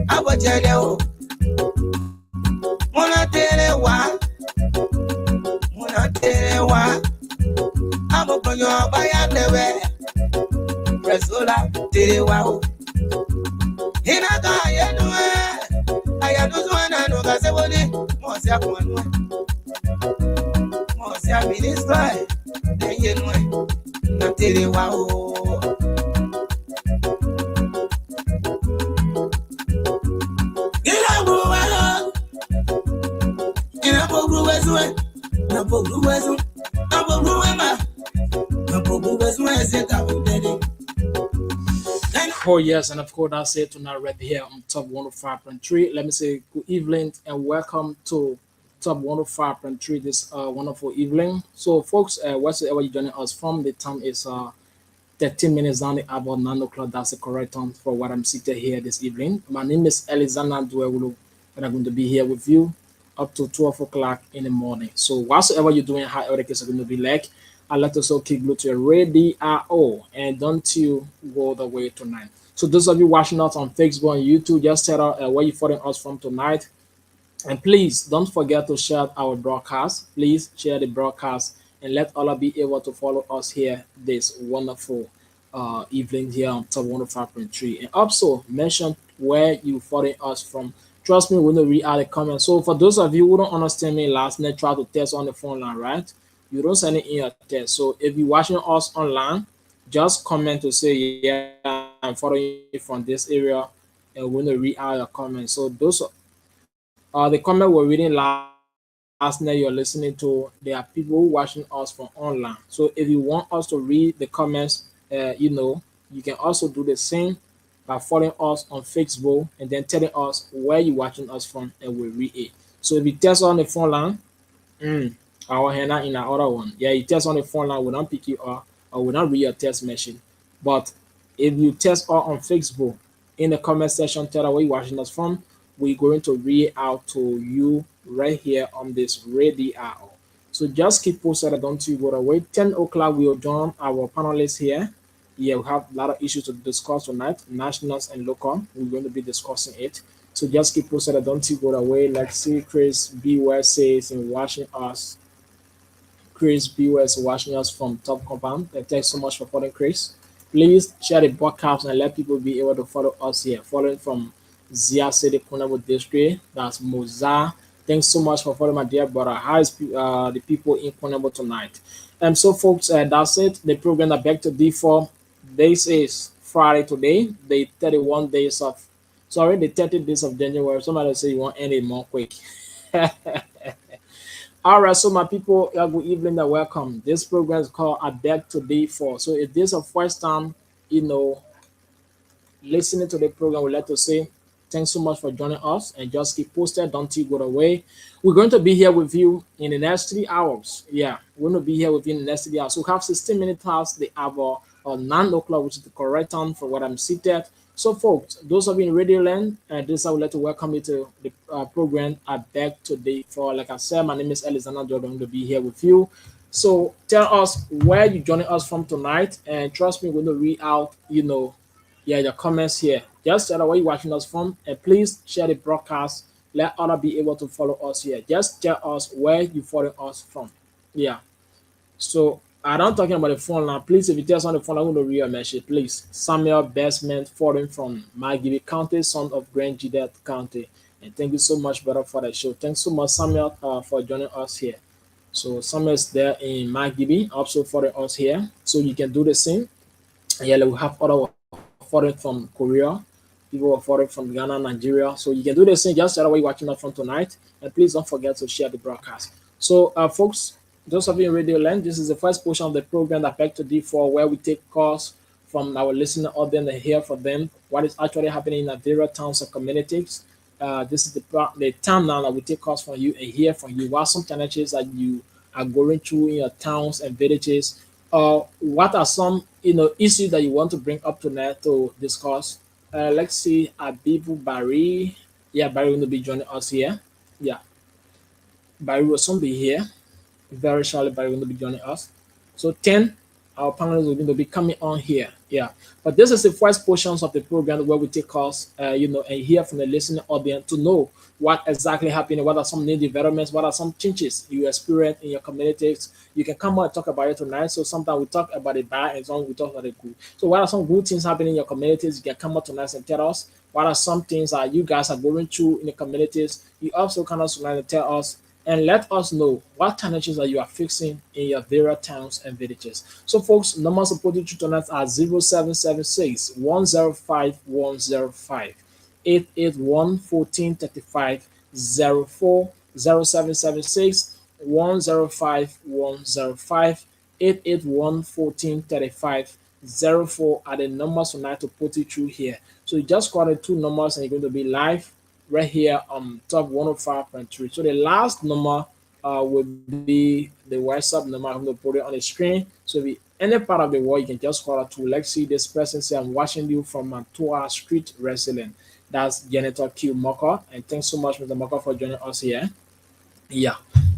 Abojeleo. Muna telewa. Abokonyo bayandewe. Presola telewa. Hinaka yenue. Ayaduzwana no gaseboni. Mosia kwanwe. Mosia ministra. Yenue. Na telewa o. Oh yes, and of course that's it tonight right here on Top 105.3. Let me say good evening and welcome to Top 105.3 this wonderful evening. So folks, wherever you're joining us from, the time is 13 minutes down the about 9 o'clock. That's the correct time for what I'm seated here this evening. My name is Elizana Duewulu, and I'm going to be here with you up to 12 o'clock in the morning. So whatsoever you're doing, however the case is going to be like, I'd like to also keep glued to your radio and don't you go the way tonight. So those of you watching us on Facebook and YouTube, just tell us where you're following us from tonight. And please don't forget to share our broadcast. Please share the broadcast and let all be able to follow us here this wonderful evening here on Top 105.3. And also mention where you following us from. Trust me, we're going to read out the comments. So for those of you who don't understand me last night, try to test on the phone line, right? You don't send it in your text. So if you're watching us online, just comment to say, yeah, I'm following you from this area, and we're going to read out your comments. So those are the comment we're reading last night you're listening to. There are people watching us from online. So if you want us to read the comments, you can also do the same by following us on Facebook and then telling us where you're watching us from, and we'll read it. So if you test on the phone line, our hand in our other one. Yeah, you test on the phone line, we don't pick you up or we don't read your text message. But if you test us on Facebook, in the comment section, tell us where you're watching us from, we're going to read out to you right here on this radio. So just keep posted, don't you go away. 10 o'clock, we'll join our panelists here. Yeah, we have a lot of issues to discuss tonight, nationals and local. We're going to be discussing it. So just keep posted, don't you go away. Let's see, Chris Beware says in watching us. Chris Beware is watching us from Top Compound. Thanks so much for following, Chris. Please share the broadcast and let people be able to follow us here. Following from Zia City, Kunabo District. That's Moza. Thanks so much for following my dear brother. How is the people in Kunabo tonight? So folks, that's it. The program are back to D4. This is Friday today, the 30 days of January. Somebody say you want to end it more quick. All right, so my people, good evening and welcome. This program is called I Beg to D4. So if this is the first time, listening to the program, we'd like to say thanks so much for joining us and just keep posted. Don't you go away. We're going to be here with you in the next 3 hours. Yeah, we're going to be here with you in the next 3 hours. So we have 16 minutes past the hour or 9 o'clock, which is the correct time for what I'm seated. So folks, those of you in Radio Land, I would like to welcome you to the program I Beg Today For. Like I said, my name is Elizana Jordan to be here with you. So tell us where you're joining us from tonight, and trust me, we're going to read out, your comments here. Just tell us where you're watching us from, and please share the broadcast. Let others be able to follow us here. Just tell us where you follow us from. Yeah. So I'm not talking about the phone now. Please, if you tell us on the phone, I'm going to read your message. Please, Samuel Bestman, following from Margibi County, son of Grand GEDEH County. And thank you so much, brother, for the show. Thanks so much, Samuel, for joining us here. So Samuel is there in Margibi, also following us here. So you can do the same. And yeah, we have other following from Korea. People are following from Ghana, Nigeria. So you can do the same. Just tell us where you're watching us from tonight. And please don't forget to share the broadcast. So, folks, those of you in Radio Land, this is the first portion of the program that Back to D4, where we take calls from our listener audience and hear from them what is actually happening in our various towns and communities. This is the time now that we take calls from you and hear from you. What are some challenges that you are going through in your towns and villages? What are some issues that you want to bring up tonight to discuss? Let's see, Abibu Barry. Yeah, Barry will be joining us here. Yeah, Barry will soon be here. Very shortly, Barry will be joining us. So 10, our panelists will be coming on here Yeah, but this is the first portions of the program where we take calls, and hear from the listening audience to know what exactly happened, what are some new developments, what are some changes you experience in your communities. You can come out and talk about it tonight. So sometimes we talk about the bad and some we talk about the good. So what are some good things happening in your communities? You can come out tonight and tell us what are some things that you guys are going through in the communities. You also come out tonight and tell us and let us know what challenges that you are fixing in your various towns and villages. So, folks, numbers supported you tonight are 0776 105 105, 881 1435 04, 0776 105 105, 881 1435 04 are the numbers tonight to put it through here. So you just call the two numbers and you're going to be live right here on top 105.3. So the last number will be the WhatsApp number. I'm going to put it on the screen. So if you any part of the world, you can just call it to. Let's see this person say, I'm watching you from Mantua Street Resident. That's Janitor Q Mocker. And thanks so much, Mr. Mocker, for joining us here. Yeah,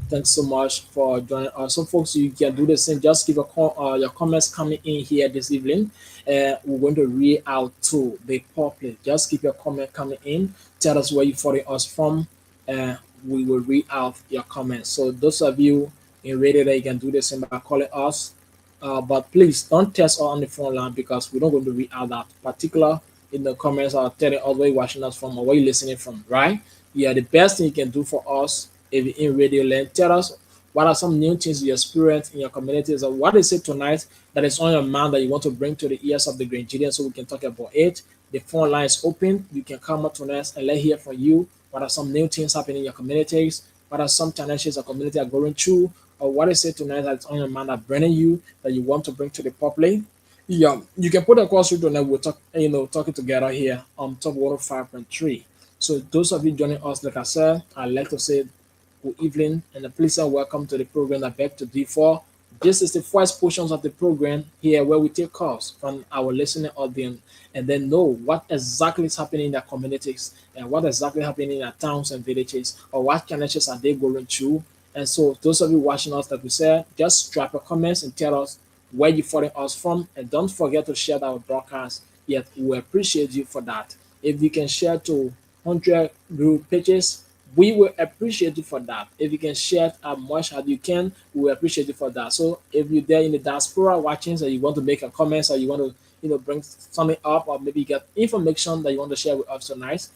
thanks so much for joining us. So, folks, you can do the same. Just give your comments coming in here this evening. We're going to read out to the public. Just keep your comment coming in. Tell us where you're following us from. We will read out your comments. So, those of you in radio that you can do the same by calling us. But please don't test us on the phone line because we're not going to read out that particular in the comments or telling us where you're watching us from or where you're listening from, right? Yeah, the best thing you can do for us if you're in radio land, tell us what are some new things you experience in your communities or what is it tonight that is on your mind that you want to bring to the ears of the Grenadians so we can talk about it. The phone line is open. You can come up to us and let hear from you. What are some new things happening in your communities? What are some challenges your community are going through? Or what is it tonight that's on your mind that burning you that you want to bring to the public? Yeah, you can put a call through tonight. We'll talk, talking together here on Top Water 5.3. So those of you joining us, like I said, I'd like to say good evening and a pleasant welcome to the program that back to D4. This is the first portions of the program here where we take calls from our listening audience and then know what exactly is happening in their communities and what exactly happening in their towns and villages or what challenges are they going through. And so those of you watching us, like we said, just drop your comments and tell us where you're following us from. And don't forget to share our broadcast. Yet we appreciate you for that. If you can share to 100 group pages, we will appreciate you for that. If you can share it as much as you can, we will appreciate you for that. So if you're there in the diaspora watching, so you want to make a comment or you want to, bring something up, or maybe get information that you want to share with us tonight,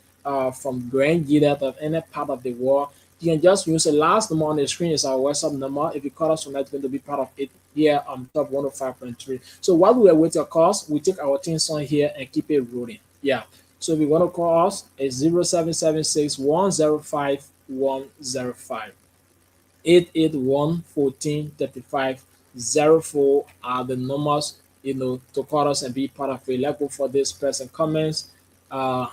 from Grand GEDEH of any part of the world, you can just use the last number on the screen is our WhatsApp number. If you call us tonight, it's going to be part of it here on Top 105.3. So while we await your calls, we take our things on here and keep it rolling. Yeah. So if you want to call us, it's 0776 105 105, 881 1435 04 are the numbers, to call us and be part of it. Let's go for this person comments. Uh,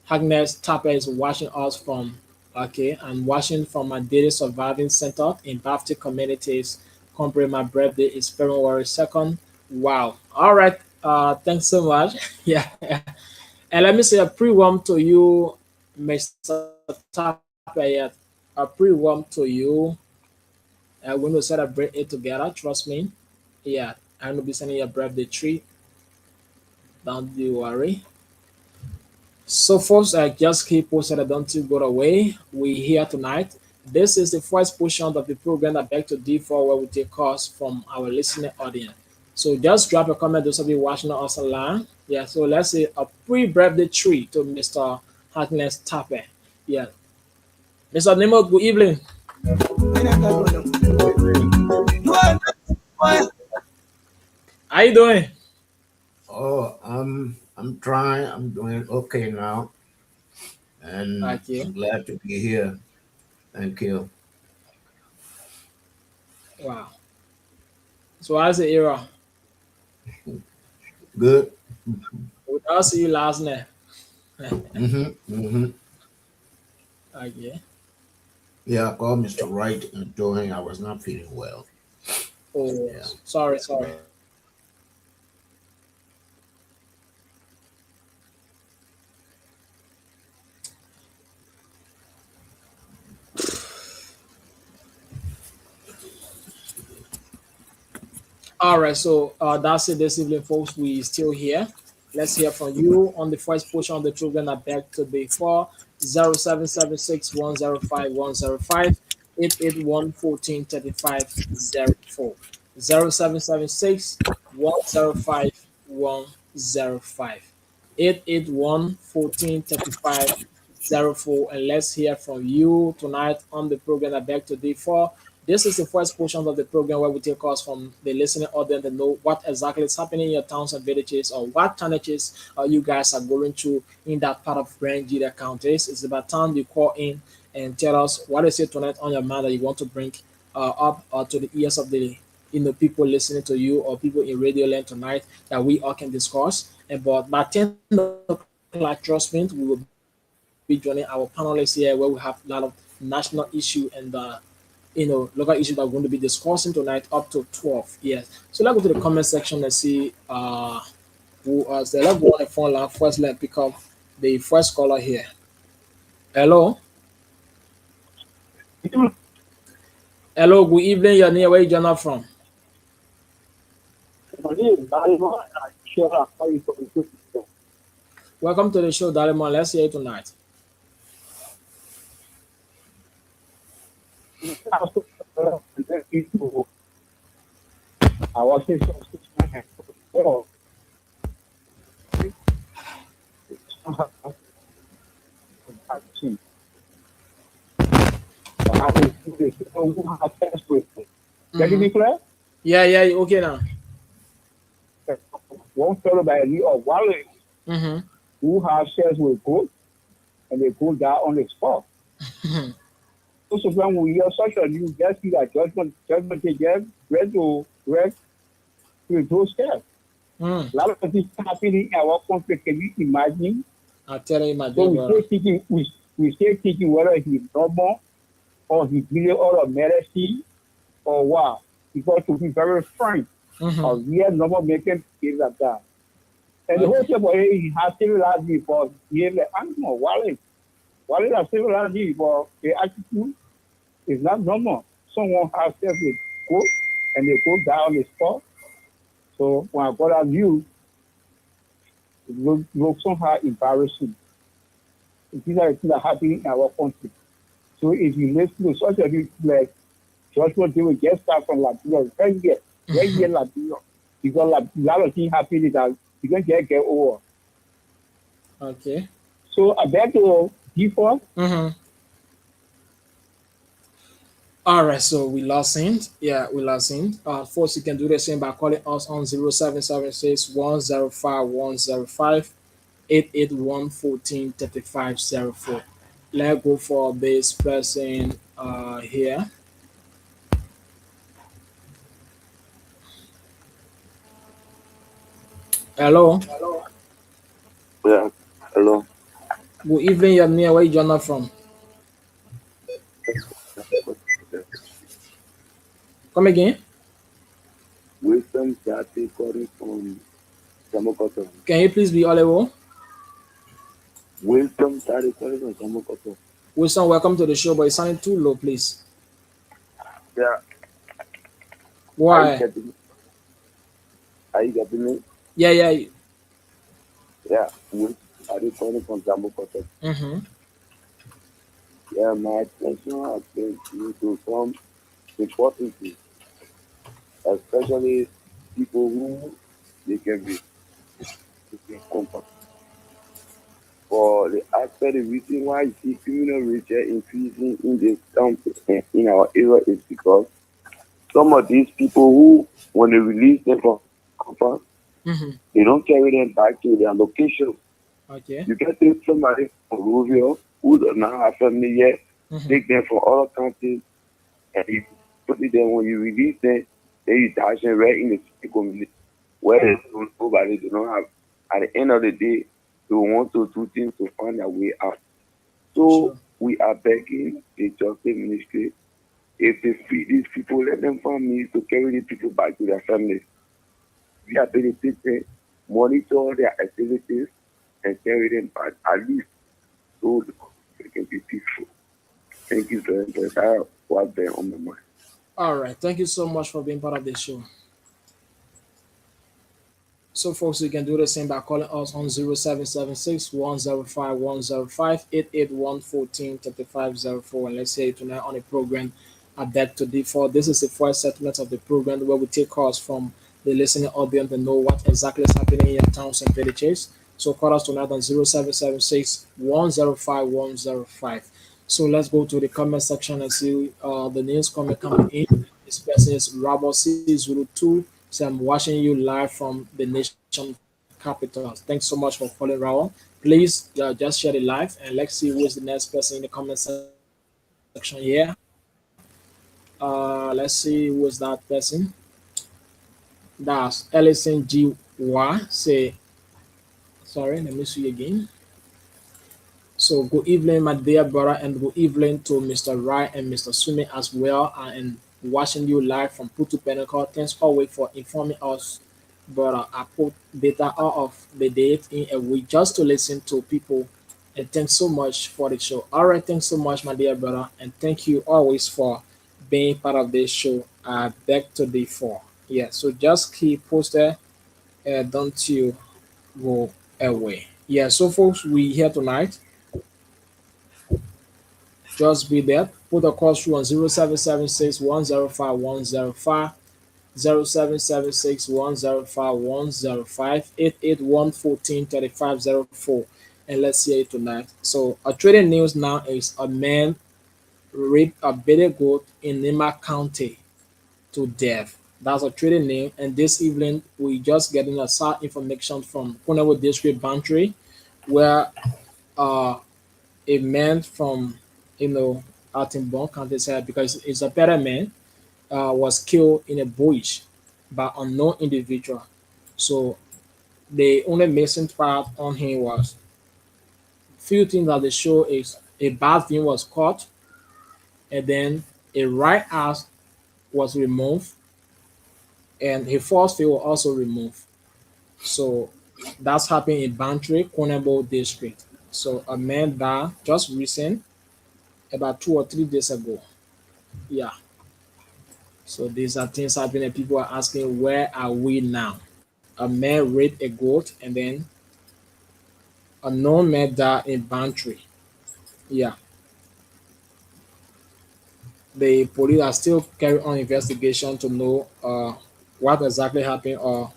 Agnes Tapper is watching us from, okay, I'm watching from my daily surviving center in Baptist communities. Compare my birthday is February 2nd. Wow. All right. Thanks so much. Yeah. And let me say a pre-warm to you, Mr. Tapper. A pre-warm to you. We're going to celebrate it together. Trust me. Yeah. I'm going to be sending you a birthday treat. Don't you worry. So, folks, just keep posted. Don't you go away. We here tonight. This is the first portion of the program that back to D4 where we take calls from our listening audience. So just drop a comment. Those of you watching us online. Yeah. So let's say a pre-birthday treat to Mr. Harkness Tappe. Yeah. Mr. Nemo, good evening. How you doing? Oh, I'm trying. I'm doing okay now, and Okay. I'm glad to be here. Thank you. Wow. So how's the era? Good. Without see you last night. Mm-hmm. Okay. Yeah, I called Mr. Wright and told him I was not feeling well. Oh, Yeah. sorry. All right, so that's it this evening, folks. We still here. Let's hear from you on the first portion of the program. I beg today for 0776 105105 881 1435 04 0776 881 1435 04. And let's hear from you tonight on the program. I beg today for this is the first portion of the program where we take calls from the listening audience to know what exactly is happening in your towns and villages or what challenges you guys are going through in that part of Grand GEDEH counties. It's about time you call in and tell us what is it tonight on your mind that you want to bring up to the ears of the people listening to you or people in radio land tonight that we all can discuss. And but by 10 o'clock, trust me, we will be joining our panelists here where we have a lot of national issue and local issues that we're going to be discussing tonight up to 12. Yes. So let's go to the comment section and see who so let's go on the phone line first. Let's pick up the first caller here. Hello. Hello, good evening. Your name, where you joining from? Welcome to the show, Dalimon. Let's hear you tonight. I was Can you be clear? Yeah, okay now. One fellow by the name of Wally Mm-hmm. who have shares with gold and they go down on the spot. So when we hear such a news, just see that judgment again, ready to those steps. A lot of things happening in our country. Can you imagine? I'll tell you my So dear. we stay thinking whether he's normal or he's really all of medicine or what. Because to be very frank, we are normal making things like that. And the whole thing about he has civilized before he like animal, Wally has civilized before the attitude is not normal. Someone has sex with goat and they go down the spot. So when I got a view, it looks somehow embarrassing. These are the things that happen in our country. So if you listen to such a thing like Joshua, they will get stuff from Latino, very Latino. Because a lot of things happen that you can get over. Okay. So I beg to default. All right, so we lost him. Yeah, we lost him. First, you can do the same by calling us on 0776 105 105 881 1435 04. Let's go for this person here. Hello. Yeah, hello. Good evening, your name, where you joining from? Come again. Wisdom Jati calling from Samokoto. Can you please be audible? Wisdom Jati calling from Samokoto. Wilson, welcome to the show, but it's sounding too low, please. Yeah. Why? Are you getting me? Yeah. Yeah. Wisdom Jati calling from Samokoto. Yeah, my attention has been to some important things, especially people who they can be comfort. For the aspect, the reason why you see criminal rate increasing in the town in our area is because some of these people who, when they release them from comfort, they don't carry them back to their location. Okay. You can take somebody from Ruvio who does not have family yet, take them from other countries, and you put it there. When you release them, then you dash them right in the city community where nobody do not have. At the end of the day, they want to do things to find their way out. So we are begging the justice ministry, if they feed these people, let them find means to carry these people back to their families. We are benefiting, monitor their activities, and carry them back at least so they can be peaceful. Thank you very much. I was there on my mind. All right. Thank you so much for being part of the show. So, folks, you can do the same by calling us on 0776 105 105 881 14 3504. And let's say tonight on the program, I beg to differ. This is the first segment of the program where we take calls from the listening audience to know what exactly is happening in your towns and villages. So, call us tonight on 0776 105 105. So, let's go to the comment section and see the news comment coming in. This person is Robert C. Zulu 2. So I'm watching you live from the nation capital. Thanks so much for calling, Raul. Please just share the live and let's see who is the next person in the comment section here. Let's see who is that person. That's Ellison G. Y. Say, sorry, let me see again. So good evening, my dear brother, and good evening to Mr. Rai and Mr. Sumi as well, and watching you live from Putu Pentecost. Thanks always for informing us, brother. I put data out of the date in a week just to listen to people, and thanks so much for the show. All right, thanks so much, my dear brother, and thank you always for being part of this show. I beg to differ. Yeah, so just keep posted, don't you go away. Yeah, so folks, we here tonight. Just be there. Put a call through on 0776 105 105, 0776 105 105, 881 14 3504. And let's hear it tonight. So, a trading news now is a man raped a baby goat in Nima County to death. That's a trading name. And this evening, we just getting a sad information from Kunewo District Boundary, where uh, a man from out in Bon County said because it's a better man was killed in a bush by unknown individual. So the only missing part on him was few things that they show is a bad thing was caught and then a right eye was removed and his first field was also removed. So that's happened in Bantry, Cornwall district. So a man died just recent about 2 or 3 days ago. Yeah. So these are things happening. People are asking, where are we now? A man raped a goat, and then a known man died in Bantry. Yeah. The police are still carrying on investigation to know what exactly happened or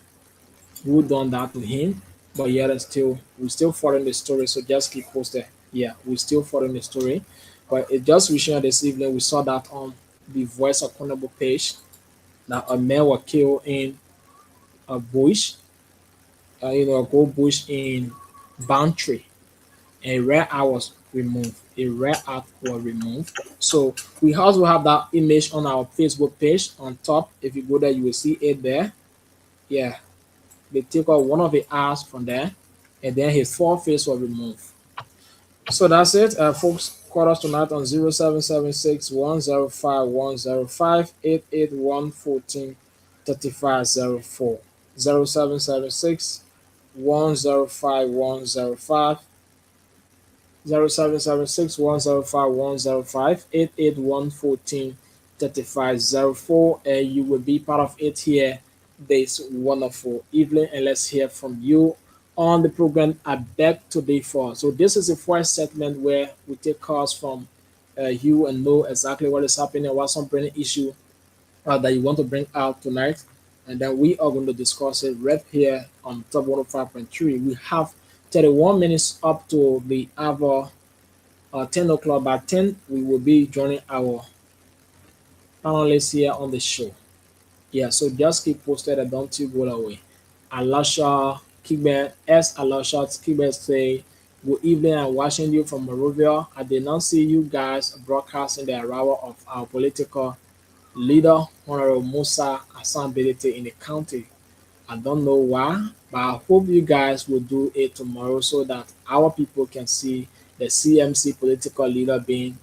who done that to him. But yet, we're still following the story. So just keep posted. Yeah, we're still following the story. But it just recently this evening we saw that on the Voice of Honorable page that a man was killed in a bush, a gold bush in Bantry, and a rare eye was removed. A rare eye was removed. So we also have that image on our Facebook page on top. If you go there, you will see it there. Yeah, they take out one of the eyes from there, and then his foreface was removed. So that's it, folks. Call us tonight on 0776 105 105 881 14 3504. 0776 105 105 0776 105 105 881 14 3504, and you will be part of it here this wonderful evening. And let's hear from you on the program I beg to differ. So this is the first segment where we take calls from you and know exactly what is happening, what's some burning issue that you want to bring out tonight, and then we are going to discuss it right here on Top 105.3. We have 31 minutes up to the hour 10 o'clock. By 10, we will be joining our panelists here on the show. Yeah, so just keep posted and don't you go away. Alasha Kigbe, Alasha Kigbe say, good evening, I'm watching you from Morovia. I did not see you guys broadcasting the arrival of our political leader, Honorable Musa Asambidity in the county. I don't know why, but I hope you guys will do it tomorrow so that our people can see the CMC political leader being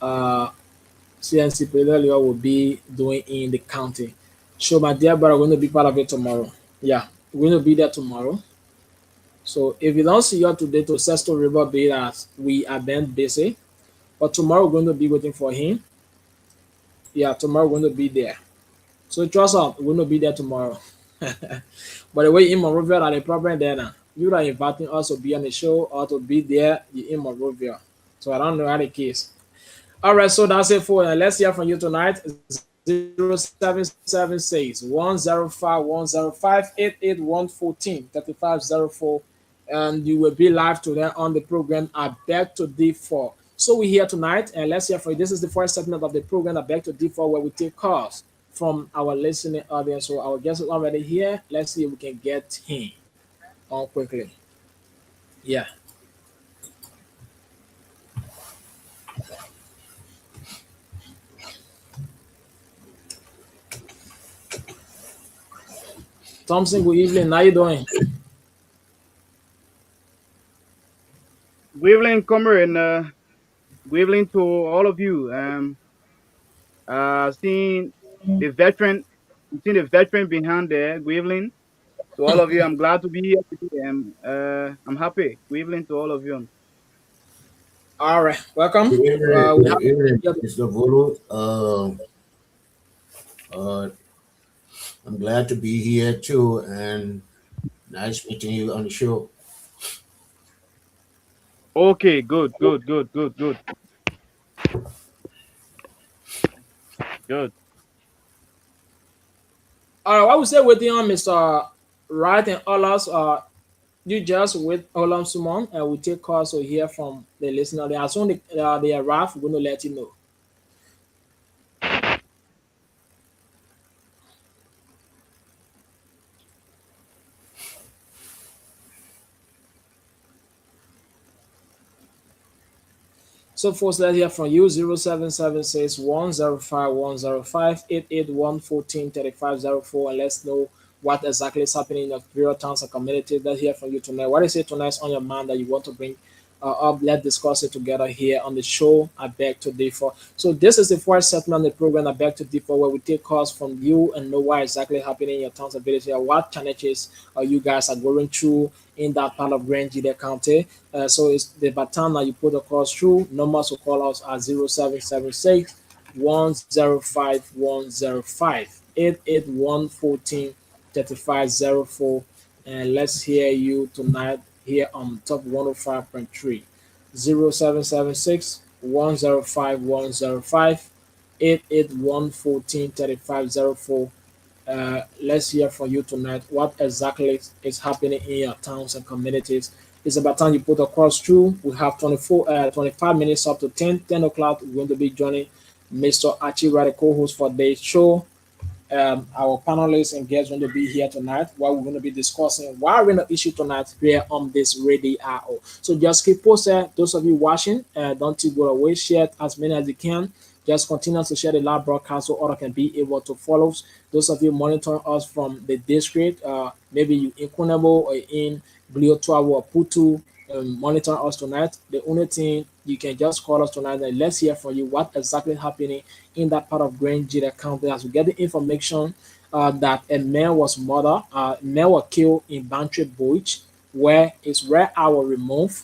CNC political leader will be doing in the county. So my dear brother, we're going to be part of it tomorrow. Yeah, we're going to be there tomorrow. So if you don't see you today to Sesto River Bay as we are then busy, but tomorrow we're going to be waiting for him. Yeah, tomorrow we're going to be there. So trust us, we're going to be there tomorrow. But the way in Monrovia, that the problem there now. You are inviting us to be on the show or to be there in Monrovia. So I don't know how the case. All right, so that's it for let's hear from you tonight. 0776-105-105-88114-3504. And you will be live today on the program I Beg to Differ. So we're here tonight, and let's hear from you. This is the first segment of the program I Beg to Differ, where we take calls from our listening audience. So our guest is already here. Let's see if we can get him on quickly. Yeah. Thompson, good evening. How you doing? Good evening, comrade. Good evening to all of you. Seeing the veteran, seeing the veteran behind there. Good evening to all of you. I'm glad to be here today. I'm happy. Good evening to all of you. All right, welcome. Good evening, We have good evening, Mr. Volo. I'm glad to be here too, and nice meeting you on the show. Okay, good. Good. all right. What we say waiting on Mr. Wright and others. You just wait Olam Sumon, and we take calls to hear from the listener. As soon as they arrive, we're going to let you know. So, folks, let's hear from you 0776 105 105 881 3504, and let's know what exactly is happening in your various towns and communities. Let's hear from you tonight. What is it tonight on your mind that you want to bring up? Let's discuss it together here on the show. I Beg to Differ. So, this is the first segment of the program, I Beg to Differ, where we take calls from you and know what exactly happening in your towns and villages, or what challenges you guys are going through in that part of Grand GEDEH County. So it's the baton that you put across through. Numbers to call us at 0776 105 105 881 3504. And let's hear you tonight here on Top 105.3. 0776 105 105 881 3504. Let's hear from you tonight. What exactly is happening in your towns and communities? It's about time you put across through. We have 25 minutes up to 10 o'clock. We're going to be joining Mr. Archie, the co-host for the show. Our panelists and guests going to be here tonight. What we're going to be discussing, why we're going to issue tonight here on this radio. So just keep posted. Those of you watching, don't you go away. Share as many as you can. Just continue to share the live broadcast so others can be able to follow. Those of you monitoring us from the district, maybe you in Kunabo or in Bliotua or Putu, monitor us tonight. The only thing you can just call us tonight and let's hear from you what exactly happening in that part of Grand GEDEH County as we get the information that a man was murdered, a man was killed in Bantry Bush, where it's rare hour removed.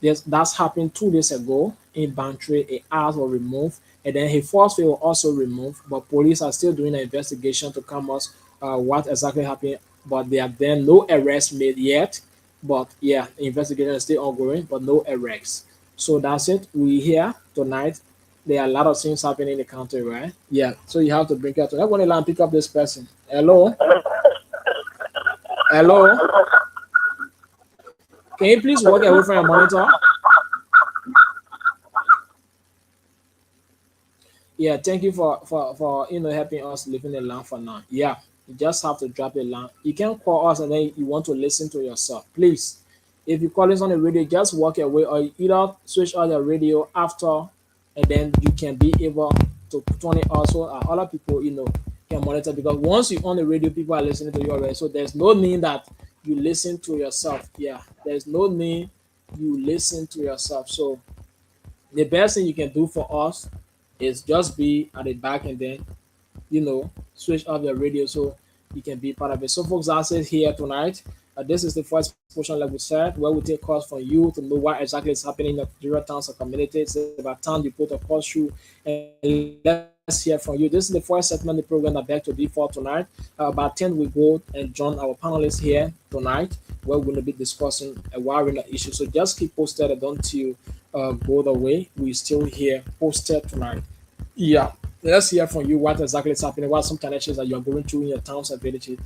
That's happened 2 days ago in Bantry. A house was removed, and then his force field was also removed. But police are still doing an investigation to come us what exactly happened. But there have been no arrests made yet. But yeah, the investigation is still ongoing, but no arrests. So that's it. We here tonight. There are a lot of things happening in the country, right? Yeah. So you have to bring it up. I want to pick up this person. Hello. Hello. Can you please walk away from your monitor? Yeah, thank you for helping us leaving the line for now. Yeah, you just have to drop the line. You can call us and then you want to listen to yourself. Please, if you call us on the radio, just walk away or either switch on the radio after, and then you can be able to turn it also. Other people, can monitor, because once you're on the radio, people are listening to you already. So there's no need that you listen to yourself. Yeah, there's no need you listen to yourself. So the best thing you can do for us is just be at the back and then switch off your radio so you can be part of it. So folks, that's it here tonight. This is the first portion, like we said, where we take calls from you to know what exactly is happening in the Nigeria towns and communities. It's about time you put a call through and let let's hear from you. This is the first segment of the program that back to default tonight. About 10 we go and join our panelists here tonight, where we're going to be discussing a wiring issue. So just keep posted and don't you go the way. We're still here posted tonight. Yeah. Let's hear from you what exactly is happening, what some challenges that you're going through in your towns and villages.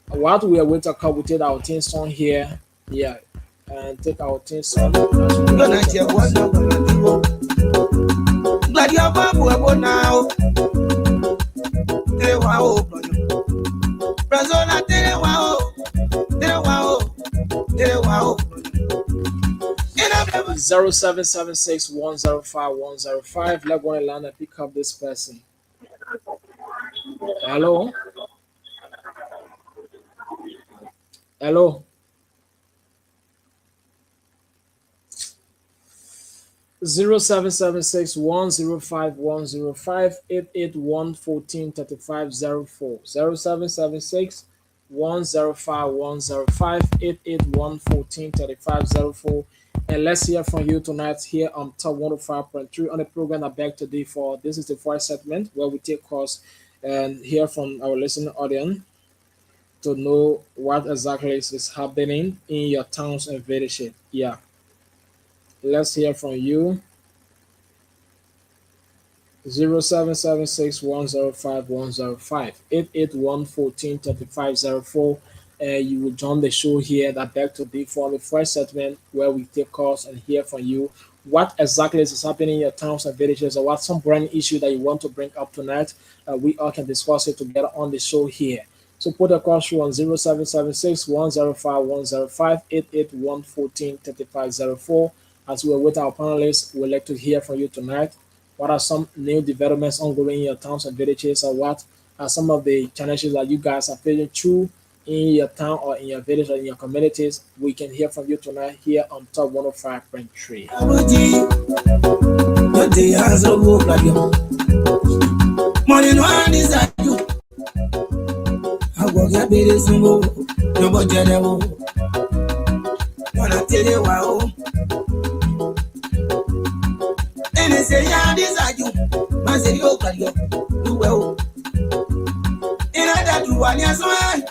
What we are waiting to come, we take our team song here. Yeah. And take our team song. Gonna check one now, gonna do. Glad you're back now. Wow, Brazola, wow. 0776105105. Let's go and land and pick up this person. Hello. Hello. 0776105105 881143504 0776105105 881143504. And let's hear from you tonight here on Top 105.3 on the program I beg today for. This is the first segment where we take calls and hear from our listening audience to know what exactly is happening in your towns and villages. Yeah. Let's hear from you. 0776105105 881143504. You will join the show here that back to be for the first segment where we take calls and hear from you what exactly is happening in your towns and villages, or what some brand issue that you want to bring up tonight. We all can discuss it together on the show here. So put a call through on 0776105105 881143504. As we're with our panelists, we'd like to hear from you tonight. What are some new developments ongoing in your towns and villages, or what are some of the challenges that you guys are facing through in your town or in your village or in your communities? We can hear from you tonight here on Top 105.3. Morning one is at you. I will get better some more. No more general. Wanna tell you wow. And they say, yeah, this are you. Man say, you can do well. And I do one year, so I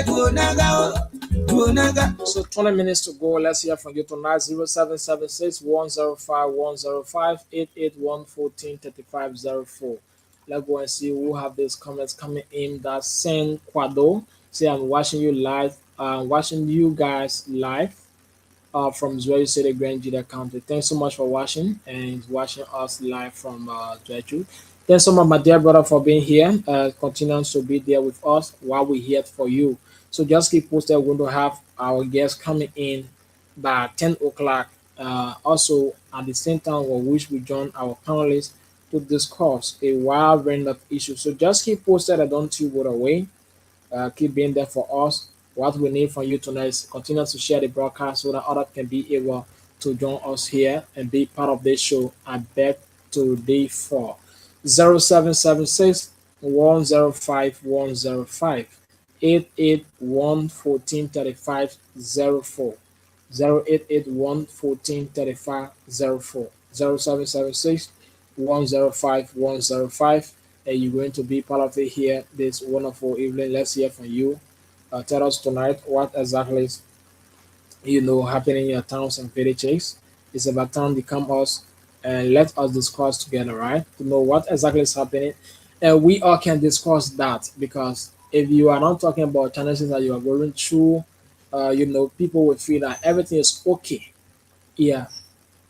do naga. So 20 minutes to go. Let's hear from you tonight. 0776105105 881143504. Let's go and see who have these comments coming in. That's Saint Quado. Say, I'm watching you live. Watching you guys live from Zweju City, Grand GEDEH County. Thanks so much for watching and watching us live from Zweju. Thanks so much, my dear brother, for being here. Continuing to be there with us while we're here for you. So just keep posted. We're going to have our guests coming in by 10 o'clock. Also, at the same time, we wish we join our panelists to discuss a wide range of issues. So just keep posted and don't you go away. Keep being there for us. What we need from you tonight is continue to share the broadcast so that others can be able to join us here and be part of this show. I beg today for 0776 105 105 881 1435 04 0881 1435 04 0776 105 105. And you're going to be part of it here this wonderful evening. Let's hear from you. Tell us tonight what exactly is happening in your towns and villages. It's about time to come us and let us discuss together, right? To know what exactly is happening. And we all can discuss that, because if you are not talking about challenges that you are going through, people will feel that everything is okay. Yeah.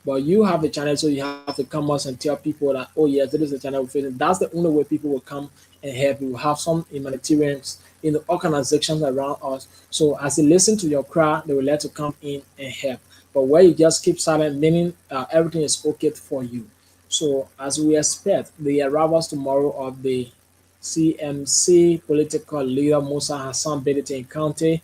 But you have a channel, so you have to come us and tell people that, oh yes, this is the channel we're facing. That's the only way people will come and help. We will have some humanitarians in the organizations around us. So as they listen to your cry, they will let you come in and help. But where you just keep silent, meaning everything is okay for you. So as we expect the arrivals tomorrow of the CMC political leader Musa Hassan Bedite in County.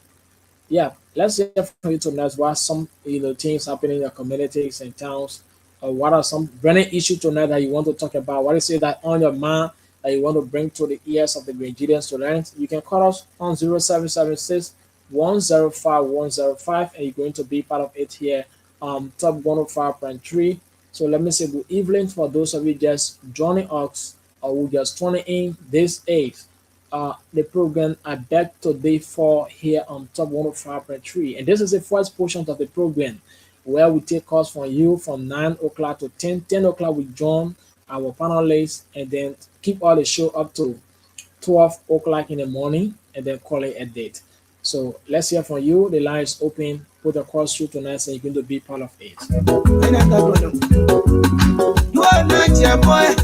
Yeah, let's hear from you tonight. What are some things happening in your communities and towns? What are some burning issues tonight that you want to talk about? What is it that on your mind that you want to bring to the ears of the Grenadians tonight? You can call us on 0776 105 105, and you're going to be part of it here Top 105.3. So let me say good evening for those of you just joining us or who just tuning in. This is the program I back today for here on Top 105.3. And this is the first portion of the program where we take calls from you from 9 o'clock to 10 o'clock. We join our panelists and then keep all the show up to 12 o'clock in the morning and then call it a date. So let's hear from you. The line is open. Put a call through tonight and you're going to be part of it. You are not your boy.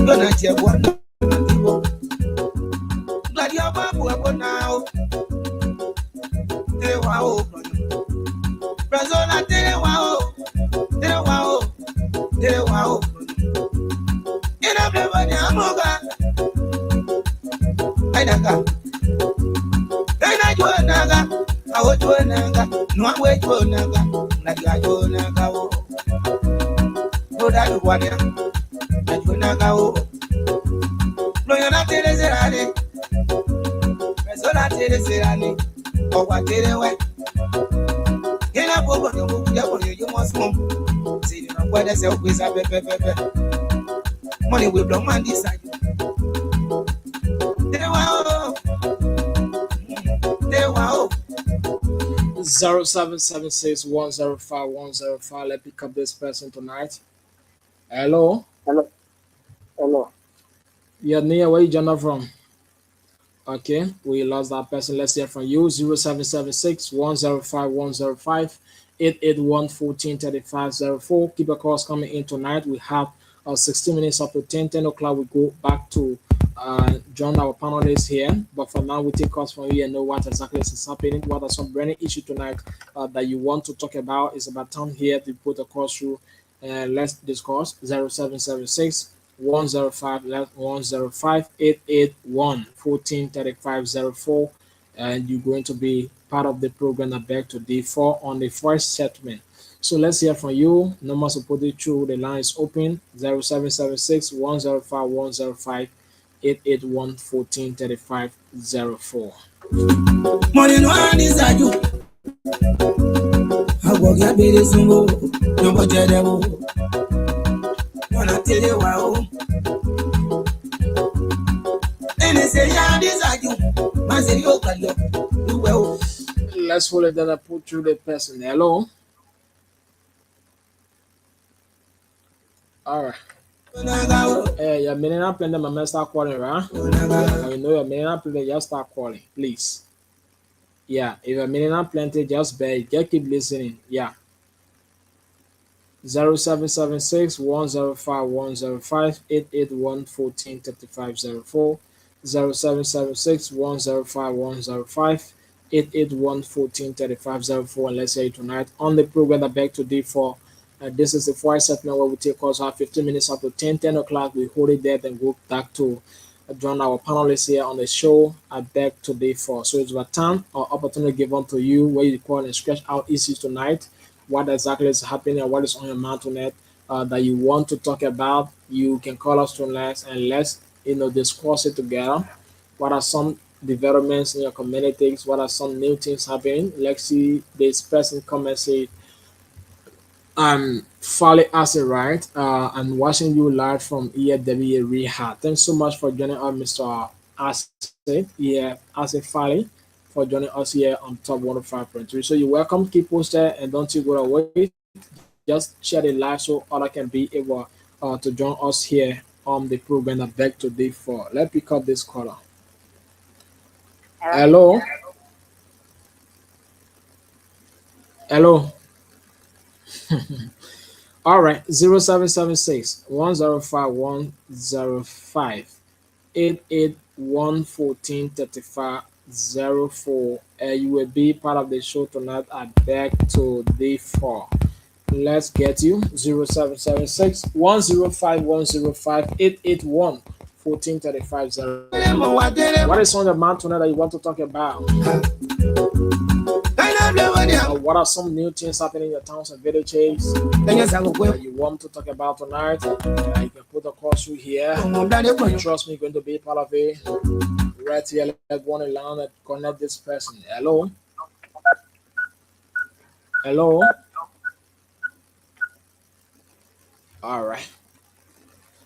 You're not your boy. Glad you're back now. Wow. Brazola, wow. Wow. In a blue Yamoga. I don't know. I would do naga, no way to naga, Naga do naga. Go that one, I do naga. No, you're not Tereserani. Personal Tereserani, or what did I wait? Get up over you must move. See, what I say, always have a money will blow man decide. Wow. 0776105105. Let's pick up this person tonight. Hello. Hello. You're near where you join from? Okay, we lost that person. Let's hear from you. 0776105105 881-143504. Keep your calls coming in tonight. We have 16 minutes up to 10 o'clock. We go back to join our panelists here. But for now, we take calls from you and know what exactly is happening. What are some burning issues tonight that you want to talk about? It's about time here to put a call through and let's discuss. 0776 105 881 143504, and you're going to be part of the program I beg today for on the first settlement. So let's hear from you. Numbers to put it through. The line is open. 0776 105 105 881 143504. Money no is a you. I walk your baby sumbo. No more jadebo. Wanna tell you wow. And they say, yeah, this are you. Man say, you can do well. Let's hold it that I put through the person. Hello. All right. Hey, your minute up and then my man start calling, right? You know your minute up and then just start calling, please. Yeah, if your minute up plenty, just beg, just keep listening. Yeah. 0776 105 105 881 143504 0776 105 105 881 143504. And let's say tonight on the program that back today for this is the first segment where we take calls 15 minutes up to 10 o'clock. We hold it there, then go back to join our panelists here on the show at back today for. So it's about time or opportunity given to you where you call and stretch out issues tonight. What exactly is happening and what is on your mind tonight that you want to talk about. You can call us tonight and let's discuss it together. What are some developments in your communities? What are some new things happening? Let's see this person come and say, I'm Fally Acid, right? I'm watching you live from EFW Rehab. Thanks so much for joining us, Mr. Acid. Yeah, Acid Fally, for joining us here on Top 105.3. So you're welcome. Keep posted and don't you go away. Just share the live so others can be able to join us here on the program that back today for. Let's pick up this caller. Hello. Hello. All right, 0776 105 105 881 143504. You will be part of the show tonight. I beg to day 4. Let's get you 0776 105 105 881 143504. What is on the mind tonight that you want to talk about? What are some new things happening in your towns and villages that you want to talk about tonight? You can put a call through here. Trust me, you're going to be part of it. Right here, let's go on and learn and connect this person. Hello? Hello? All right.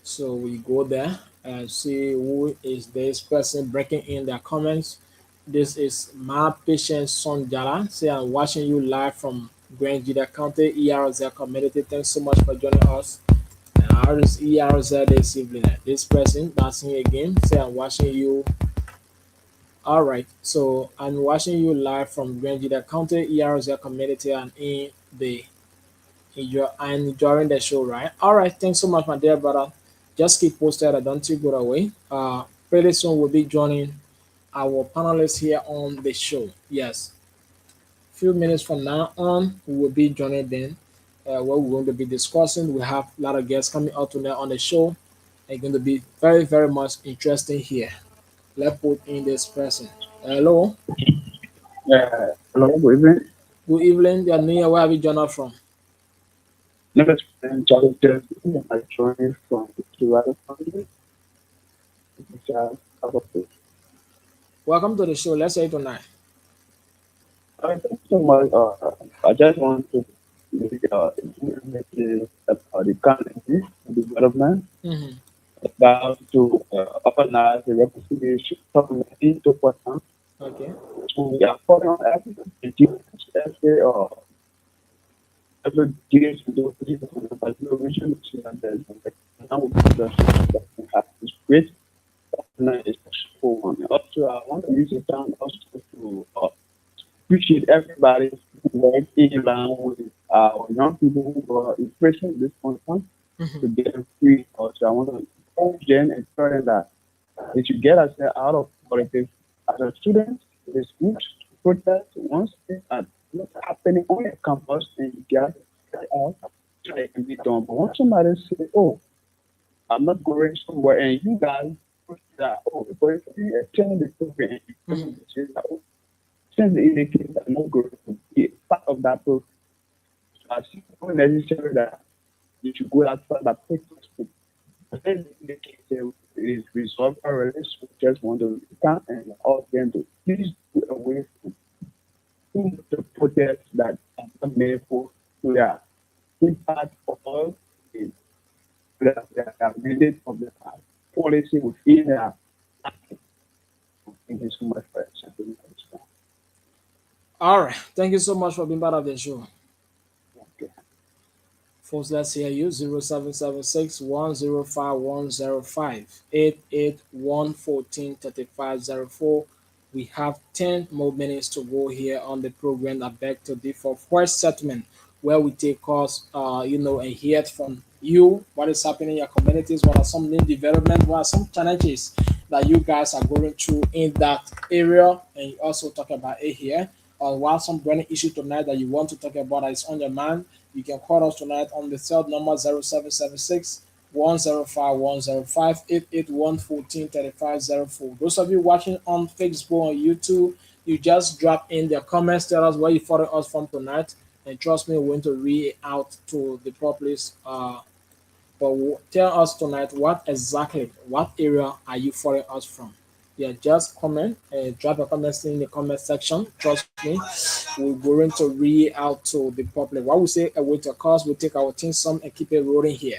So we go there and see who is this person breaking in their comments. This is my patient son Jala. Say I'm watching you live from Grand Gita County, ERZ community. Thanks so much for joining us. And how is ERZ this evening? This person that's me again. Say I'm watching you. All right. So I'm watching you live from Grand Gita County, ERZ community, and in the enjoying the show, right? All right, thanks so much, my dear brother. Just keep posted. I don't you go away. Pretty soon we'll be joining our panelists here on the show. Yes, few minutes from now on, we will be joining them. What we're going to be discussing. We have a lot of guests coming out tonight on the show. It's going to be very, very much interesting here. Let's put in this person. Hello, Hello, good evening. good evening. Your name, where have you joined us from? Name is Charles Jersey. I joined from the Colorado County. Welcome to the show. Let's say tonight. Thank you so much. I just want to make about the current development Mm-hmm. about to organize the reconciliation committee to Portland. Okay. So we are following on every day to do the resolution and then now we have this great is for one. Also, I want to use the time also to appreciate everybody who worked in line with our young people who are impressing at this point in time Mm-hmm. to get them free. Also, I want to encourage them and tell them that they should get us out of politics as a student. It is good to protest once things are not happening on your campus and you get it out so they can be done. But once somebody says, "Oh, I'm not going somewhere," and you guys push that, "Oh, because you attend the program," and you come and say that, "Oh, since the indicators are not going to be part of that program, so I see not necessary that you should go outside that protest." But then the indicator is resolved already, so we just want to come and ask them to please go away from the protest that are not made for their impact of all the mandate of the policy within their action. Thank you so much for accepting my response. All right. Thank you so much for being part of the show. Okay. Folks, let's hear you. 0776 105 105 881 3504. We have 10 more minutes to go here on the program that beg to differ first settlement, where we take calls, and hear from you what is happening in your communities, what are some new development, what are some challenges that you guys are going through in that area, and you also talk about it here. Or what some burning issue tonight that you want to talk about that is on your mind, you can call us tonight on the cell number 0776 105 105 881 3504. Those of you watching on Facebook or YouTube, you just drop in their comments, tell us where you follow us from tonight, and trust me, we're going to read it out to the populace. But tell us tonight what area are you following us from? Yeah, just comment and drop a comment in the comment section. Trust me, we're going to read out to the public. What we say, with your cause, we take our thing some and keep it rolling here.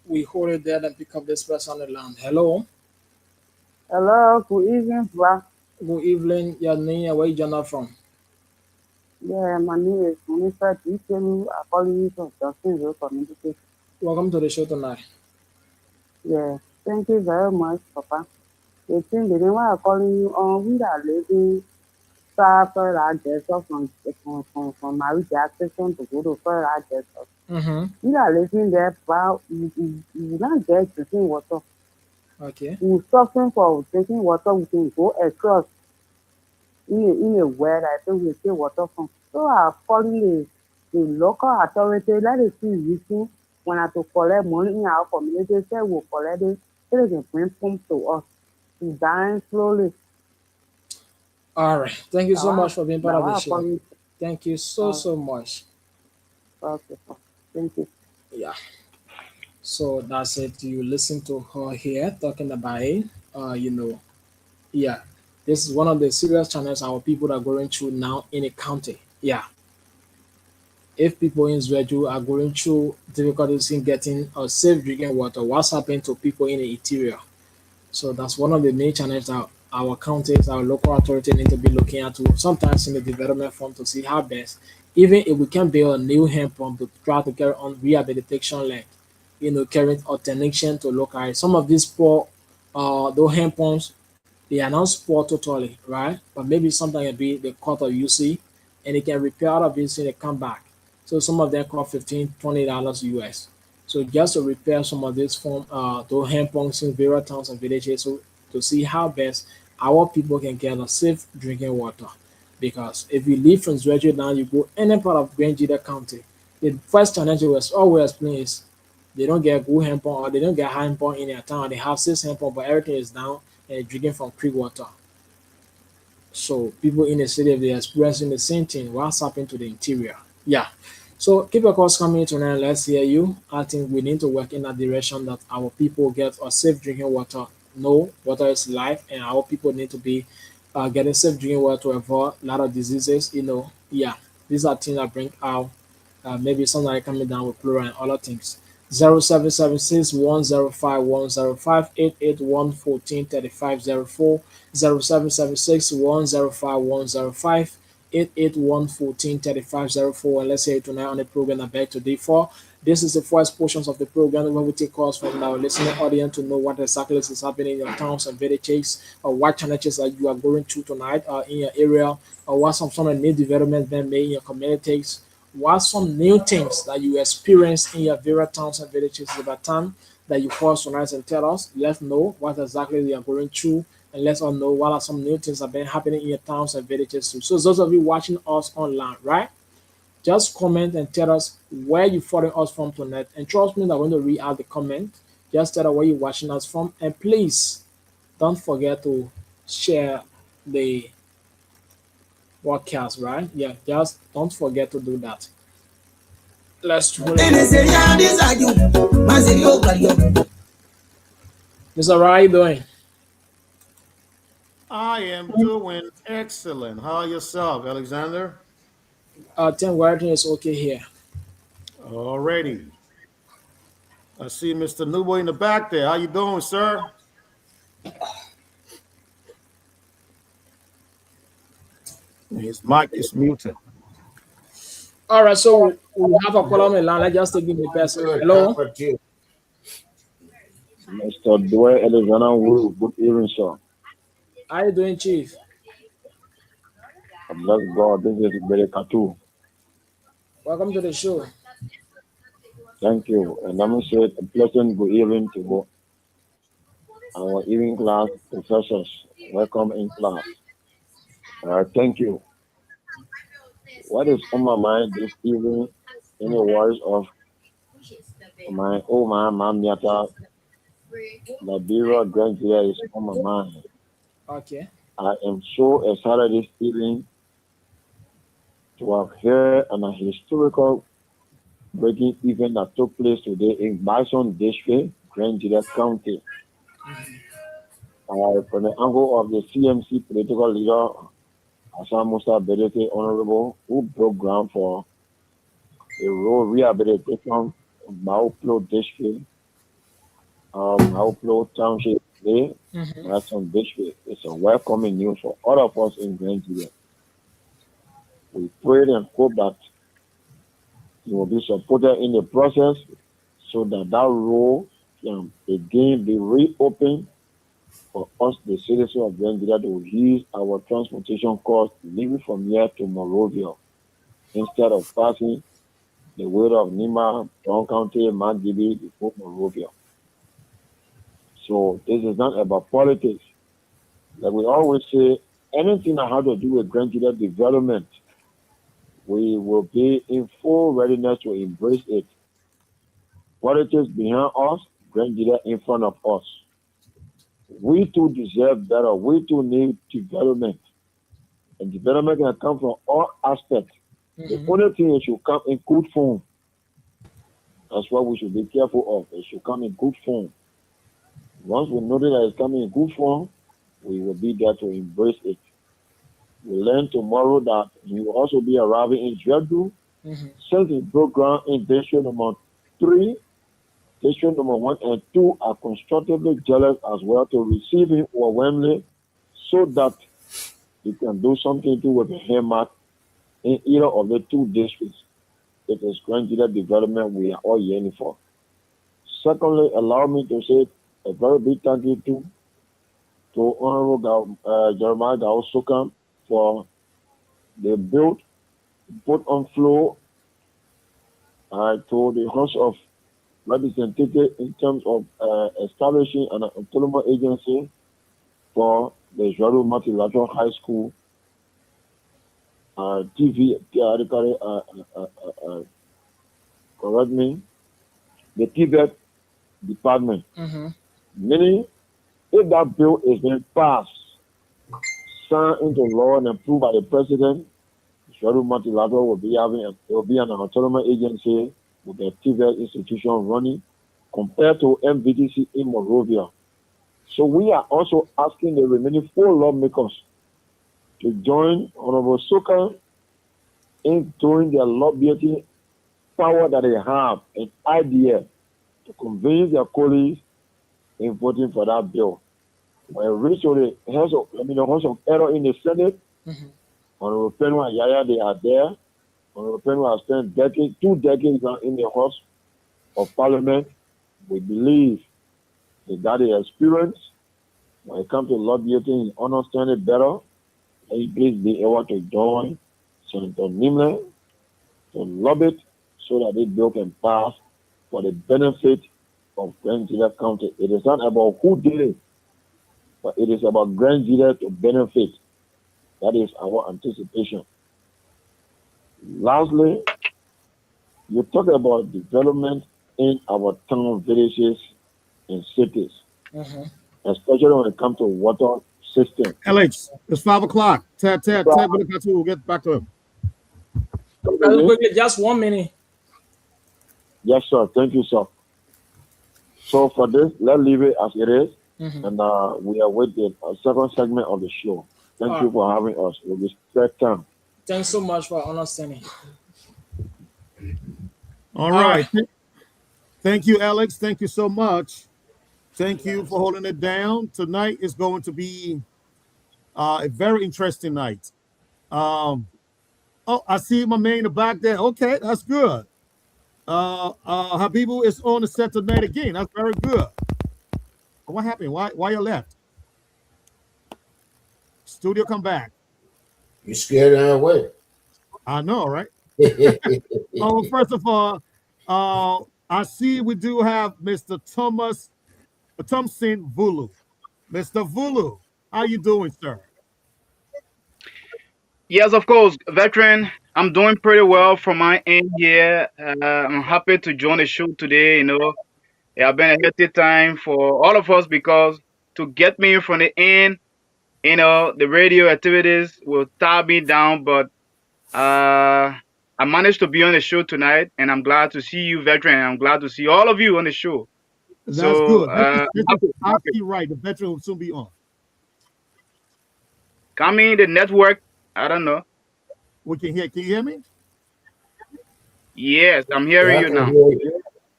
We hold it there and pick up this person on the line. Hello. Hello, good evening, bro. Good evening. Your name, where you join from? Yeah, my name is Monica Dikenu. I call you from Johnsonville community. Welcome to the show tonight. Yeah, thank you very much, Papa. The thing, the reason why I'm calling you on, we are living far further from my station to go to further Gesser. Mm-hmm. We are living there, but we not get drinking water. Okay. We're suffering for drinking water. We can go across in a well. I think we take water from. So I'm calling the local authority, let it see reaching when I to collect money in our community, say we'll collect it, so they can bring pump to us. It's dying slowly. All right. Thank you so Now, much for being part of now the I show. call you. Thank you so much. Okay, thank you. Yeah. So that's it. You listen to her here talking about it. You know, yeah. This is one of the serious challenges our people are going through now in a county. Yeah. If people in Zweju are going through difficulties in getting a safe drinking water, what's happening to people in the interior? So that's one of the main challenges that our counties, our local authority need to be looking at to sometimes in the development fund to see how best, even if we can build a new hand pump to try to carry on rehabilitation land, carrying alternation to local areas. Some of these poor those hand pumps, they are not spoiled totally, right? But maybe something can be the cut of UC and it can repair out of this and they come back. So some of them cost $15, $20 US. So just to repair some of these form those hand pumps in various towns and villages so to see how best our people can get a safe drinking water. Because if you leave from Zwedge now, you go any part of Grand Gita County, the first challenge we always explain is they don't get good hand pump or they don't get hand pump in their town. They have six hand pump, but everything is down and drinking from creek water. So people in the city they're experiencing the same thing. What's happening to the interior? Yeah. So keep your calls coming tonight. Let's hear you. I think we need to work in that direction that our people get a safe drinking water. No, water is life, and our people need to be getting safe drinking water to avoid a lot of diseases. Yeah, these are things that bring out maybe something like coming down with plural and other things. 0776 105 105 881 14 35 04 0776 105 105 881 14 35 04. And let's say tonight on the program I beg today for. This is the first portions of the program where we take calls from our listening audience to know what exactly is happening in your towns and villages, or what challenges that you are going through tonight in your area, or what some of the new developments been made in your communities. What some new things that you experience in your various towns and villages over time that you call tonight and tell us? Let's know what exactly you are going through and let us know what are some new things that have been happening in your towns and villages too. So those of you watching us online, right? Just comment and tell us where you're following us from tonight. And trust me that when you read out the comment, just tell us where you're watching us from. And please don't forget to share the podcast, right? Yeah, just don't forget to do that. Let's roll it. Mr. How are you doing? I am doing excellent. How are yourself, Alexander? Think everything is okay here. Alrighty. I see Mr. Nubo in the back there. How you doing, sir? His mic is muted. All right, so we have a call on the line. Let's just take the person. Hello. Mr. Dwayne Alexander Wu, good evening, sir. How you doing, Chief? Bless God, this is Bere Katu. Welcome to the show. Thank you. And let me say a pleasant good evening to our evening class professors. Welcome in class. Thank you. What is on my mind this evening in the words of my old man, Mamiata, Liberia Grandview is on my mind. Okay. I am so excited this evening to have heard an historical breaking event that took place today in Bison District, Grand GEDEH County. From the angle of the CMC political leader, Hassan Musa Bedete Honorable, who broke ground for a road rehabilitation in Mauplo District, Mauplo Township today, Bison District. It's a welcoming news for all of us in Grand GEDEH. We pray and hope that you will be supported in the process so that road can again be reopened for us, the citizens of Grand GEDEH, to use our transportation costs living from here to Monrovia instead of passing the way of Nima, Brown County, Mandibi, before Monrovia. So this is not about politics. Like we always say, anything that has to do with Grand GEDEH development, we will be in full readiness to embrace it. Politics behind us, Grand GEDEH in front of us. We too deserve better. We too need development. And development can come from all aspects. The only thing is it should come in good form. That's what we should be careful of. It should come in good form. Once we notice that it's coming in good form, we will be there to embrace it. We learn tomorrow that he will also be arriving in GEDEH. Since the program in district number 3, district number 1 and 2 are constructively jealous as well to receive him overwhelmingly so that he can do something to with him in either of the 2 districts. It is Grand GEDEH development we are all yearning for. Secondly, allow me to say a very big thank you to Honorable Jeremiah Gao Sokam for the bill put on floor to the House of Representatives in terms of establishing an autonomous agency for the GEDEH Multilateral High School correct me, the TVET department. Meaning, if that bill is being passed, signed into law and approved by the president, GEDEH Multilateral will be an autonomous agency with the TVET institution running compared to MVDC in Monrovia. So we are also asking the remaining 4 lawmakers to join Honorable Soka in doing their lobbying power that they have and idea to convince their colleagues in voting for that bill. When it reaches to the House of Error in the Senate, Honorable Penwa and Yaya, they are there. Honorable Penwa has spent 2 decades now in the House of Parliament. We believe they got the experience. When it comes to lobbying, he understands it better. And he please be able to join Senator Nimle to lobby it so that this bill can pass for the benefit of Grand GEDEH County. It is not about who did it, but it is about Grand GEDEH to benefit. That is our anticipation. Lastly, you talk about development in our town, villages, and cities, especially when it comes to water system. LH, it's 5 o'clock. Ted, we'll get back to him. Quickly, just 1 minute. Yes, sir. Thank you, sir. So for this, let's leave it as it is, and we are with the second segment of the show. Thank you for having us. We'll respect time. Thanks so much for understanding. All right. Thank you, Alex. Thank you so much. Thank you for holding it down. Tonight is going to be a very interesting night. Oh, I see my man in the back there. Okay, that's good. Habibu is on the set tonight again. That's very good. What happened? Why you left? Studio, come back. You scared her away. I know, right? Oh, first of all, I see we do have Mr. Thompson Vulu. Mr. Vulu, how you doing, sir? Yes, of course, veteran. I'm doing pretty well from my end here. I'm happy to join the show today. It has been a hectic time for all of us because to get me from the end, the radio activities will tie me down. But I managed to be on the show tonight, and I'm glad to see you, veteran. I'm glad to see all of you on the show. That's good. Happy. Right. The veteran will soon be on. Coming the network. I don't know. We can hear. Can you hear me? Yes, I'm hearing you now.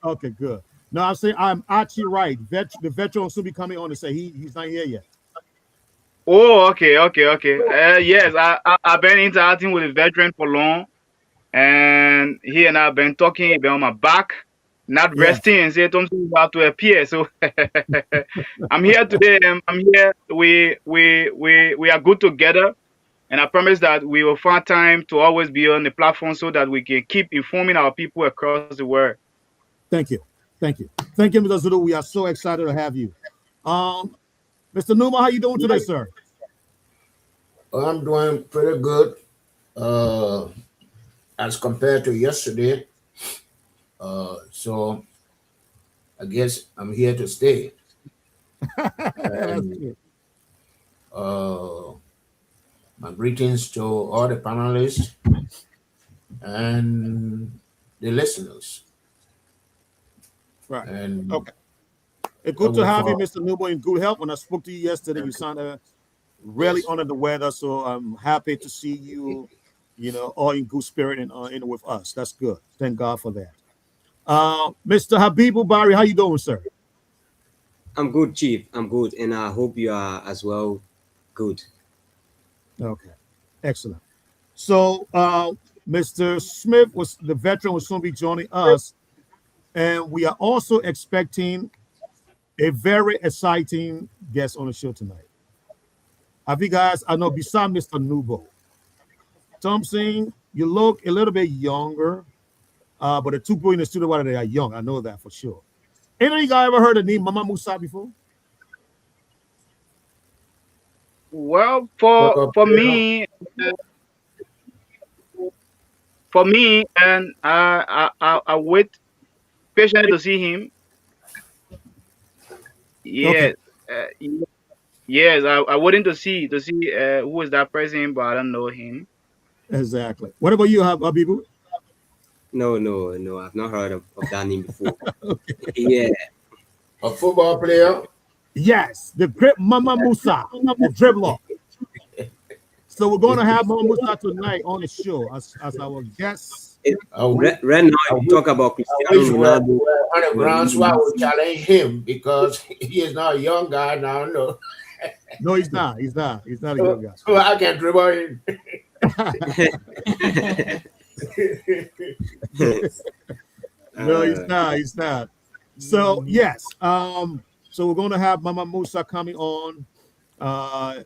Okay, good. No, I'm saying I'm ARCHIE right. The veteran will soon be coming on to say he's not here yet. Oh, okay. Yes, I've been interacting with the veteran for long, and he and I've been talking about my back, not resting, and say something about to appear. So I'm here today. I'm here. We are good together. And I promise that we will find time to always be on the platform so that we can keep informing our people across the world. Thank you. Mr. Zulu. We are so excited to have you. Mr. Numa, how you doing today, sir? I'm doing pretty good. as compared to yesterday. So I guess I'm here to stay. That's And good. my greetings to all the panelists and the listeners. Right. And Okay. It's good to with have you, Mr. Nubo, in good health. When I spoke to you yesterday, you sounded really yes, under the weather. So I'm happy to see you, all in good spirit and with us. That's good. Thank God for that. Mr. Habibu Bari, how you doing, sir? I'm good, Chief. I'm good, and I hope you are as well. Good. Okay. Excellent. So Mr. Smith the veteran will soon be joining us. And we are also expecting a very exciting guest on the show tonight. Have you guys, I know beside Mr. Nubo, Thompson, you look a little bit younger, but the two people in the studio, while they are young, I know that for sure. Any of you guys ever heard the name Mama Musa before? Well, football for player. me, and I wait patiently to see him. Okay, Yes, yes, I waiting to see who is that person, but I don't know him. exactly. What about you, Habibu? No. I've not heard of that name before. Yeah. A football player. Yes, the great Mama Musa, the dribbler. So we're going to have Mama Musa tonight on the show as our guest. Right now, I if you wish, talk about I Cristiano wish Ronaldo, on the we're ground, really so I would missing. challenge him because he is not a young guy now. No, No, he's not. He's not a young guy. so I can dribble him. No, he's not. He's not. So yes, so we're going to have Mama Musa coming on, I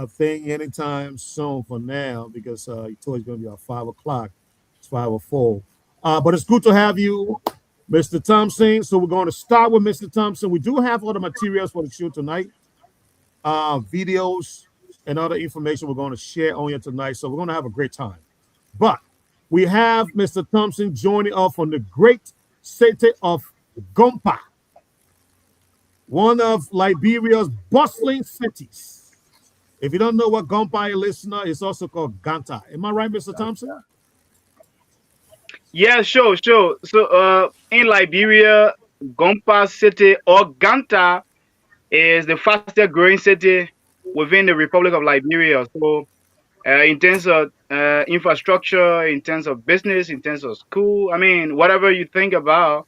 think anytime soon for now because he told it's going to be at 5 o'clock. It's 5:04. But it's good to have you, Mr. Thompson. So we're going to start with Mr. Thompson. We do have all the materials for the show tonight, videos and other information we're going to share on you tonight. So we're going to have a great time. But we have Mr. Thompson joining us from the great city of Gompa, one of Liberia's bustling cities. If you don't know what Gompa is, listener, it's also called Ganta. Am I right, Mr. Thompson? Yeah, sure. So, in Liberia, Gompa City or Ganta is the fastest growing city within the Republic of Liberia. So, in terms of infrastructure, in terms of business, in terms of school, I mean, whatever you think about,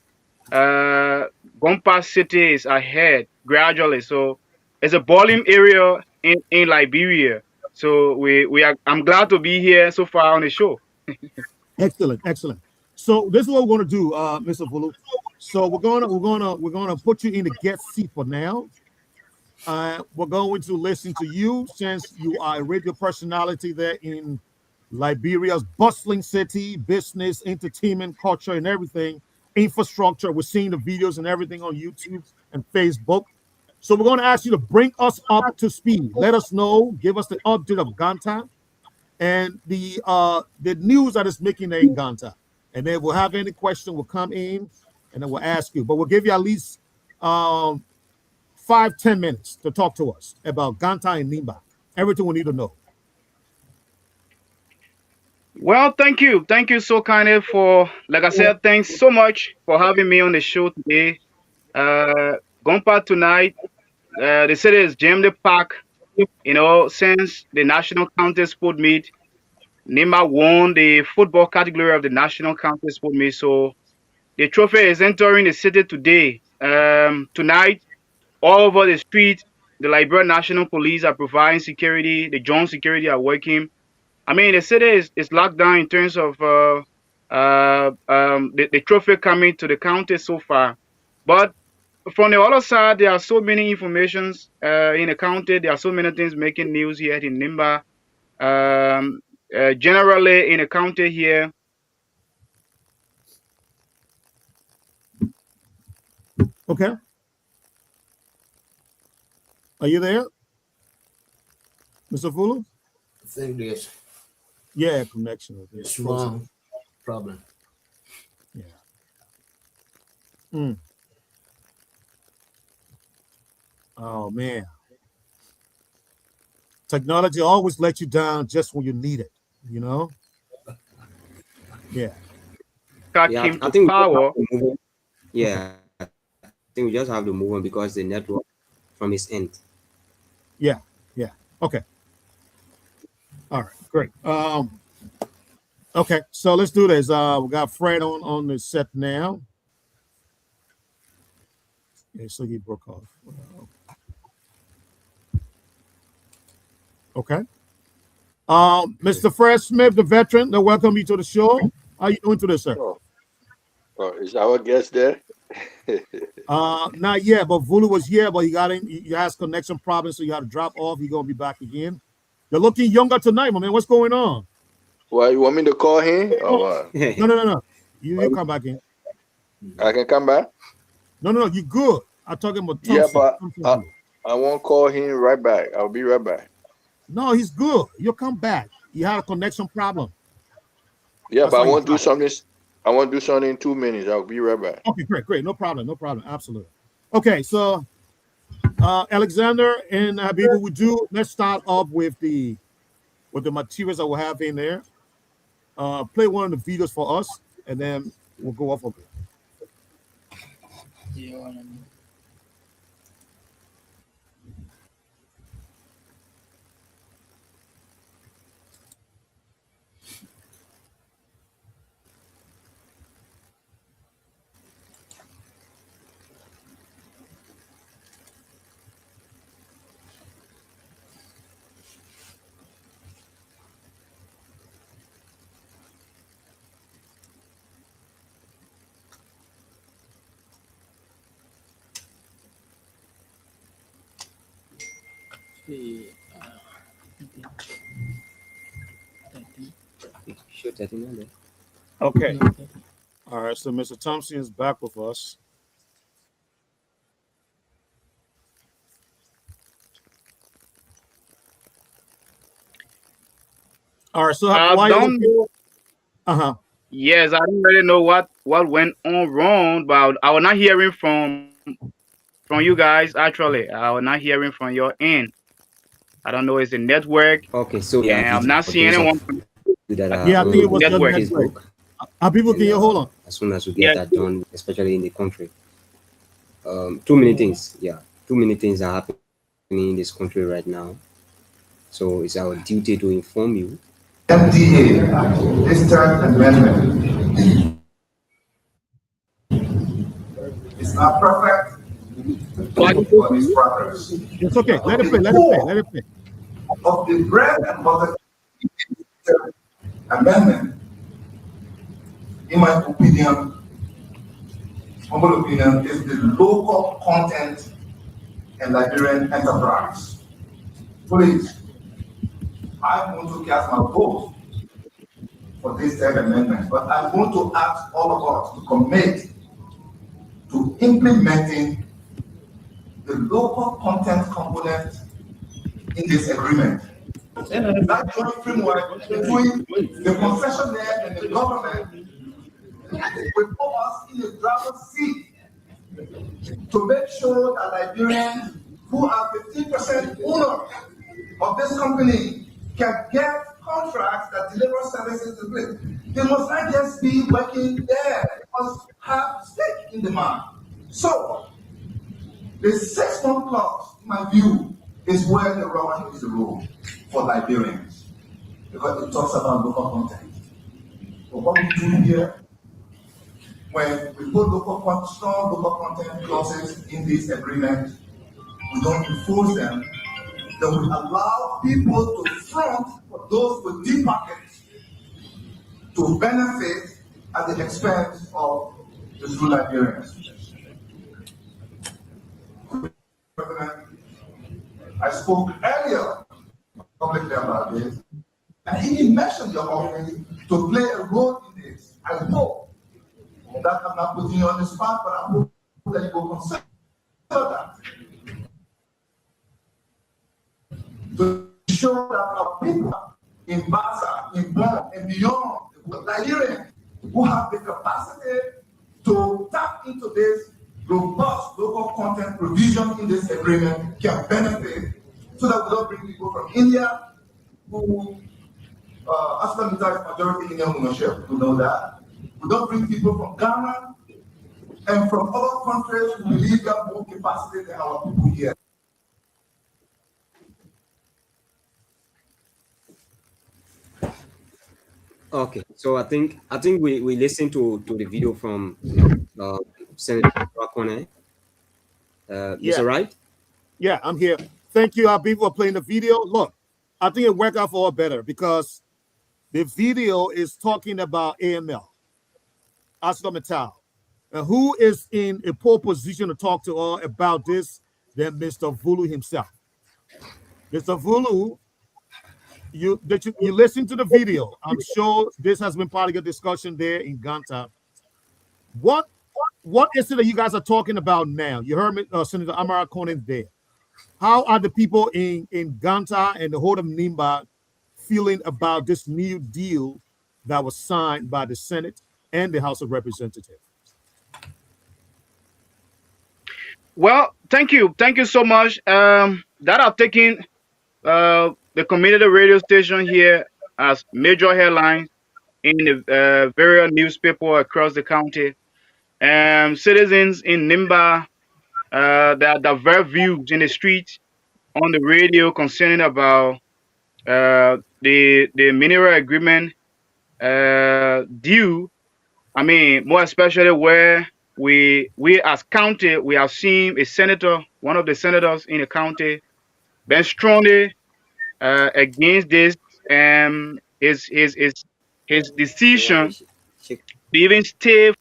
Gompa City is ahead gradually. So, it's a bowling area in Liberia. So I'm glad to be here so far on the show. Excellent, excellent. So this is what we're going to do, Mr. Vulu. So we're gonna put you in the guest seat for now. We're going to listen to you since you are a radio personality there in Liberia's bustling city, business, entertainment, culture, and everything, infrastructure. We're seeing the videos and everything on YouTube and Facebook. So we're going to ask you to bring us up to speed. Let us know, give us the update of Ganta and the news that is making there in Ganta. And then we'll have any question, we'll come in and then we'll ask you. But we'll give you at least 5-10 minutes to talk to us about Ganta and Nimba. Everything we need to know. Well, thank you so kindly for, like I said, thanks so much for having me on the show today. Gompa tonight, the city is jammed packed. Since the national county sport meet, Nima won the football category of the national county sport meet. So the trophy is entering the city today. Tonight, all over the street, the Liberian National Police are providing security. The Joint Security are working. I mean, the city is locked down in terms of the trophy coming to the county so far. But from the other side, there are so many informations in the county. There are so many things making news here in Nimba. Generally, in the county here, Okay. Are you there, Mr. Fulu? I think this Yeah, connection. is wrong. problem. Yeah. Mm. Oh man. Technology always lets you down just when you need it, you know? Yeah. Car Yeah, came I to think we just have power. to move on. Okay. Yeah, I think we just have to move on because the network from his end. Yeah. Yeah. Okay. All right. Great. Okay. So let's do this. We got Fred on the set now. Yeah, so he broke off. Okay. Mr. Fred Smith, the veteran, I welcome you to the show. How you doing today, sir? Is our guest there? Not yet, but Vulu was here, but he has connection problems, so you had to drop off. You're gonna be back again. You're looking younger tonight, my man. What's going on? Well, you want me to call him? Or what? No. You come back in. I can come back? No, you good. I'm talking about Yeah, Thompson. but Thompson. I won't call him right back. I'll be right back. No, he's good. You'll come back. You had a connection problem. Yeah, That's but I why you want to do dropped. something. I want to do something in 2 minutes. I'll be right back. Okay, great. No problem. Absolutely. Okay, so Alexander and Habibu, let's start off with the materials that we have in there. Play one of the videos for us, and then we'll go off of it. Yeah. The, Sure, 39. Okay. All right. So Mr. Thompson is back with us. All right. So I don't know. Yes, I don't really know what went on wrong, but I was not hearing from you guys. Actually, I was not hearing from your end. I don't know. It's the network, Okay, so yeah, and I'm video not for seeing those anyone. of you that are Yeah, I think it on was your network. network. Facebook. People, can you hold on? As soon as we Yeah. get that done, especially in the country, too many things. Yeah, too many things are happening in this country right now. So it's our duty to inform you. MDA, this third amendment, is not perfect, but it's progress. It's okay. Let it play. Of the bread and butter amendment, in my opinion, humble opinion, is the local content and Liberian enterprise. Please, I'm going to cast my vote for this third amendment, but I'm going to ask all of us to commit to implementing the local content component in this agreement. That joint framework between the concessionaire and the government will put us in a driver's seat to make sure that Liberians who are 15% owners of this company can get contracts that deliver services to place. They must not just be working there, they must have stake in demand. So, the 6-month clause, in my view, is where the rubber hits the road for Liberians, because it talks about local content. But what we do here, when we put strong local content clauses in this agreement, we don't enforce them, then we allow people to front for those with deep pockets to benefit at the expense of the true Liberians. I spoke earlier publicly about this, and he even mentioned your office to play a role in this. I hope that I'm not putting you on the spot, but I hope that you will consider that to show that our people in Basa, in Bon, and beyond, Nigeria, who have the capacity to tap into this robust local content provision in this agreement can benefit, so that we don't bring people from India who ArcelorMittal is majority Indian ownership, we know that. We don't bring people from Ghana and from other countries who believe they have more capacity than our people here. Okay, so I think we listened to the video from Senator Rakone. Is Yeah. that right? Yeah, I'm here. Thank you, Habib, for playing the video. Look, I think it worked out for all better because the video is talking about AML, ArcelorMittal. And who is in a poor position to talk to all about this than Mr. Vulu himself? Mr. Vulu, you listen to the video. I'm sure this has been part of your discussion there in Ganta. What is it that you guys are talking about now? You heard me, Senator Amara Conan there. How are the people in Ganta and the whole of Nimba feeling about this new deal that was signed by the Senate and the House of Representatives? Well, thank you so much. That I've taken the community radio station here as major headlines in the various newspaper across the county. Citizens in Nimba, there are diverse views in the streets, on the radio concerning about the mineral agreement due. I mean, more especially where we as county, we have seen a senator, one of the senators in the county, been strongly against this, and his decision to even stay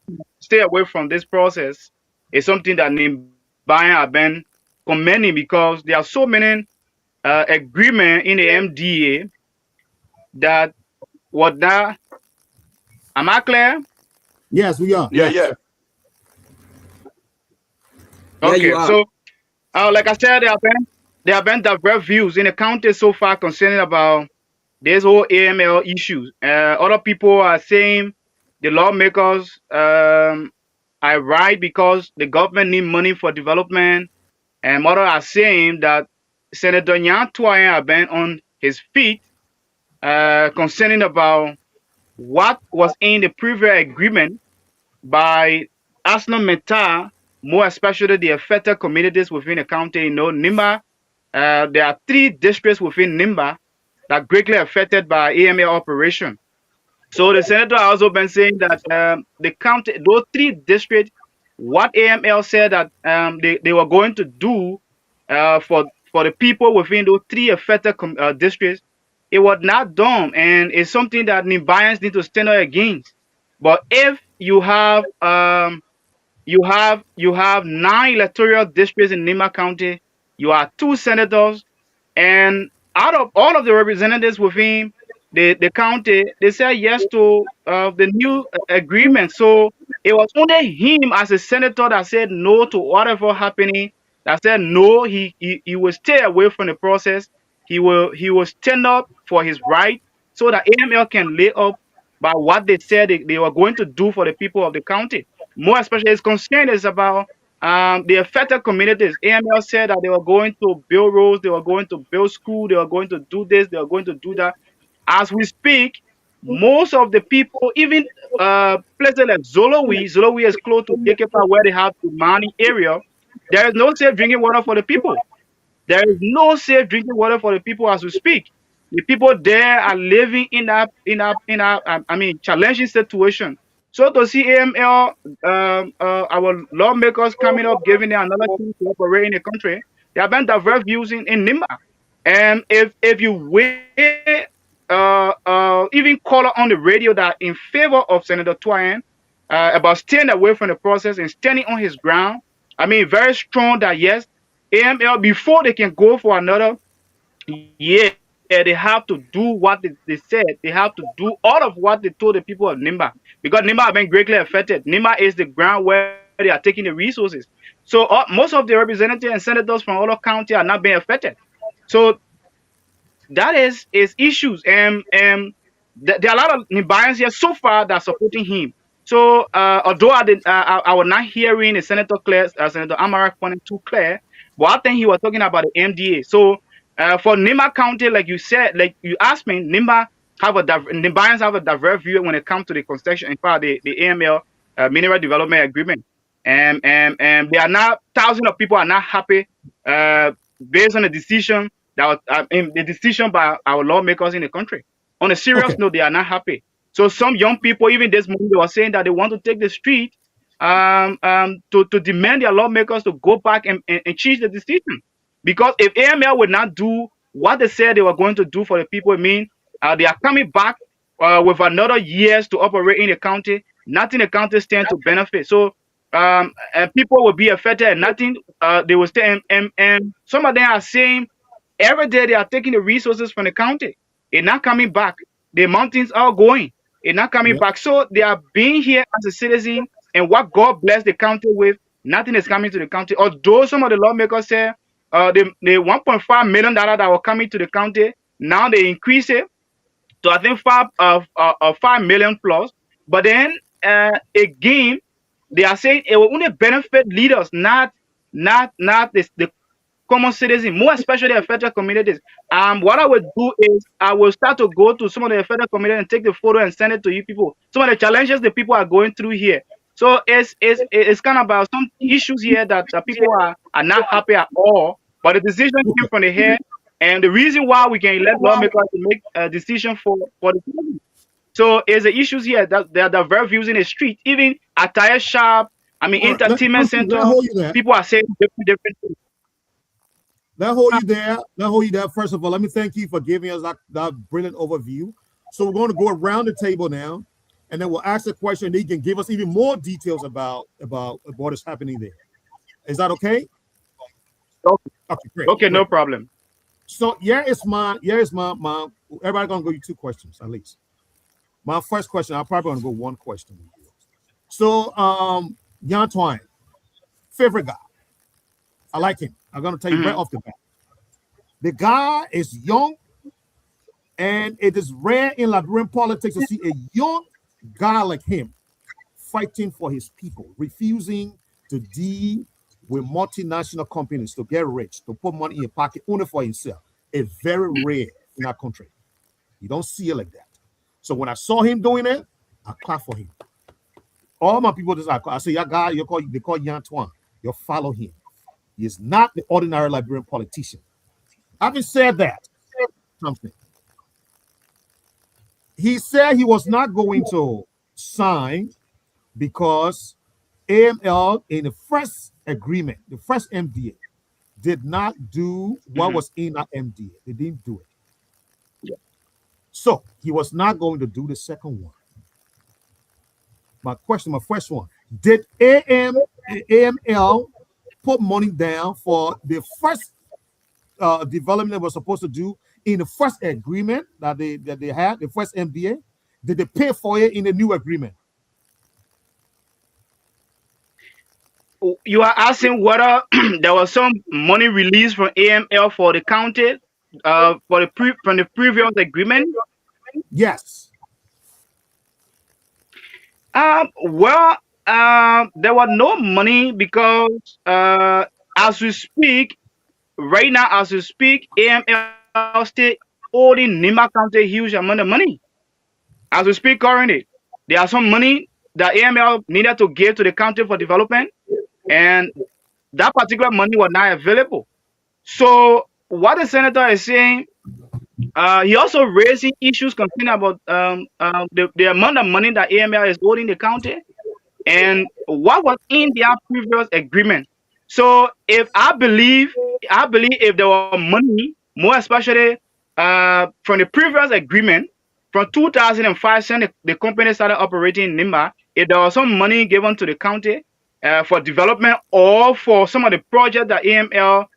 away from this process is something that Nimbayan have been commending, because there are so many agreement in the MDA that what that. Am I clear? Yes, we are. Yeah, Yes. yeah. Okay, you are. so like I said, there have been diverse views in the county so far concerning about this whole AML issues. Other people are saying the lawmakers are right because the government need money for development, and others are saying that Senator Nyan Twain have been on his feet concerning about what was in the previous agreement by ArcelorMittal, more especially the affected communities within the county. You know, Nimba, there are 3 districts within Nimba that are greatly affected by AML operation. So the senator also been saying that the county, those 3 districts, what AML said that they were going to do for the people within those 3 affected districts, it was not done, and it's something that Nimbayans need to stand up against. But if you have 9 electoral districts in Nimba County, you are 2 senators, and out of all of the representatives within the county, they said yes to the new agreement. So it was only him as a senator that said no to whatever happening. That said no, he will stay away from the process. He will stand up for his right, so that AML can lay up by what they said they were going to do for the people of the county. More especially, his concern is about the affected communities. AML said that they were going to build roads, they were going to build school, they were going to do this, they were going to do that. As we speak, most of the people, even places like Zolowi is close to Kekepa, where they have the Mani area. There is no safe drinking water for the people. There is no safe drinking water for the people as we speak. The people there are living in that challenging situation. So to see AML, our lawmakers coming up, giving them another thing to operate in the country, there have been diverse views in Nimba. And if you even call on the radio that in favor of Senator Twain about staying away from the process and standing on his ground, I mean, very strong that yes, AML, before they can go for another year, they have to do what they said. They have to do all of what they told the people of Nimba, because Nimba have been greatly affected. Nimba is the ground where they are taking the resources. So most of the representatives and senators from all county are not being affected. So that is issues. And there are a lot of Nibayans here so far that are supporting him. So although I was not hearing the Senator Claire, Senator Amarak pointing too clear, but I think he was talking about the MDA. So for Nimba County, like you said, like you asked me, Nibayans have a diverse view when it comes to the construction. In fact, the AML Mineral Development Agreement, and they are not, thousands of people are not happy based on the decision that was the decision by our lawmakers in the country. On a serious Okay. note, they are not happy. So some young people, even this morning, they were saying that they want to take the street to demand their lawmakers to go back and change the decision. Because if AML would not do what they said they were going to do for the people, it means they are coming back with another years to operate in the county. Nothing the county stand to benefit. So and people will be affected and nothing they will stay. And some of them are saying every day they are taking the resources from the county. They're not coming back. The mountains are going. They're not coming Yep. back. So they are being here as a citizen, and what God bless the county with, nothing is coming to the county. Although some of the lawmakers say the $1.5 million that were coming to the county, now they increase it to I think 5 million plus. But then again, they are saying it will only benefit leaders, not the common citizen, more especially the affected communities. What I would do is I will start to go to some of the affected communities and take the photo and send it to you people. Some of the challenges the people are going through here. So it's kind of about some issues here that people are not happy at all. But the decision came from the head, and the reason why we can let lawmakers to make a decision for the citizens. So it's the issues here that there are diverse views in the street, even attire shop, All right. entertainment Let center. hold you there. People are saying different things. Let hold you there. Let hold you there. First of all, let me thank you for giving us that brilliant overview. So we're going to go around the table now, and then we'll ask a question. And he can give us even more details about what is happening there. Is that okay? Okay, great. Okay, great. no problem. So here is my everybody gonna go you 2 questions at least. My first question, I'm probably gonna go 1 question with you. So Yan Twine, favorite guy. I like him. I'm gonna tell you right off the bat. The guy is young, and it is rare in Liberian politics to see a young guy like him fighting for his people, refusing to deal with multinational companies to get rich, to put money in your pocket only for himself. It's very rare in our country. You don't see it like that. So when I saw him doing it, I clap for him. All my people just I say, "Yeah, guy, they call Yan Twan. You follow him. He is not the ordinary Liberian politician." Having said that, something. He said he was not going to sign because AML in the first agreement, the first MDA, did not do what was in that MDA. They didn't do it. Yeah. So he was not going to do the second one. My first one, did AML put money down for the first development they were supposed to do in the first agreement that they had, the first MDA? Did they pay for it in the new agreement? You are asking whether there was some money released from AML for the county from the previous agreement? Yes. Well, there was no money because as we speak, right now, as we speak, AML still owing Nima County a huge amount of money. As we speak currently, there are some money that AML needed to give to the county for development, and that particular money was not available. So what the senator is saying, he also raising issues concerning about the amount of money that AML is owing the county and what was in their previous agreement. So if I believe if there were money, more especially from the previous agreement from 2005, since the company started operating in Nimba, if there was some money given to the county for development or for some of the projects that AML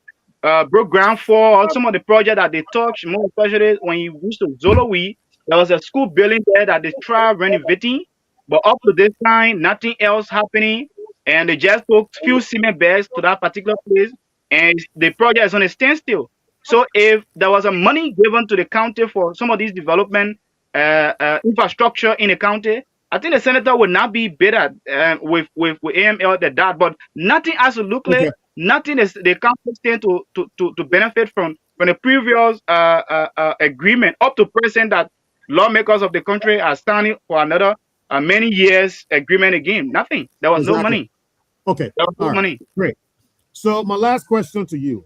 broke ground for, or some of the projects that they touched, more especially when you reach to Zolowi, there was a school building there that they tried renovating, but up to this time, nothing else happening, and they just took few cement bags to that particular place, and the project is on a standstill. So if there was a money given to the county for some of these development, infrastructure in the county, I think the senator would not be better with AML than that. But nothing absolutely, Okay. nothing is the council stand to benefit from the previous agreement up to present that lawmakers of the country are standing for another many years agreement again. Nothing. There was no Exactly. money. Okay. There was All no right. money. Great. So my last question to you: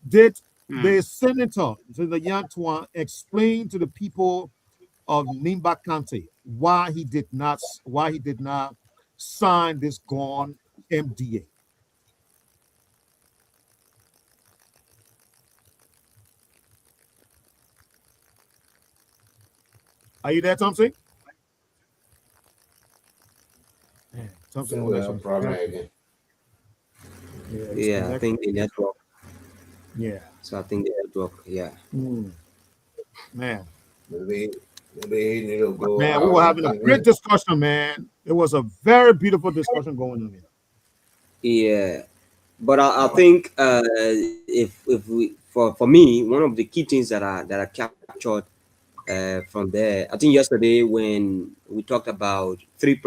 did Hmm. the senator, Senator Yantuan, explain to the people of Nimba County why he did not sign this gone MDA? Are you there, Thompson? Man, Thompson Think we connection have is problem terrible. again. Yeah, it's Yeah, I think connected. the network. Yeah. So I think the network. Yeah. Man. Maybe he need to But go man, we out were and having a come great in. discussion, man. It was a very beautiful discussion going on here. Yeah. But I think if we for me, one of the key things that I captured from there, I think yesterday when we talked about three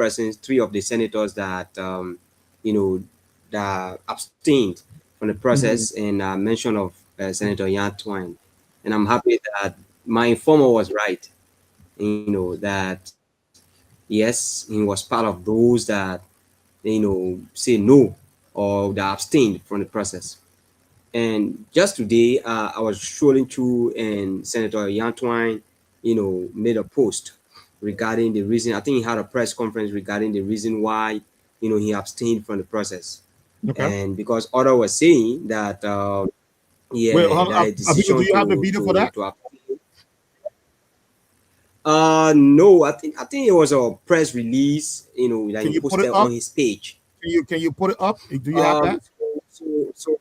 of the senators that you know that abstained from the process, and mention of Senator Yan Twine, and I'm happy that my informer was right. That yes, he was part of those that say no or that abstained from the process. And just today, I was scrolling through, and Senator Yantwine, made a post regarding the reason. I think he had a press conference regarding the reason why, he abstained from the process. Okay. And because others were saying that, Wait, yeah, that a Abigo, do decision you have the video for that? no, I think it was a press release, that Can he you put it posted up? on his page. Can you put it up? Do you have Um, that? so, so,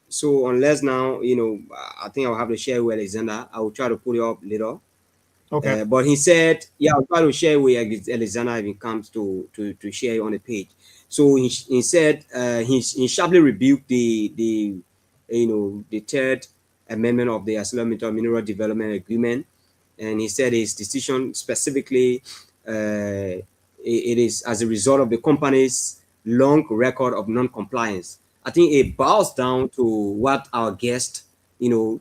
so unless now, I think I'll have to share with Alexander. I will try to put it up later. Okay. But he said, yeah, I'll try to share with Alexander if he comes to share on the page. So he said he sharply rebuked the third amendment of the ArcelorMittal Mineral Development Agreement, and he said his decision specifically it is as a result of the company's long record of non-compliance. I think it boils down to what our guest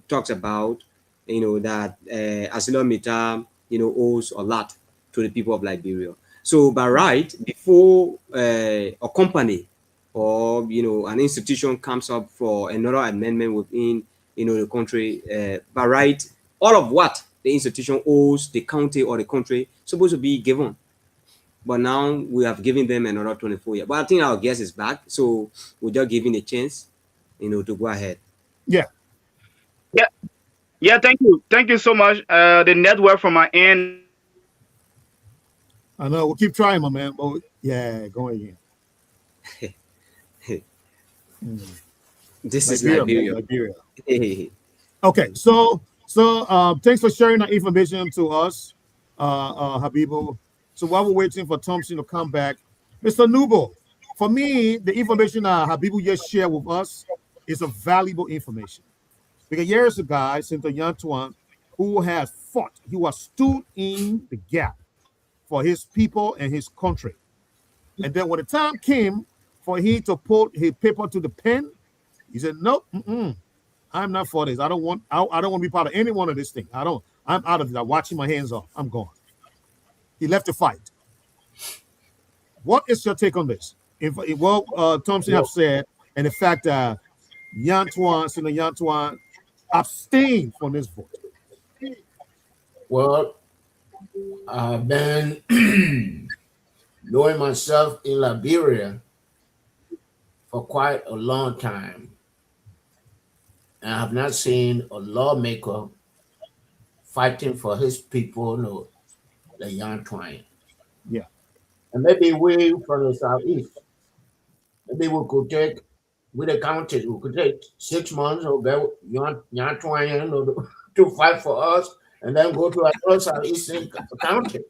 talks about, that ArcelorMittal owes a lot to the people of Liberia. So by right, before a company or an institution comes up for another amendment within the country, by right, all of what the institution owes the county or the country supposed to be given. But now we have given them another 24 years. But I think our guest is back, so we're just giving a chance, to go ahead. Yeah. Yeah, yeah. Thank you so much. The network from my end. I know. We'll keep trying, my man. But yeah, go again. This is Liberia, man, Liberia. Liberia. Okay, so thanks for sharing that information to us, Habibu. So while we're waiting for Thompson to come back, Mr. Nubo, for me, the information Habibu just shared with us is a valuable information. Because here's a guy, Senator Yantuan, who has fought, he was stood in the gap for his people and his country. And then when the time came for him to put his paper to the pen, he said, nope, I'm not for this. I don't want to be part of any one of this thing. I'm out of it. I'm washing my hands off. I'm gone. He left the fight. What is your take on this? If what Thompson have said, and the fact that Senator Yantuan abstained from this vote? Well, I've been knowing myself in Liberia for quite a long time, and I have not seen a lawmaker fighting for his people, no, the young twine. Yeah. And maybe we from the southeast, maybe we could take, with the county, we could take 6 months or go young twine, to fight for us, and then go to another southeastern county.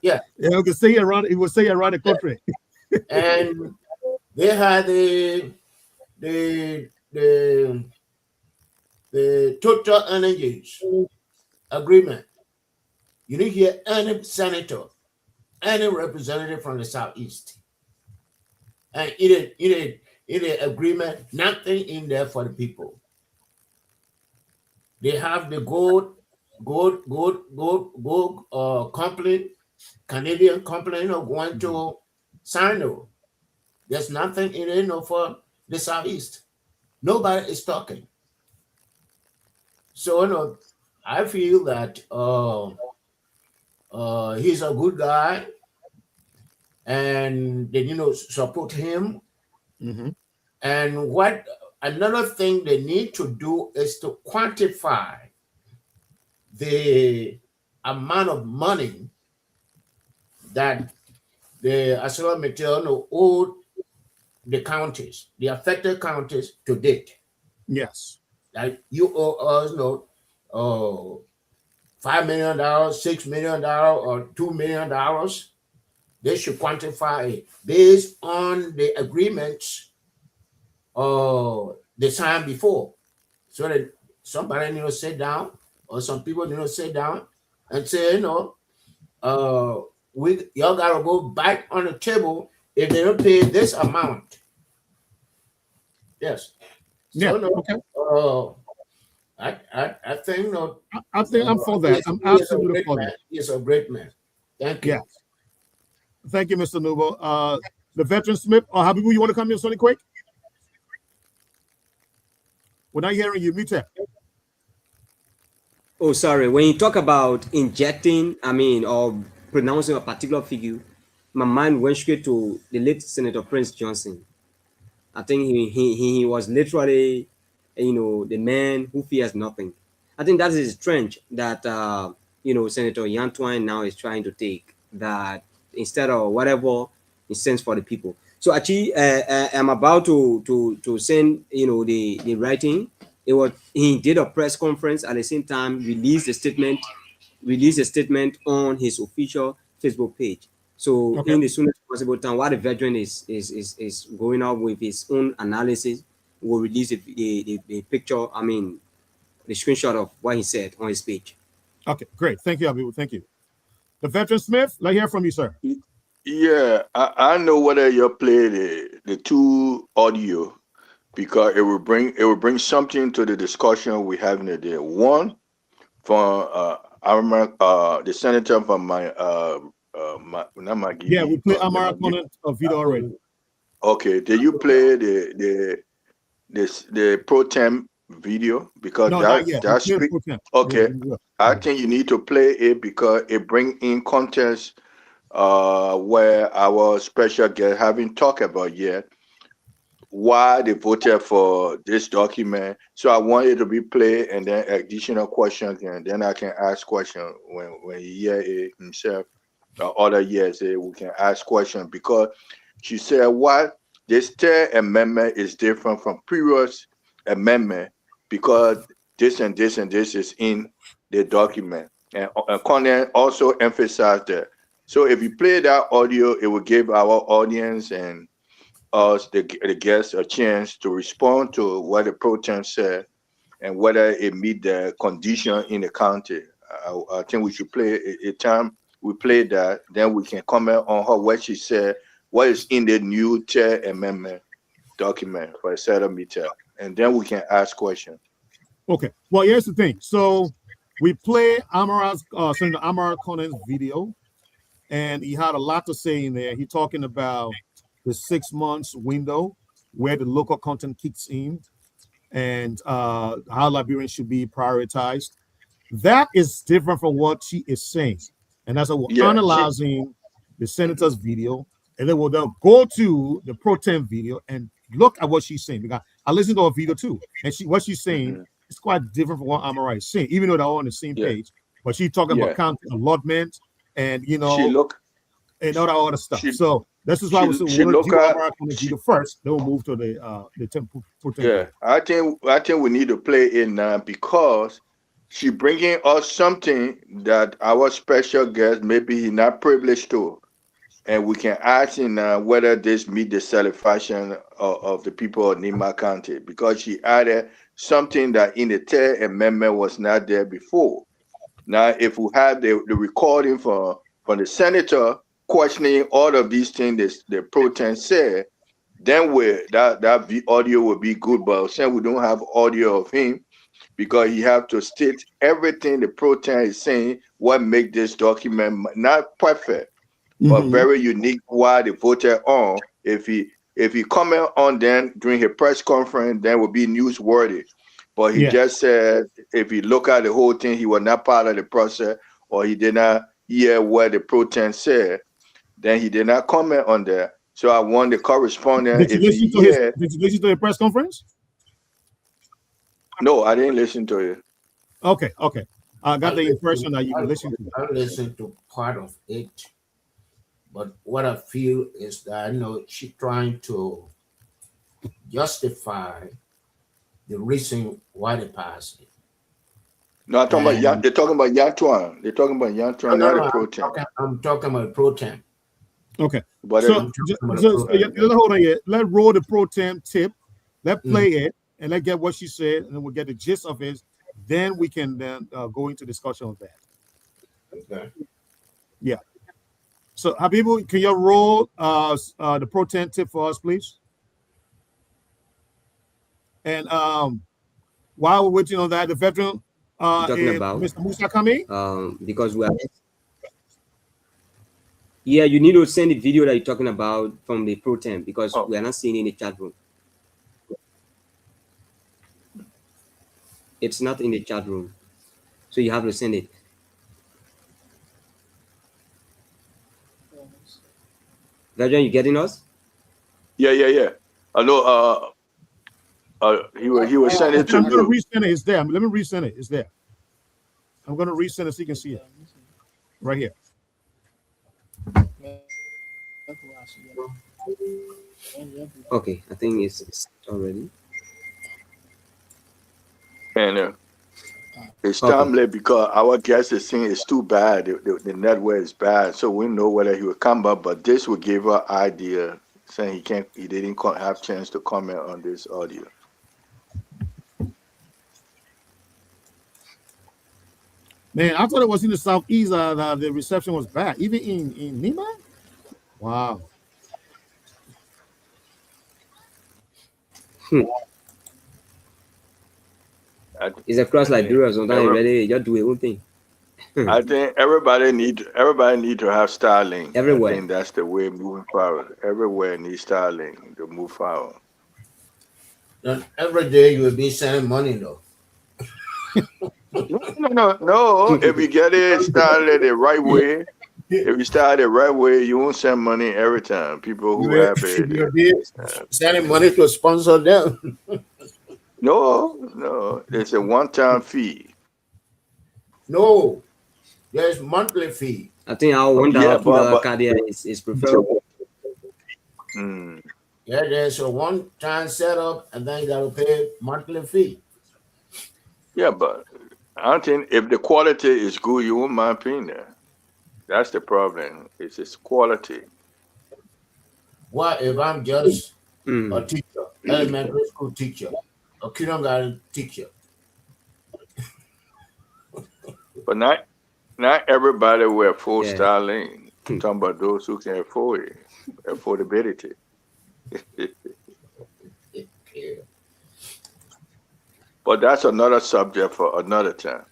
Yeah. Yeah, we can say around. It will say around the country. And they had the Total Energies agreement. You didn't hear any senator, any representative from the Southeast. And in an agreement, nothing in there for the people. They have the gold company, Canadian company, going to Sino. There's nothing in it, for the Southeast. Nobody is talking. So, I feel that he's a good guy, and they, support him. And what another thing they need to do is to quantify the amount of money that the ArcelorMittal owed the counties, the affected counties to date. Yes. Like you owe us, $5 million, $6 million, or $2 million. They should quantify it based on the agreements the time before, so that somebody need to sit down, or some people need to sit down and say, y'all gotta go back on the table if they don't pay this amount. Yes. Yeah. So, okay. I think I think I'm for that. I'm absolutely for that. He's a great man. Thank you. Yeah. Thank you, Mr. Nubo. The veteran Smith, or Habibu, you want to come in something quick? We're not hearing you. Mute. Oh, sorry. When you talk about injecting, or pronouncing a particular figure, my mind went straight to the late Senator Prince Johnson. I think he was literally, the man who fears nothing. I think that is a trend that Senator Yantuan now is trying to take. That instead of whatever he sends for the people. So actually, I'm about to send the writing. He did a press conference at the same time, released a statement on his official Facebook page. So in the soonest possible time, while the veteran is going out with his own analysis, we'll release the picture. The screenshot of what he said on his page. Okay, great. Thank you, Abibu. Thank you. The veteran Smith, let's hear from you, sir. Yeah, I know whether you play the two audio, because it will bring something to the discussion we're having today. One, from I remember the senator from yeah, we play Amara Conant of video already. Okay, did you play the pro tem video? Because no, that's okay. I think you need to play it because it bring in context where our special guest haven't talked about yet why they voted for this document. So I want it to be played, and then additional questions, and then I can ask questions when he hear it himself. Other years we can ask questions, because she said what this third amendment is different from previous amendment because this and this and this is in the document, and Conan also emphasized that. So if you play that audio, it will give our audience and us, the guests, a chance to respond to what the pro tem said and whether it meet the condition in the county. I think we should play a time we play that, then we can comment on her what she said, what is in the new third amendment document for a settlement, and then we can ask questions. Okay. Well, here's the thing. So we play Senator Amara Conant's video, and he had a lot to say in there. He's talking about the 6 months window where the local content kicks in, and how Liberians should be prioritized. That is different from what she is saying. And that's what we're analyzing the senator's video, and then we'll go to the pro tem video and look at what she's saying. Because I listened to her video too, and what she's saying is quite different from what Amara is saying, even though they're all on the same page. But she's talking about county allotment and and all that other stuff. So this is why we're going to do Amara video first. Then we'll move to the temple. I think we need to play it now because she bringing us something that our special guest maybe he not privileged to, and we can ask him whether this meet the satisfaction of the people of Nima County, because she added something that in the third amendment was not there before. Now, if we have the recording from the senator questioning all of these things the pro-tem said, then that audio will be good. But since we don't have audio of him, because he have to state everything the pro-tem is saying, what make this document not perfect, but very unique, why they voted on. If he comment on them during his press conference, then will be newsworthy. But he just said if he look at the whole thing, he was not part of the process, or he did not hear what the pro-tem said, then he did not comment on that. So I want the correspondent. Did you listen to the press conference? No, I didn't listen to it. Okay. I got the impression that you listened to it. I listened to part of it, but what I feel is that she's trying to justify the reason why they passed it. No, I'm talking about they're talking about Yantuan. They're talking about Yantuan, not the pro-tem. I'm talking about pro-tem. Okay. But hold on here. Let's roll the pro-tem tip. Let's play it and let's get what she said, and then we'll get the gist of it. Then we can go into discussion of that. Okay. Yeah. So, Habibu, can you roll the pro-tem tip for us, please? And while we're waiting on that, the veteran talking about Mr. Musa coming? Because we are. Yeah, you need to send the video that you're talking about from the pro-tem because we are not seeing it in the chat room. It's not in the chat room, so you have to send it. Virgin, you getting us? Yeah. I know. He was sending it to I'm you. going to resend it. It's there. Let me resend it. It's there. I'm going to resend it so you can see it. Right here. Okay, I think it's already. And it's timely because our guest is saying it's too bad. The network is bad, so we know whether he will come up. But this will give her idea, saying he didn't have chance to comment on this audio. Man, I thought it was in the southeast. The reception was bad, even in Nima. Wow. It's across Liberia. Sometimes really just do your own thing. I think everybody need to have Starlink. Everywhere. I think that's the way moving forward. Everywhere needs Starlink to move forward. Not every day you will be sending money though. No. If you get it started the right way, if you start the right way, you won't send money every time. People who have it, you'll be sending money to sponsor them. No, it's a one-time fee. No, there's monthly fee. I think our $1 card here is preferable. Yeah, there's a one-time setup, and then you got to pay monthly fee. Yeah, but I think if the quality is good, you won't mind paying that. That's the problem. It's its quality. What if I'm just a teacher, elementary school teacher, a kindergarten teacher? But not everybody will afford Starlink. I'm talking about those who can afford it. Affordability. But that's another subject for another time.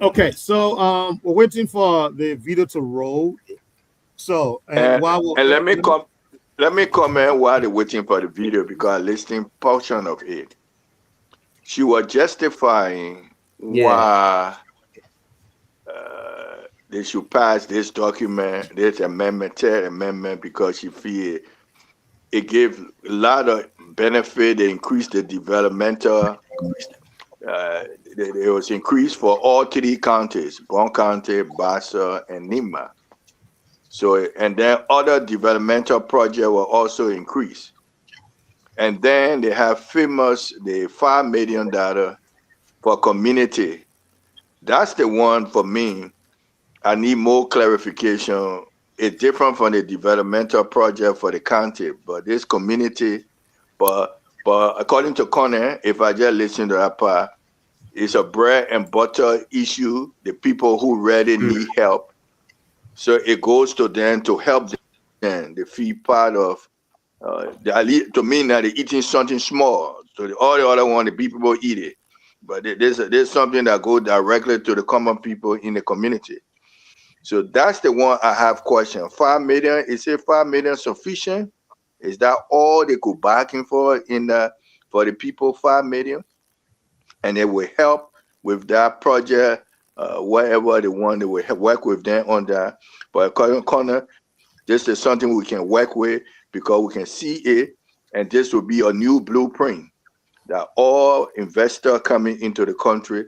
Okay, so we're waiting for the video to roll. So let me comment while they're waiting for the video because I listening portion of it. She was justifying why they should pass this document, this amendment, third amendment, because she feel it gave a lot of benefit. They increased the developmental. It was increased for all three counties: Bon County, Bassa, and Nima. So, and then other developmental projects were also increased. And then they have the $5 million for community. That's the one for me. I need more clarification. It's different from the developmental project for the county, but this community, but according to Connor, if I just listen to that part, It's a bread and butter issue. The people who really need help. So it goes to them to help them. They feel part of to me now they're eating something small. So all the other one, the people eat it. But there's something that goes directly to the common people in the community. So that's the one I have question. 5 million, is it 5 million sufficient? Is that all they could bargain for for the people, 5 million? And it will help with that project, wherever they want, they will work with them on that. But according Connor, this is something we can work with because we can see it, and this will be a new blueprint that all investors coming into the country,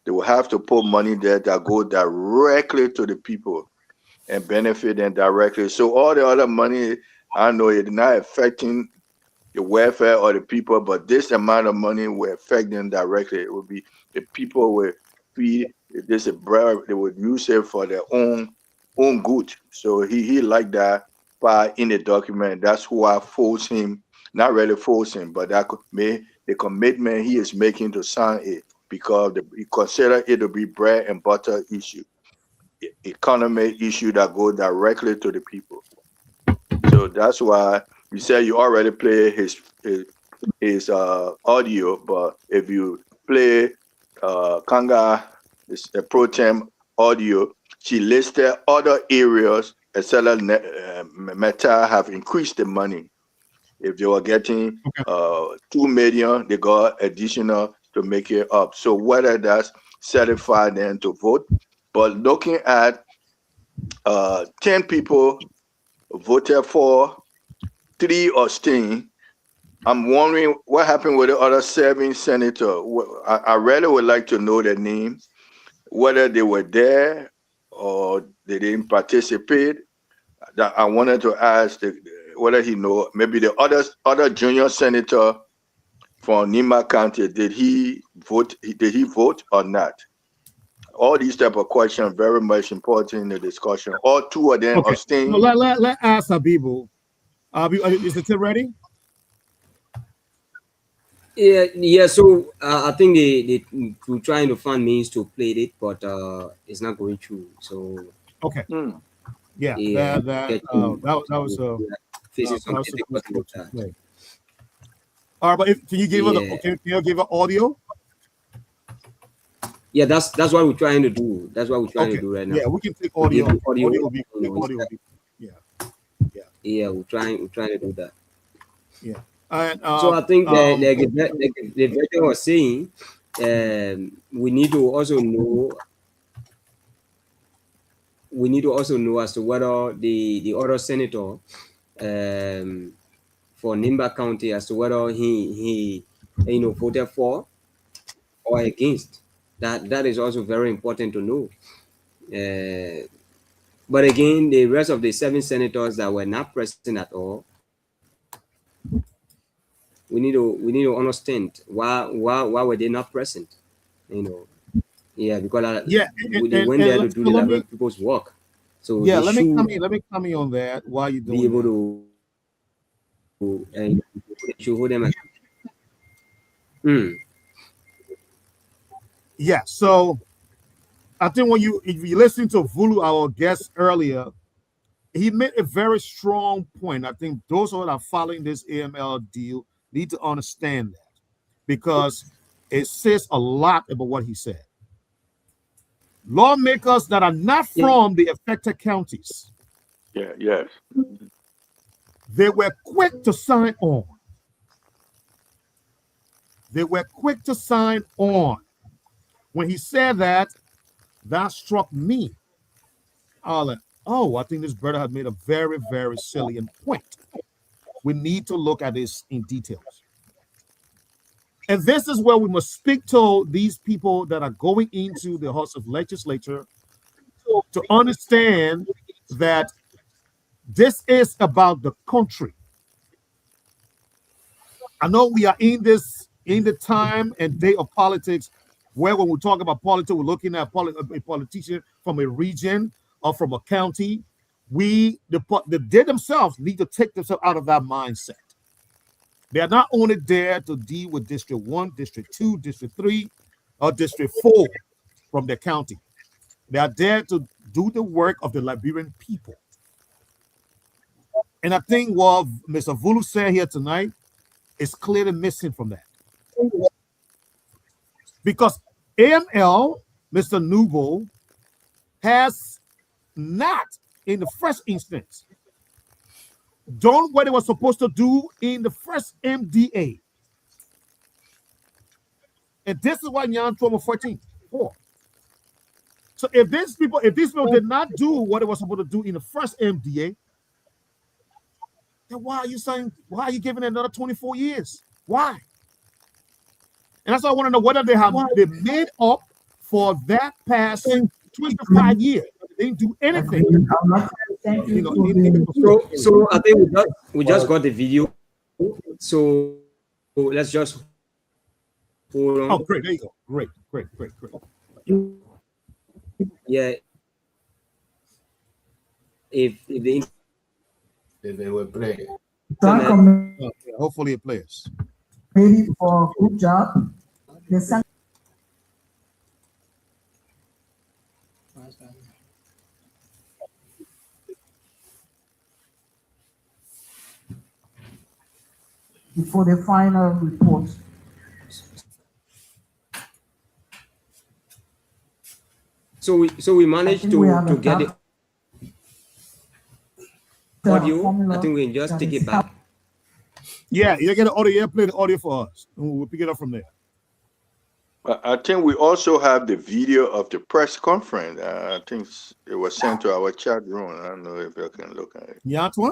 they will have to put money there that go directly to the people and benefit them directly. So all the other money, I know it's not affecting the welfare of the people, but this amount of money will affect them directly. It will be the people will feed this a bread, they would use it for their own good. So he liked that part in the document. That's who I force him, not really force him, but that could make the commitment he is making to sign it because he consider it to be bread and butter issue, economic issue that go directly to the people. So that's why you said you already play his audio, but if you play Kanga, this pro tem audio, she listed other areas except Meta have increased the money. If they were getting 2 million, they got additional to make it up. So whether that's certified them to vote, but looking at 10 people voted for, 3 abstained. I'm wondering what happened with the other 7 senators. I really would like to know their name, whether they were there or they didn't participate. That I wanted to ask whether he know maybe the other junior senator from Nima County, did he vote? Did he vote or not? All these type of questions very much important in the discussion. All 2 of them abstained. So let ask Habibu. Is the tip ready? Yeah. So I think they were trying to find means to play it, but it's not going through. So okay. Yeah, that was facing some that was difficulty with that. play. All right, but can you give her can you give her audio? Yeah, that's what we're trying to do. That's what we're trying to do right now. Yeah, we can take audio. Audio will be yeah, we're trying to do that. Yeah. And, so I think the veteran was saying we need to also know as to whether the other senator for Nimba County, as to whether he voted for or against. That is also very important to know. But again, the rest of the 7 senators that were not present at all, we need to understand why were they not present? Because they went there to do the other people's work. So let me come in on that while you doing be able to hold them. Yeah, so I think if you listen to Vulu, our guest earlier, he made a very strong point. I think those who are following this AML deal need to understand that because it says a lot about what he said. Lawmakers that are not from the affected counties, they were quick to sign on. When he said that struck me. I think this brother had made a very, very salient point. We need to look at this in details. And this is where we must speak to these people that are going into the House of Legislature to understand that this is about the country. I know we are in the time and day of politics where when we talk about politics, we're looking at a politician from a region or from a county. They themselves need to take themselves out of that mindset. They are not only there to deal with District 1, District 2, District 3. or District 4 from their county. They are there to do the work of the Liberian people. And I think what Mr. Vulu said here tonight is clearly missing from that. Because AML, Mr. Nubo, has not, in the first instance, done what it was supposed to do in the first MDA. And this is why Nyan 14. So if these people did not do what it was supposed to do in the first MDA, then why are you giving it another 24 years? Why? And that's why I want to know whether they made up for that past 25 years. They didn't do anything. So I think we just got the video. So let's just hold on. Oh, great. There you go. Great. Yeah. If they will play. Hopefully it plays. Ready for good job. The second before the final report. So we managed to get the audio. I think we can just take it back. Yeah, you get the audio. Play the audio for us, and we'll pick it up from there. I think we also have the video of the press conference. I think it was sent to our chat room. I don't know if you can look at it. Yeah, Antoine?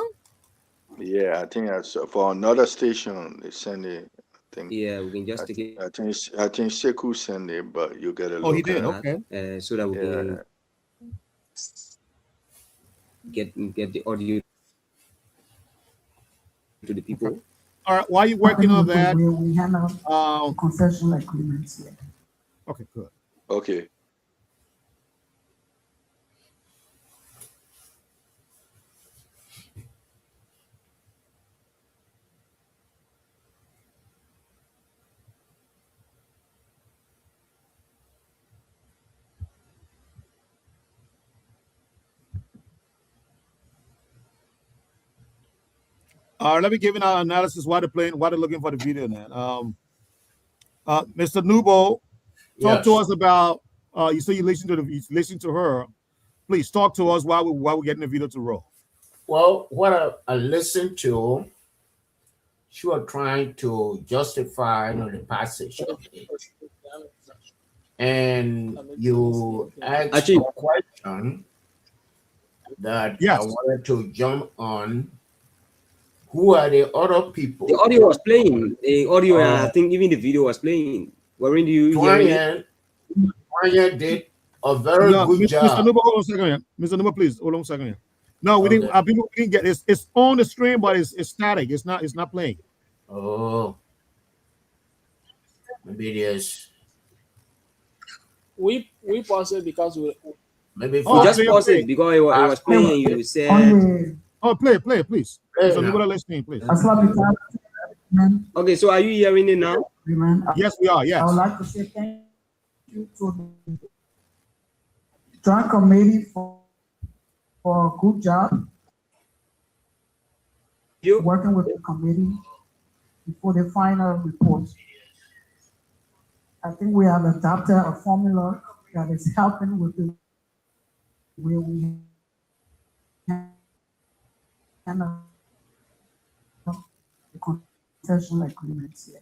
Yeah, I think that's for another station. They send it. I think. Yeah, we can just take it. I think Sekou sent it, but you get a look. Oh, he did. Okay. So that we can get the audio to the people. Okay. All right. While you're working on that, we handle concession agreements here. Okay, good. Okay. Let me give you our analysis why they're looking for the video now. Mr. Nubo, talk to us about you say you listen to her. Please talk to us while we're getting the video to roll. Well, what I listened to, she was trying to justify the passage. And you asked a question that I wanted to jump on. Who are the other people? The audio was playing. The audio, I think even the video was playing. Weren't you hearing it? Twanya did a very good job. Mr. Nuba, hold on a second here. Mr. Nuba, please, hold on a second here. No, we didn't. We didn't get this. It's on the stream, but it's static. It's not playing. Oh, maybe it is. We pause it because we maybe we just pause it because it was playing. You said. Oh, play, please. Mr. Nuba, listening, please. Okay, so are you hearing it now? Yes, we are. Yes. I would like to say thank you to the Joint Committee for a good job working with the committee before the final report. I think we have adopted a formula that is helping with the way we handle the concession agreements here.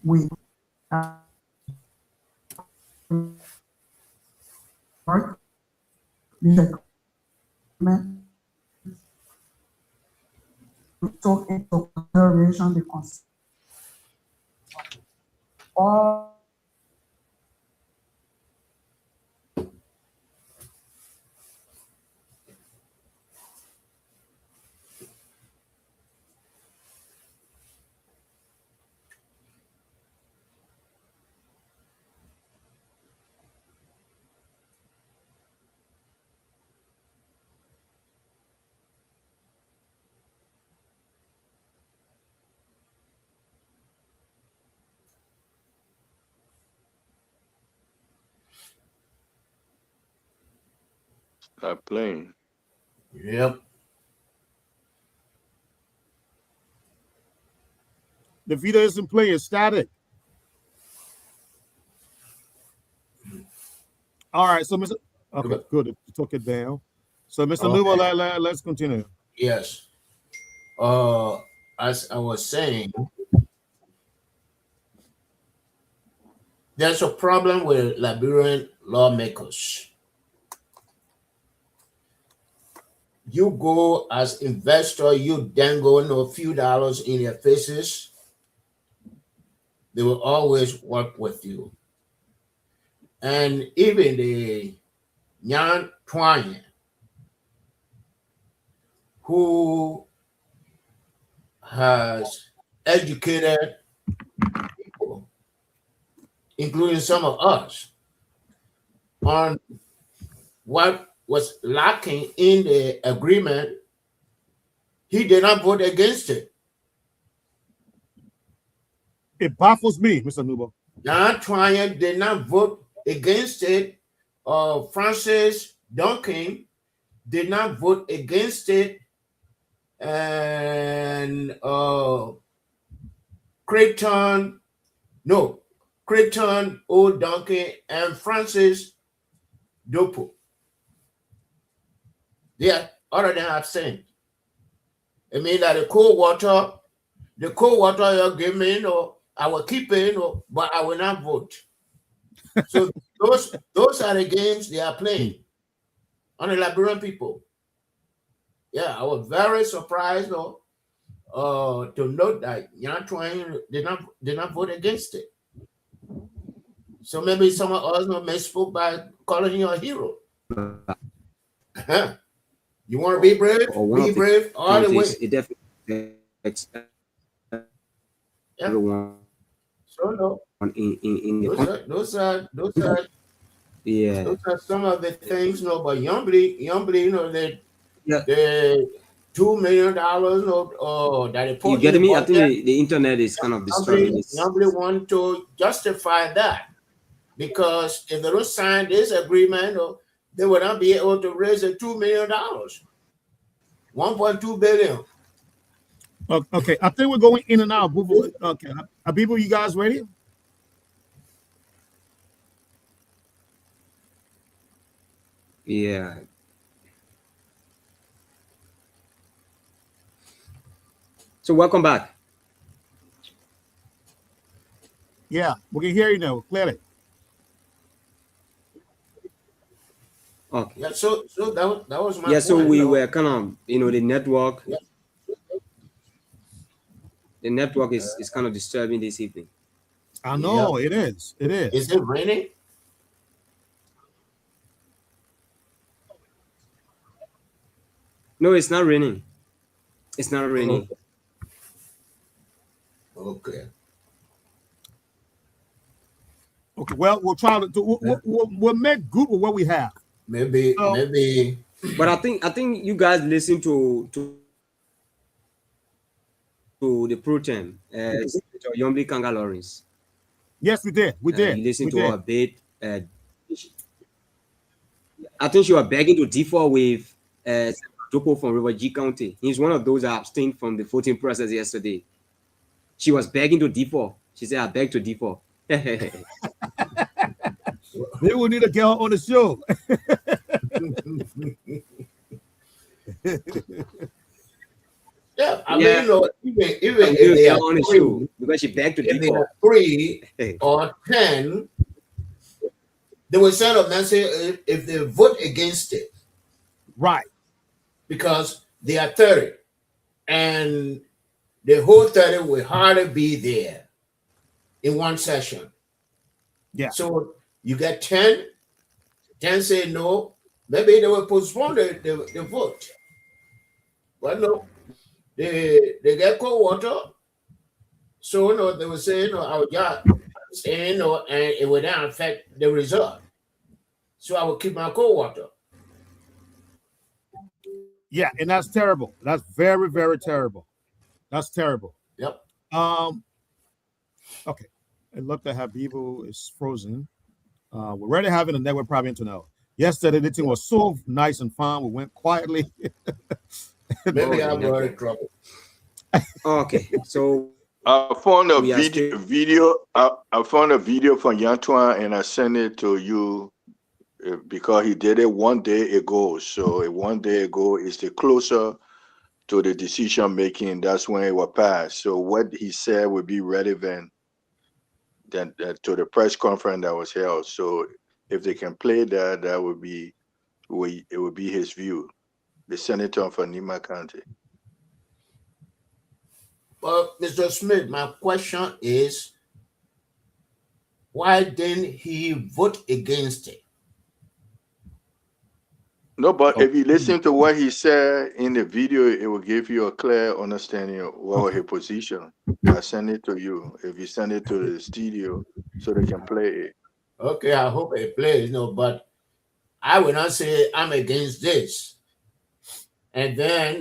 We work this agreement to take into consideration the all Not playing. Yep. The video isn't playing, it's static. All right, so Mr. Okay, good. You took it down. So Mr. Nubo, let's continue. Yes. As I was saying, there's a problem with Liberian lawmakers. You go as investor, you dangle a few dollars in their faces. They will always work with you. And even the Nyan Twine, who has educated people, including some of us, on what was lacking in the agreement, he did not vote against it. It baffles me, Mr. Nubo. Nyan Twine did not vote against it. Francis Duncan did not vote against it. And Creighton, Old Duncan, and Francis Dopo. They are other than absent. It means that the cold water you give me, I will keep it, but I will not vote. So those are the games they are playing on the Liberian people. Yeah, I was very surprised to note that Nyan Twine did not vote against it. So maybe some of us misspoke by calling you a hero. You want to be brave? Be brave all the way. It definitely affects everyone. So no. In those are yeah. Those are some of the things, but Yombly, the $2 million that they put. You getting me? I think the internet is kind of disturbing. Yombly want to justify that because if they don't sign this agreement, they will not be able to raise the $2 million, 1.2 billion. Okay, I think we're going in and out. Okay, Abibu, you guys ready? Yeah. So welcome back. Yeah, we can hear you now clearly. Okay. Yeah, so that was my point. So we were kind of, the network. Yeah. The network is kind of disturbing this evening. I know it is. It is. Is it raining? No, it's not raining. It's not raining. Okay. Okay. Well, we'll try to do. We'll make good with what we have. Maybe. But I think you guys listen to the protem, Yombly Kanga Lawrence. Yes, we did. We did. You listened to her bid. I think she was begging to differ with Dopo from River G County. He's one of those that abstained from the voting process yesterday. She was begging to differ. She said, "I beg to differ." They will need a girl on the show. Yeah, I mean, even if they are on the show, because she begged to differ, 3 or 10, they will send a message if they vote against it. Right. Because they are 30. And the whole 30 will hardly be there in one session. Yeah. So you get 10 say no. Maybe they will postpone the vote. But no, they get cold water. So they will say, our job, and it will then affect the result. So I will keep my cold water. Yeah, and that's terrible. That's very, very terrible. That's terrible. Yep. Okay. It looked like Habibu is frozen. We're already having a network problem to know. Yesterday, the thing was so nice and fun. We went quietly. Maybe I'm in trouble. Okay, so I found a we are video. I found a video from Yantuan and I sent it to you because he did it one day ago. So one day ago is the closer to the decision making. That's when it was passed. So what he said would be relevant then to the press conference that was held. So if they can play that, it would be his view. The senator from Nima County. Well, Mr. Smith, my question is, why didn't he vote against it? No, but if you listen to what he said in the video, it will give you a clear understanding of what was his position. I send it to you. If you send it to the studio so they can play it. Okay, I hope it plays. No, but I will not say I'm against this. And then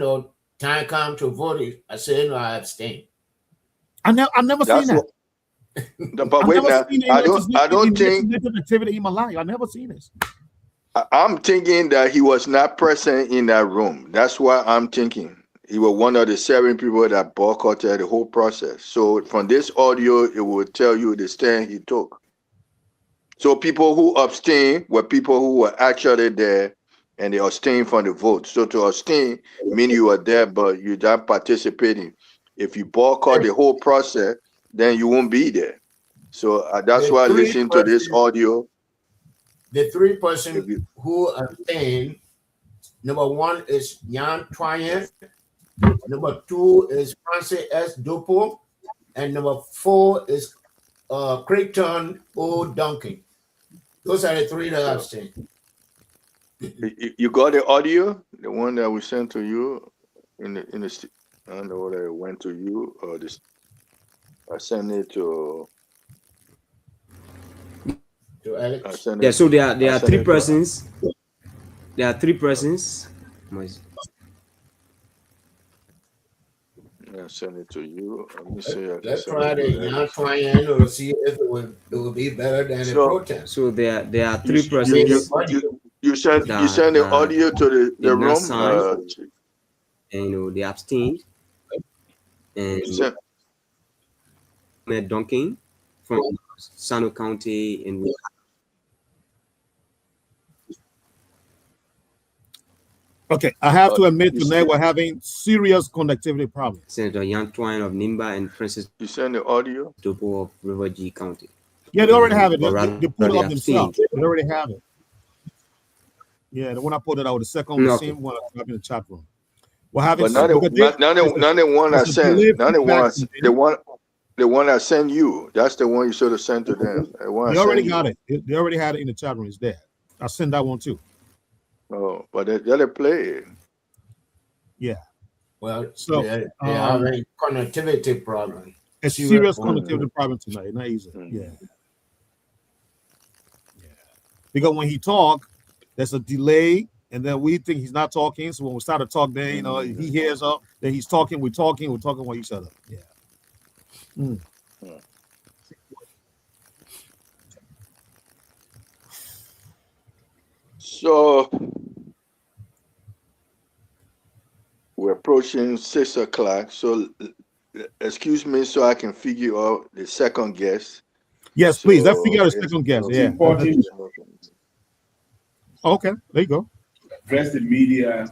time come to vote it, I say no, I abstain. I've never seen that. But wait now, I don't think activity in my life. I've never seen this. I'm thinking that he was not present in that room. That's why I'm thinking he was one of the 7 people that boycotted the whole process. So from this audio, it will tell you the stand he took. So people who abstain were people who were actually there and they abstained from the vote. So to abstain means you are there, but you're not participating. If you boycott the whole process, then you won't be there. So that's why I listened to this audio. The 3 persons who abstained, number 1 is Yan Troyen, number 2 is Francis S. Dopo, and number 4 is Creighton O. Duncan. Those are the 3 that abstained. You got the audio, the one that we sent to you in the I don't know whether it went to you or this. I sent it to Alex. Yeah, so there are 3 persons. There are 3 persons. I send it to you. Let me see. Let's try to see if it will be better than the protest. So there are 3 persons. You send the audio to the room. And they abstained. And Duncan from Sano County and okay, I have to admit tonight we're having serious conductivity problems. Senator Yan Twine of Nimba and Francis. You send the audio? Dopo of River G County. Yeah, they already have it. They put it up themselves. They already have it. Yeah, the one I put it out, the second one, the same one I in the chat room. We're having but none of the one I sent. The one I sent you. That's the one you should have sent to them. They already got it. They already had it in the chat room. It's there. I sent that one too. Oh, but they play it. Yeah. Well, so they have a connectivity problem. A serious connectivity problem tonight. Not easy. Yeah. Because when he talk, there's a delay, and then we think he's not talking. So when we start to talk, then he hears up, then he's talking. We're talking with each other. Yeah. So we're approaching 6 o'clock. So excuse me, so I can figure out the second guest. Yes, please. Let's figure out the second guest. Yeah. Okay, there you go. Address the media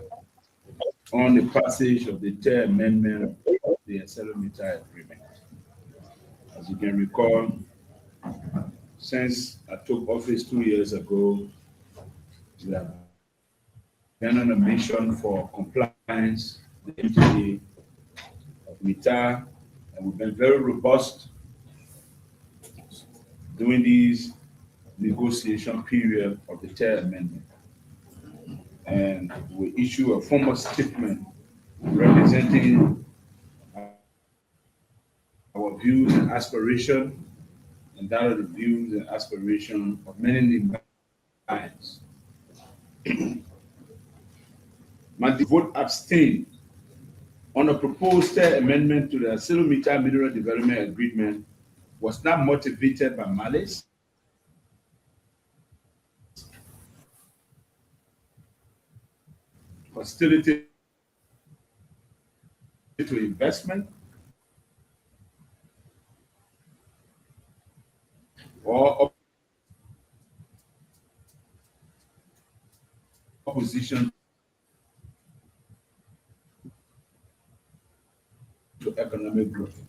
on the passage of the third amendment of the Settlement Agreement. As you can recall, since I took office 2 years ago, we have been on a mission for compliance with the MTA of MITA, and we've been very robust during these negotiation period of the third amendment. And we issue a formal statement representing our views and aspiration, and that of the views and aspiration of many Nigerians. My vote abstain on a proposed third amendment to the Silomita Mineral Development Agreement was not motivated by malice, hostility to investment, or opposition to economic growth.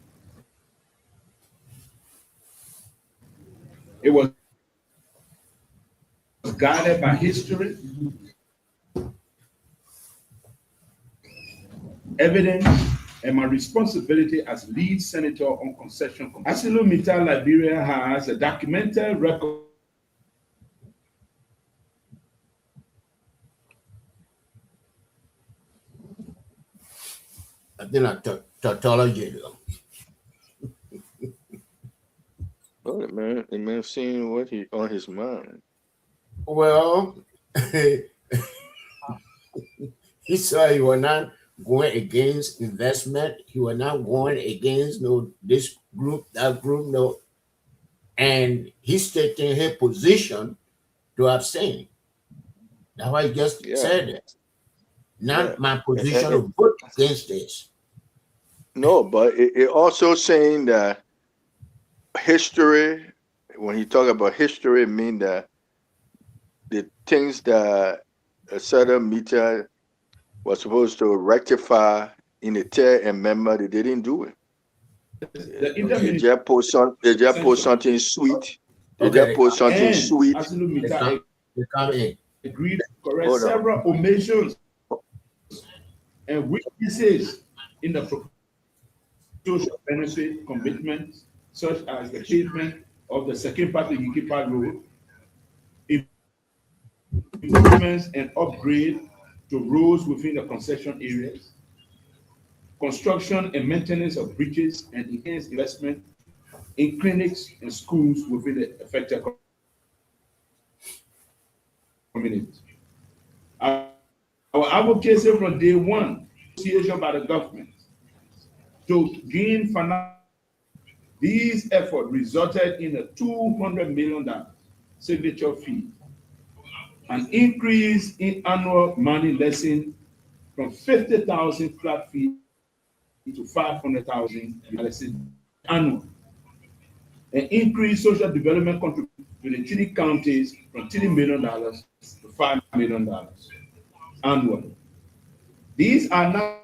It was guided by history, evidence, and my responsibility as lead senator on concession. ArcelorMittal Liberia has a documented record I think I tautology. Oh, the man seeing what he on his mind. Well, he said he was not going against investment. He was not going against this group, that group, no. And he's taking his position to abstain. That's why he just said it. Not my position to vote against this. No, but it also saying that history, when he talk about history, it mean that the things that a certain meter was supposed to rectify in the tear and member, they didn't do it. They just post something sweet. They just post something sweet. They come in. Agreed to correct several omissions and weaknesses in the social benefit commitments, such as the achievement of the second part of the Yukipa Road, improvements and upgrade to roads within the concession areas, construction and maintenance of bridges, and enhanced investment in clinics and schools within the affected communities. Our advocacy from day one, association by the government to gain financial. These efforts resulted in a $200 million signature fee, an increase in annual money lesson from 50,000 flat fee to 500,000 lesson annual, an increased social development contribution to the 3 counties from $3 million to $5 million annually. These are not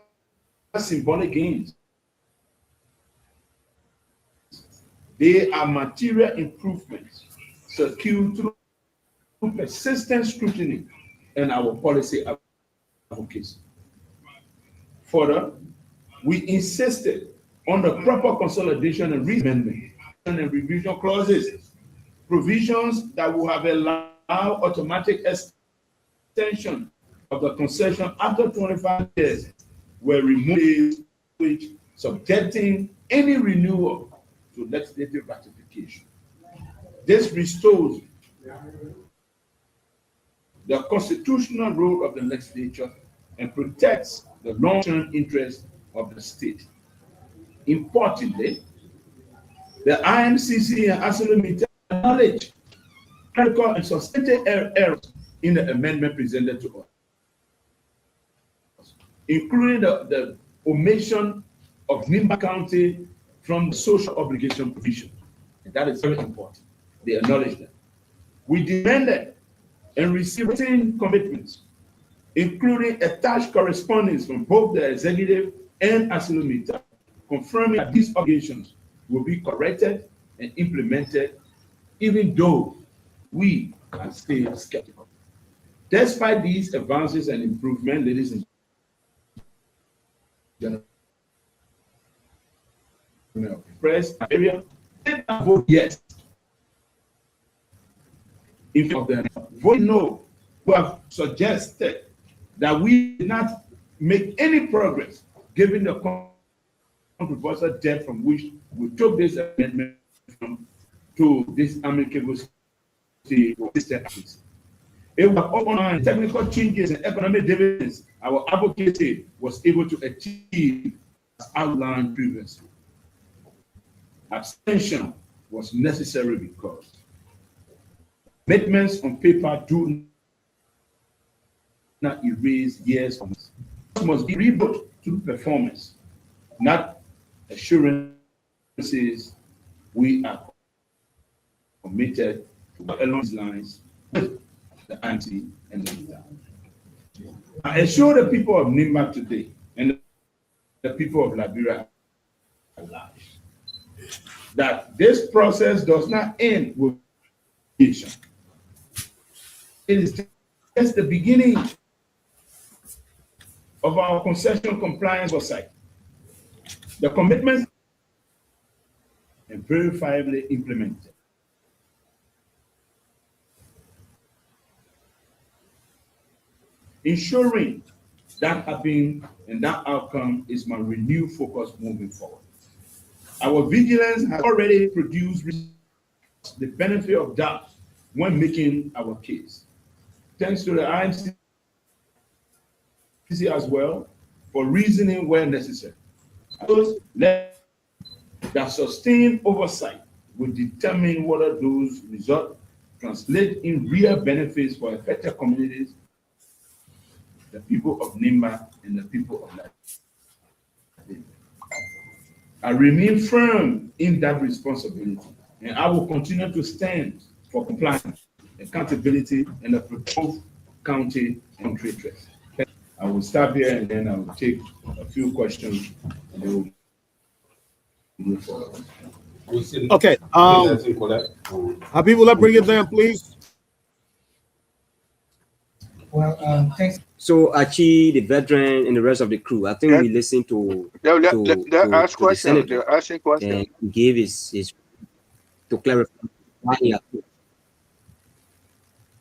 symbolic gains. They are material improvements secured through persistent scrutiny and our policy advocacy. Further, we insisted on the proper consolidation and amendment and revision clauses, provisions that will have allowed automatic extension of the concession after 25 years were removed, which subjecting any renewal to legislative ratification. This restores the constitutional role of the legislature and protects the long-term interests of the state. Importantly, the IMCC and ArcelorMittal acknowledge critical and substantive errors in the amendment presented to us, including the omission of Nimba County from the social obligation provision. And that is very important. They acknowledge that. We demanded and received written commitments, including attached correspondence from both the executive and ArcelorMittal, confirming that these obligations will be corrected and implemented, even though we are still skeptical. Despite these advances and improvements, ladies and gentlemen, press area did not vote yes. In favor of them, vote no, who have suggested that we did not make any progress given the controversial depth from which we took this amendment from to this amicable system. It was on technical changes and economic dividends our advocacy was able to achieve as outlined previously. Abstention was necessary because commitments on paper do not erase years from us. It must be rebuilt through performance, not assurances. We are committed to along these lines with the anti and the leader. I assure the people of Nimba today and the people of Liberia at large that this process does not end with mediation. It is just the beginning of our concession compliance oversight. The commitments and verifiably implemented. Ensuring that happening and that outcome is my renewed focus moving forward. Our vigilance has already produced the benefit of doubt when making our case. Thanks to the IMC as well for reasoning where necessary. Those that sustain oversight will determine whether those results translate in real benefits for affected communities, the people of Nimba and the people of Liberia. I remain firm in that responsibility, and I will continue to stand for compliance, accountability, and the proposed county and country interest. I will stop here and then I will take a few questions and then we'll move forward. Okay. People, let's bring it down, please. Well, thanks. So Archie, the veteran, and the rest of the crew, I think we listened to they'll ask questions. They're asking questions. And he gave his to clarify why he appeared.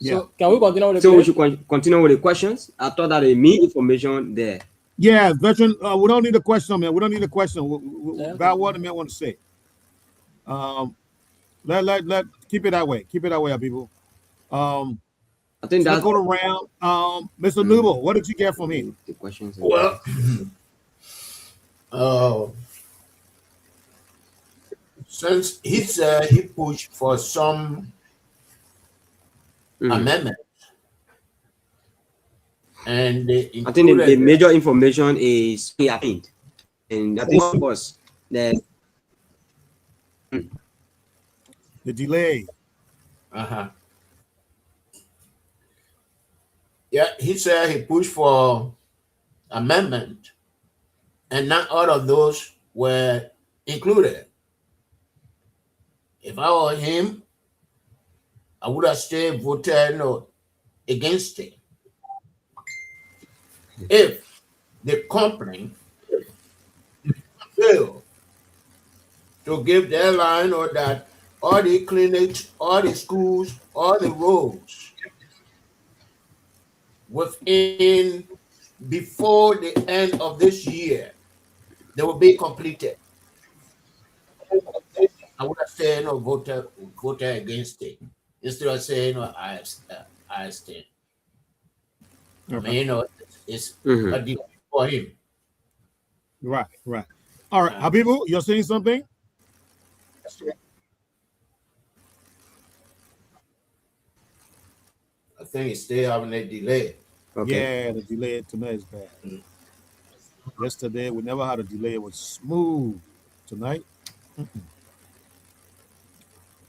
So can we continue with the So we should continue with the questions. I thought that the main information there. Yeah, veteran. We don't need a question, man. We don't need a question. About what the man want to say. Let keep it that way. Keep it that way, people. I think that's go around. Mr. Newell, what did you get from him? The questions. Well, since he said he pushed for some amendments, and I think the major information is happened, and I think was the delay. Yeah, he said he pushed for amendment, and not all of those were included. If I were him, I would have still voted no against it. If the company failed to give their line or that all the clinics, all the schools, all the roads within before the end of this year, they will be completed. I would have said no, voter against it instead of saying no, I stand. I mean, it's a deal for him. Right. All right, Habibu, you're saying something? I think it's still having a delay. Okay. Yeah, the delay tonight is bad. Yesterday we never had a delay. It was smooth. Tonight,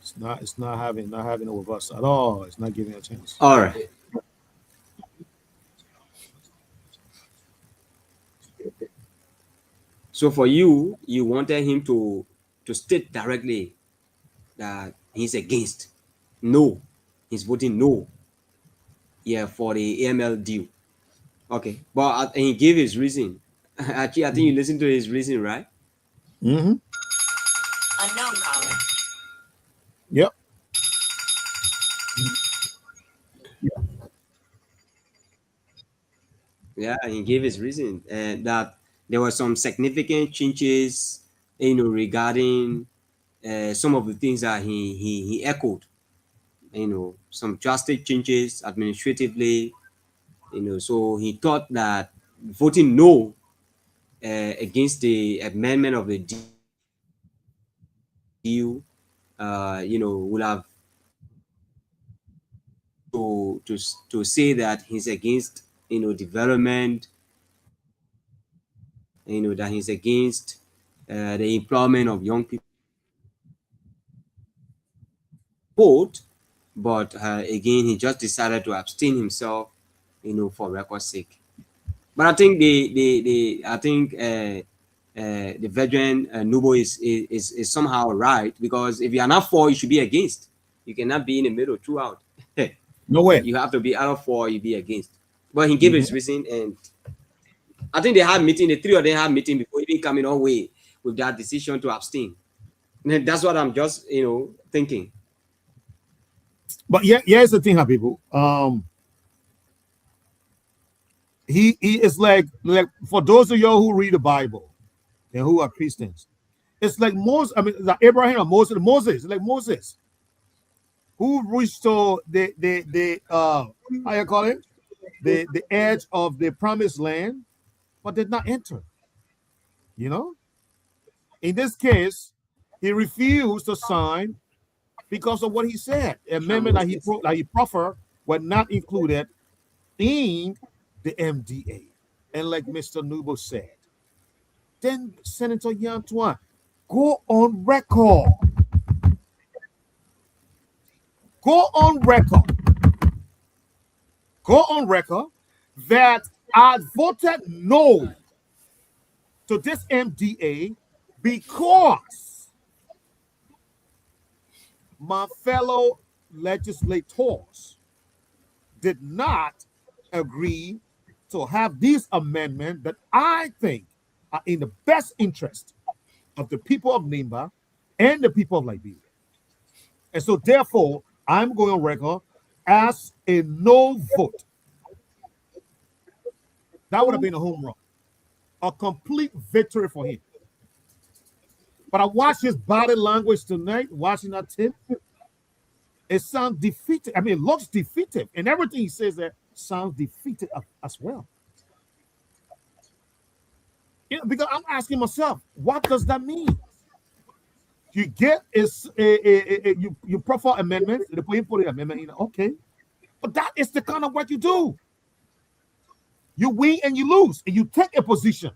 it's not having it with us at all. It's not giving a chance. All right. So for you wanted him to state directly that he's against. No, he's voting no. Yeah, for the AML deal. Okay, but he gave his reason. Actually, I think you listened to his reason, right? Mm-hmm. Unknown caller. Yep. Yeah, he gave his reason that there were some significant changes, regarding some of the things that he echoed. Some drastic changes administratively. So he thought that voting no against the amendment of the deal, would have to say that he's against, development, that he's against the employment of young people. Vote, but again, he just decided to abstain himself, for record's sake. But I think the veteran Nubo is somehow right, because if you are not for, you should be against. You cannot be in the middle throughout. No way. You have to be either for, you be against. But he gave his reason, and I think they had meeting. The three of them had meeting before even coming all way with that decision to abstain. And that's what I'm just thinking. But here's the thing, people. He is like for those of y'all who read the Bible and who are Christians, it's like Moses. I mean, like Abraham or Moses. Moses, like Moses, who reached to the how you call it, the edge of the promised land, but did not enter. In this case, he refused to sign because of what he said. Amendment that he proffered were not included in the MDA. And like Mr. Nubo said, then Senator Yantuan, go on record. Go on record that I voted no to this MDA because my fellow legislators did not agree to have these amendments that I think are in the best interest of the people of Nimba and the people of Liberia. And so therefore, I'm going on record as a no vote. That would have been a home run, a complete victory for him. But I watched his body language tonight, watching that tape. It sounds defeated. I mean, it looks defeated. And everything he says there sounds defeated as well. Because I'm asking myself, what does that mean? You get you proffer amendments, the point put an amendment in, okay. But that is the kind of work you do. You win and you lose, and you take a position.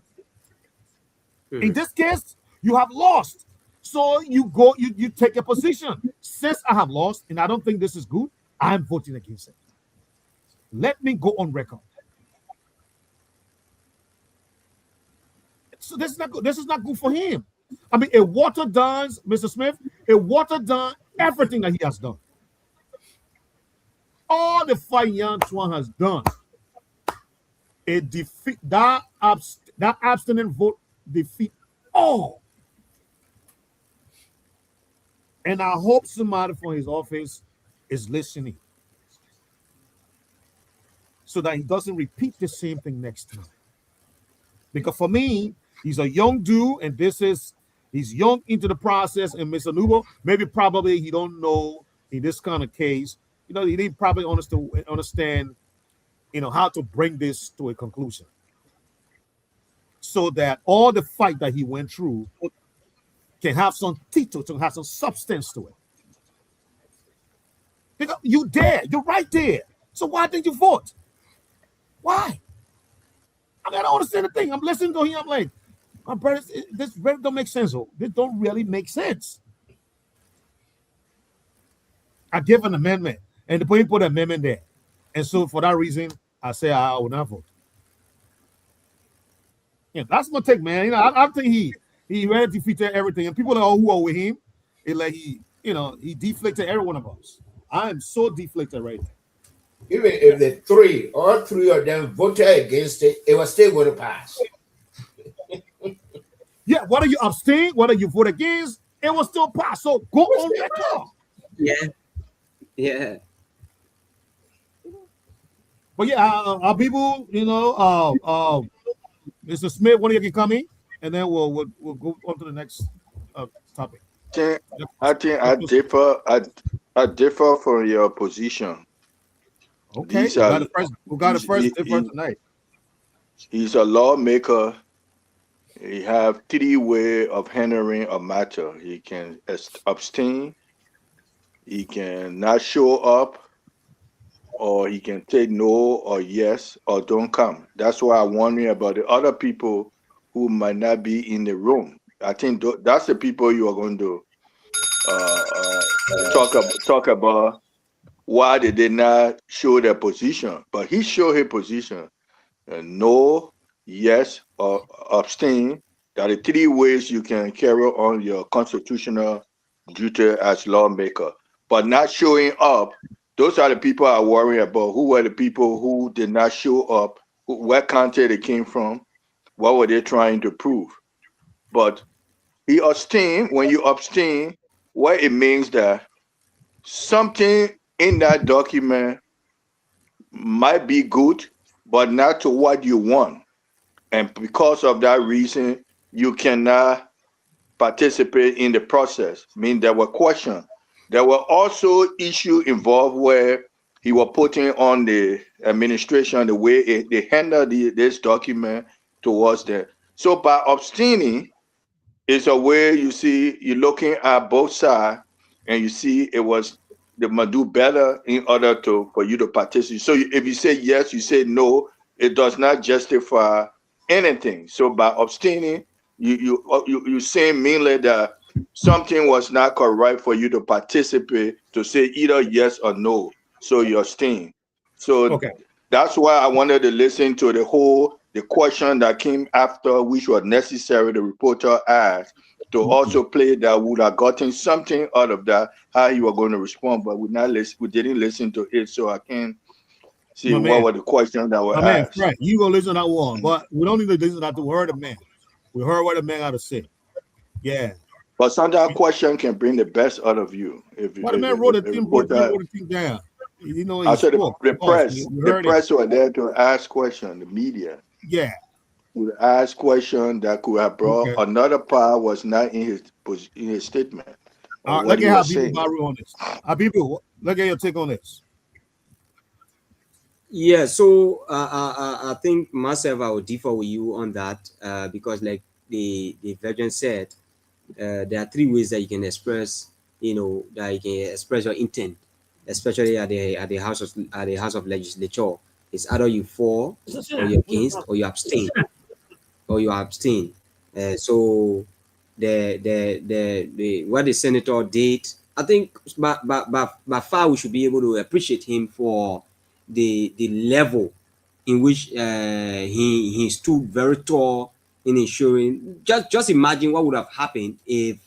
In this case, you have lost. So you go, you take a position. Since I have lost, and I don't think this is good, I'm voting against it. Let me go on record. So this is not good. This is not good for him. I mean, it watered down, Mr. Smith, it watered down everything that he has done. All the fight Yan Chuan has done, it defeat that abstinent vote defeat all. And I hope somebody from his office is listening so that he doesn't repeat the same thing next time. Because for me, he's a young dude, and he's young into the process. And Mr. Nubo, probably he don't know in this kind of case, he didn't probably understand, how to bring this to a conclusion, so that all the fight that he went through can have some teeth to have some substance to it. Because you're right there. So why didn't you vote? Why? I don't understand the thing. I'm listening to him. I'm like, my brother, this really don't make sense. This don't really make sense. I give an amendment, and the point put an amendment there. And so for that reason, I say I will not vote. Yeah, that's my take, man. I think he really defeated everything, and people who are with him, it's like he deflated every one of us. I am so deflated right now. Even if all three of them voted against it, it was still going to pass. Yeah, whether you abstain, whether you vote against, it will still pass. So go on record. Yeah. But yeah, our people, Mr. Smith, when you can come in, and then we'll go on to the next topic. I think I differ from your position. Okay, we got the first differ tonight. He's a lawmaker. He have 3 ways of handling a matter. He can abstain, he can not show up, or he can take no or yes or don't come. That's why I'm wondering about the other people who might not be in the room. I think that's the people you are going to talk about why they did not show their position. But he showed his position. No, yes, or abstain. That are the three ways you can carry on your constitutional duty as lawmaker. But not showing up, those are the people I worry about. Who were the people who did not show up? What country they came from? What were they trying to prove? But he abstained. When you abstain, what it means that something in that document might be good, but not to what you want. And because of that reason, you cannot participate in the process. I mean, there were questions. There were also issues involved where he was putting on the administration the way they handled this document towards them. So by abstaining, it's a way you see you're looking at both sides and you see it was they must do better in order to for you to participate. So if you say yes, you say no, it does not justify anything. So by abstaining, you saying mainly that something was not correct for you to participate to say either yes or no. So you abstain. So Okay. that's why I wanted to listen to the question that came after, which was necessary. The reporter asked to also play that would have gotten something out of that, how you were going to respond, but we didn't listen to it, so I can't see My what man, were the questions that were my man, asked. Frank, you gonna listen to that one, but we don't need to listen to the word of man. We heard what the man had to say. Yeah. But sometimes question can bring the best out of you. If Well, the man wrote a the thing, bro. The man reporter, wrote a thing down. You know, I he said spoke. the Boss, press, we the heard it. press were there to ask questions. The media Yeah. would ask questions that could have brought Okay. another part was not in his statement or All right. what Look he at how was people saying. Baru on this. People, look at your take on this. Yeah, so I think myself I will differ with you on that because like the veteran said, there are three ways that you can express, that you can express your intent, especially at the house of legislature. It's either you for or you're against or you abstain so the what the senator did, I think by far we should be able to appreciate him for the level in which he stood very tall in ensuring. Just imagine what would have happened if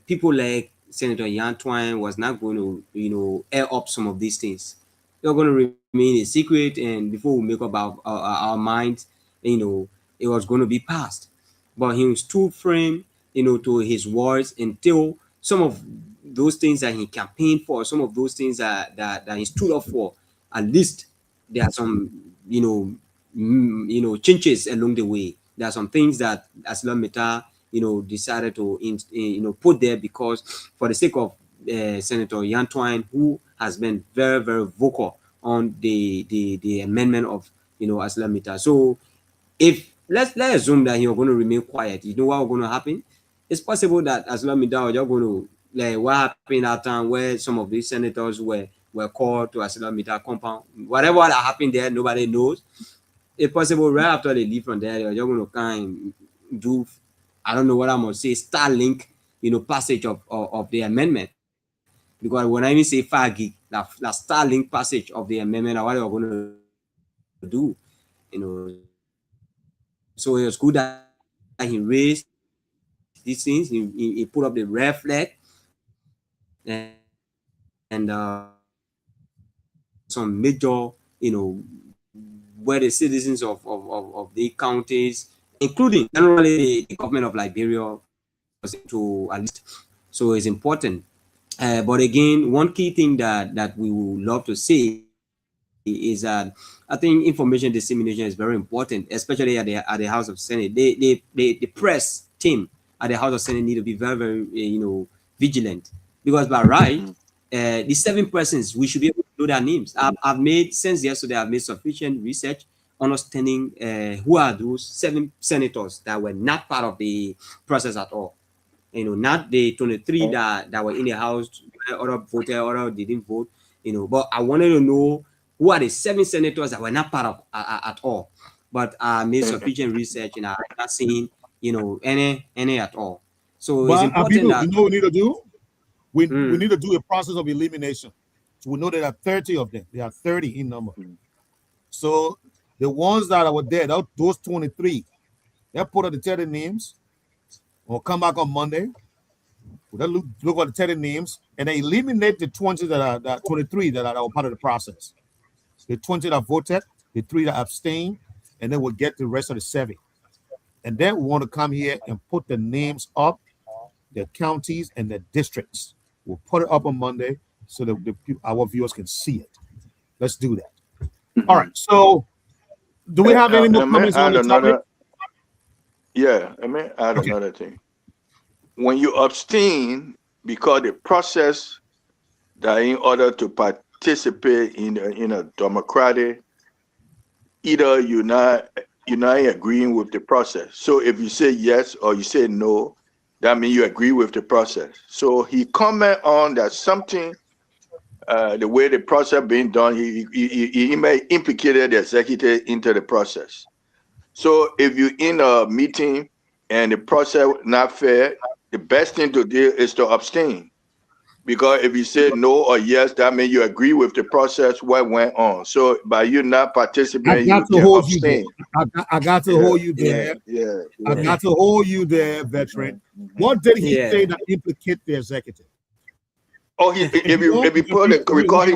people like Senator Yan Twine was not going to air up some of these things. They're going to remain a secret, and before we make up our minds, it was going to be passed. But he stood firm, to his words until some of those things that he campaigned for, some of those things that he stood up for, at least there are some, changes along the way. There are some things that Aslam Meta, decided to, put there because for the sake of Senator Yantwine, who has been very, very vocal on the amendment of, Aslam Meta. So if let's assume that you're going to remain quiet, you know what going to happen? It's possible that as long as you're going to like what happened at time where some of these senators were called to Asilamita compound. Whatever that happened there, nobody knows. It's possible right after they leave from there, you're going to kind of do, I don't know what I'm going to say, Starlink, passage of the amendment. Because when I even say 5 gig, that Starlink passage of the amendment, what you're going to do, So it was good that he raised these things. He put up the red flag, and some major, where the citizens of the counties, including generally the government of Liberia, was to at least. So it's important. But again, one key thing that we would love to say is that I think information dissemination is very important, especially at the House of Senate. The press team at the House of Senate need to be very, very vigilant, because by right, the 7 persons we should be able to know their names. I've made since yesterday. I've made sufficient research understanding who are those 7 senators that were not part of the process at all. Not the 23 that were in the house, other voted, other didn't vote. But I wanted to know who are the 7 senators that were not part of at all. But I made sufficient research and I'm not seeing, any at all. So it's important that you know what we need to do? We need to do a process of elimination. So we know there are 30 of them. There are 30 in number. So the ones that were there, those 23, they'll put out the 30 names. We'll come back on Monday. We'll look at the 30 names and then eliminate the 20 that 23 that are part of the process. The 20 that voted, the 3 that abstained, and then we'll get the rest of the 7. And then we want to come here and put the names up, the counties and the districts. We'll put it up on Monday so that our viewers can see it. Let's do that. All right. So, do we have any more comments on the topic? Yeah, I mean, add another thing. When you abstain, because the process that in order to participate in a democratic, either you're not agreeing with the process. So if you say yes or you say no, that means you agree with the process. So he comment on that something, the way the process being done, he may implicated the executive into the process. So if you're in a meeting and the process not fair, the best thing to do is to abstain. Because if you say no or yes, that means you agree with the process, what went on. So by you not participating, you can abstain. I got to hold you there. I got to hold you there, veteran. What did he say that implicate the executive? Oh, if you put the record,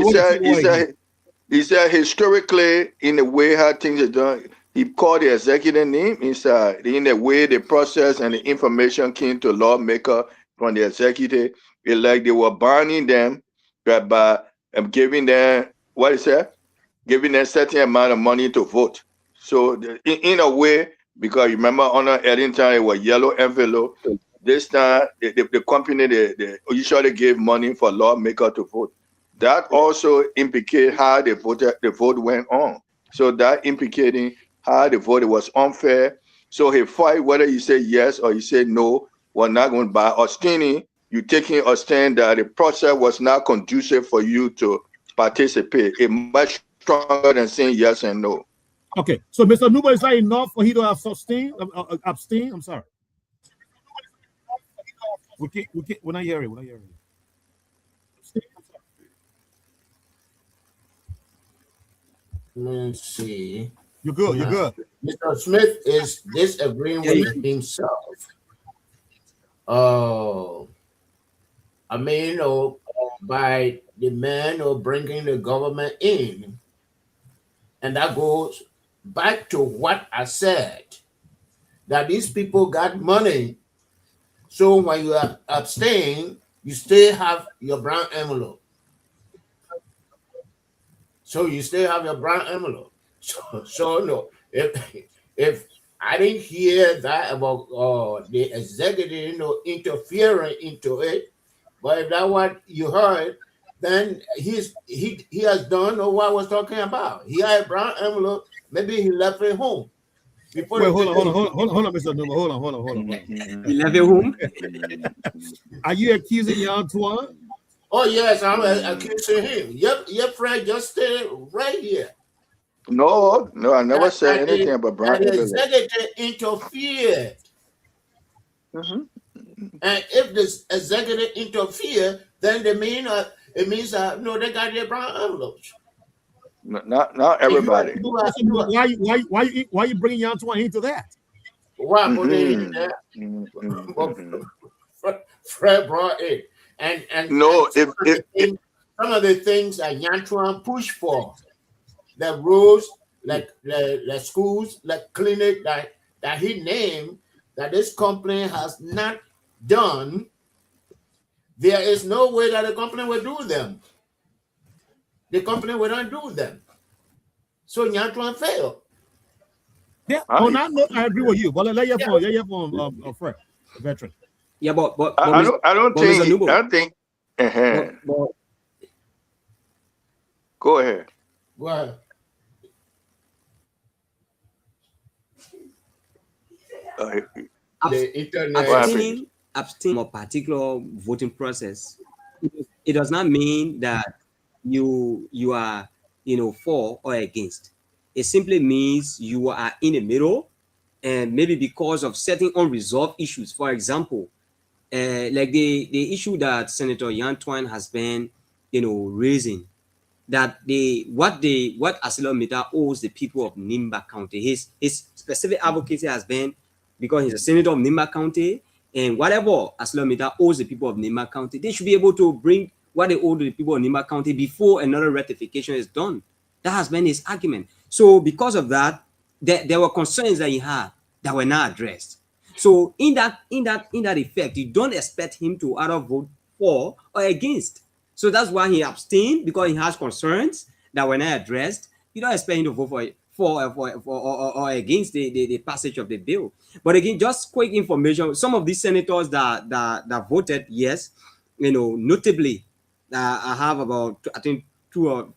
he said historically, in the way how things are done, he called the executive name inside in the way the process and the information came to lawmaker from the executive. It's like they were binding them by giving them giving them certain amount of money to vote. So in a way, because you remember on Edding time it was yellow envelope. This time the company they usually gave money for lawmaker to vote. That also implicate how the vote went on. So that implicating how the vote was unfair. So he fight whether you say yes or you say no. We're not going by abstaining. You taking a stand that the process was not conducive for you to participate. It's much stronger than saying yes and no. Okay, so Mr. Nuba, is that enough for he to have abstain? I'm sorry. We're not hearing. Let's see. You're good. Mr. Smith is disagreeing with himself. I mean, by the man bringing the government in, and that goes back to what I said, that these people got money. So when you abstain, you still have your brown envelope. So no, if I didn't hear that about the executive, interfering into it, but if that's what you heard, then he has done what I was talking about. He had a brown envelope. Maybe he left it home. Wait, hold on, Mr. Numa. Hold on. You left it home? Are you accusing Antoine? Oh yes, I'm accusing him. Your friend just stayed right here. No, I never said anything about brown envelope. The executive interfered. And if the executive interfere, then it means no, they got their brown envelopes. Not everybody. Why you bringing Antoine into that? Why put it in there? Fred brought it, and no, some of the things that Antoine pushed for, the roads, like the schools, like clinic that he named, that this company has not done, there is no way that the company will do them. The company will not do them. So Antoine failed. Yeah, I agree with you. But let your phone, Fred, a veteran. Yeah, but I don't think. Go ahead. Abstaining from a particular voting process, it does not mean that you are, for or against. It simply means you are in the middle, and maybe because of certain unresolved issues. For example, like the issue that Senator Yantuan has been, raising, that what ArcelorMittal owes the people of Nimba County. His specific advocacy has been because he's a senator of Nimba County, and whatever ArcelorMittal owes the people of Nimba County, they should be able to bring what they owe to the people of Nimba County before another ratification is done. That has been his argument. So because of that, there were concerns that he had that were not addressed. So in that effect, you don't expect him to either vote for or against. So that's why he abstained, because he has concerns that were not addressed. You don't expect him to vote for or against the passage of the bill. But again, just quick information: some of these senators that voted yes, notably, I have about, I think, 4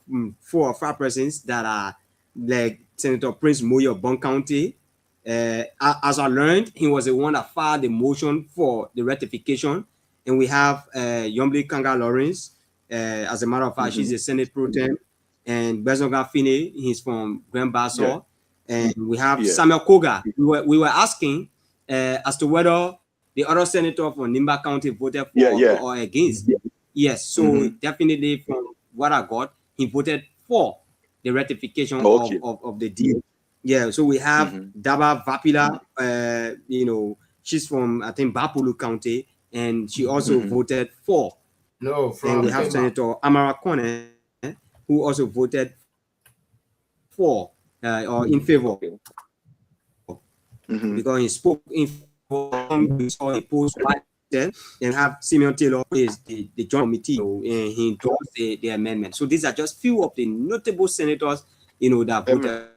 or 5 persons that are like Senator Prince Moyo of Bon County. As I learned, he was the one that filed the motion for the ratification. And we have Yombly Kanga Lawrence. As a matter of fact, she's a Senate pro tem. And Bezonga Fine, he's from Grand Basso. And we have Samuel Koga. We were asking as to whether the other senator from Nimba County voted for or against. Yes, so definitely from what I got, he voted for the ratification of the deal. Yeah, so we have Daba Vapila, she's from, I think, Bapulu County, and she also voted for. And we have Senator Amara Kone, who also voted for or in favor. Because he spoke in favor, we saw a post right there, and have Simeon Taylor is the joint committee, and he endorsed the amendment. So these are just few of the notable senators, that voted.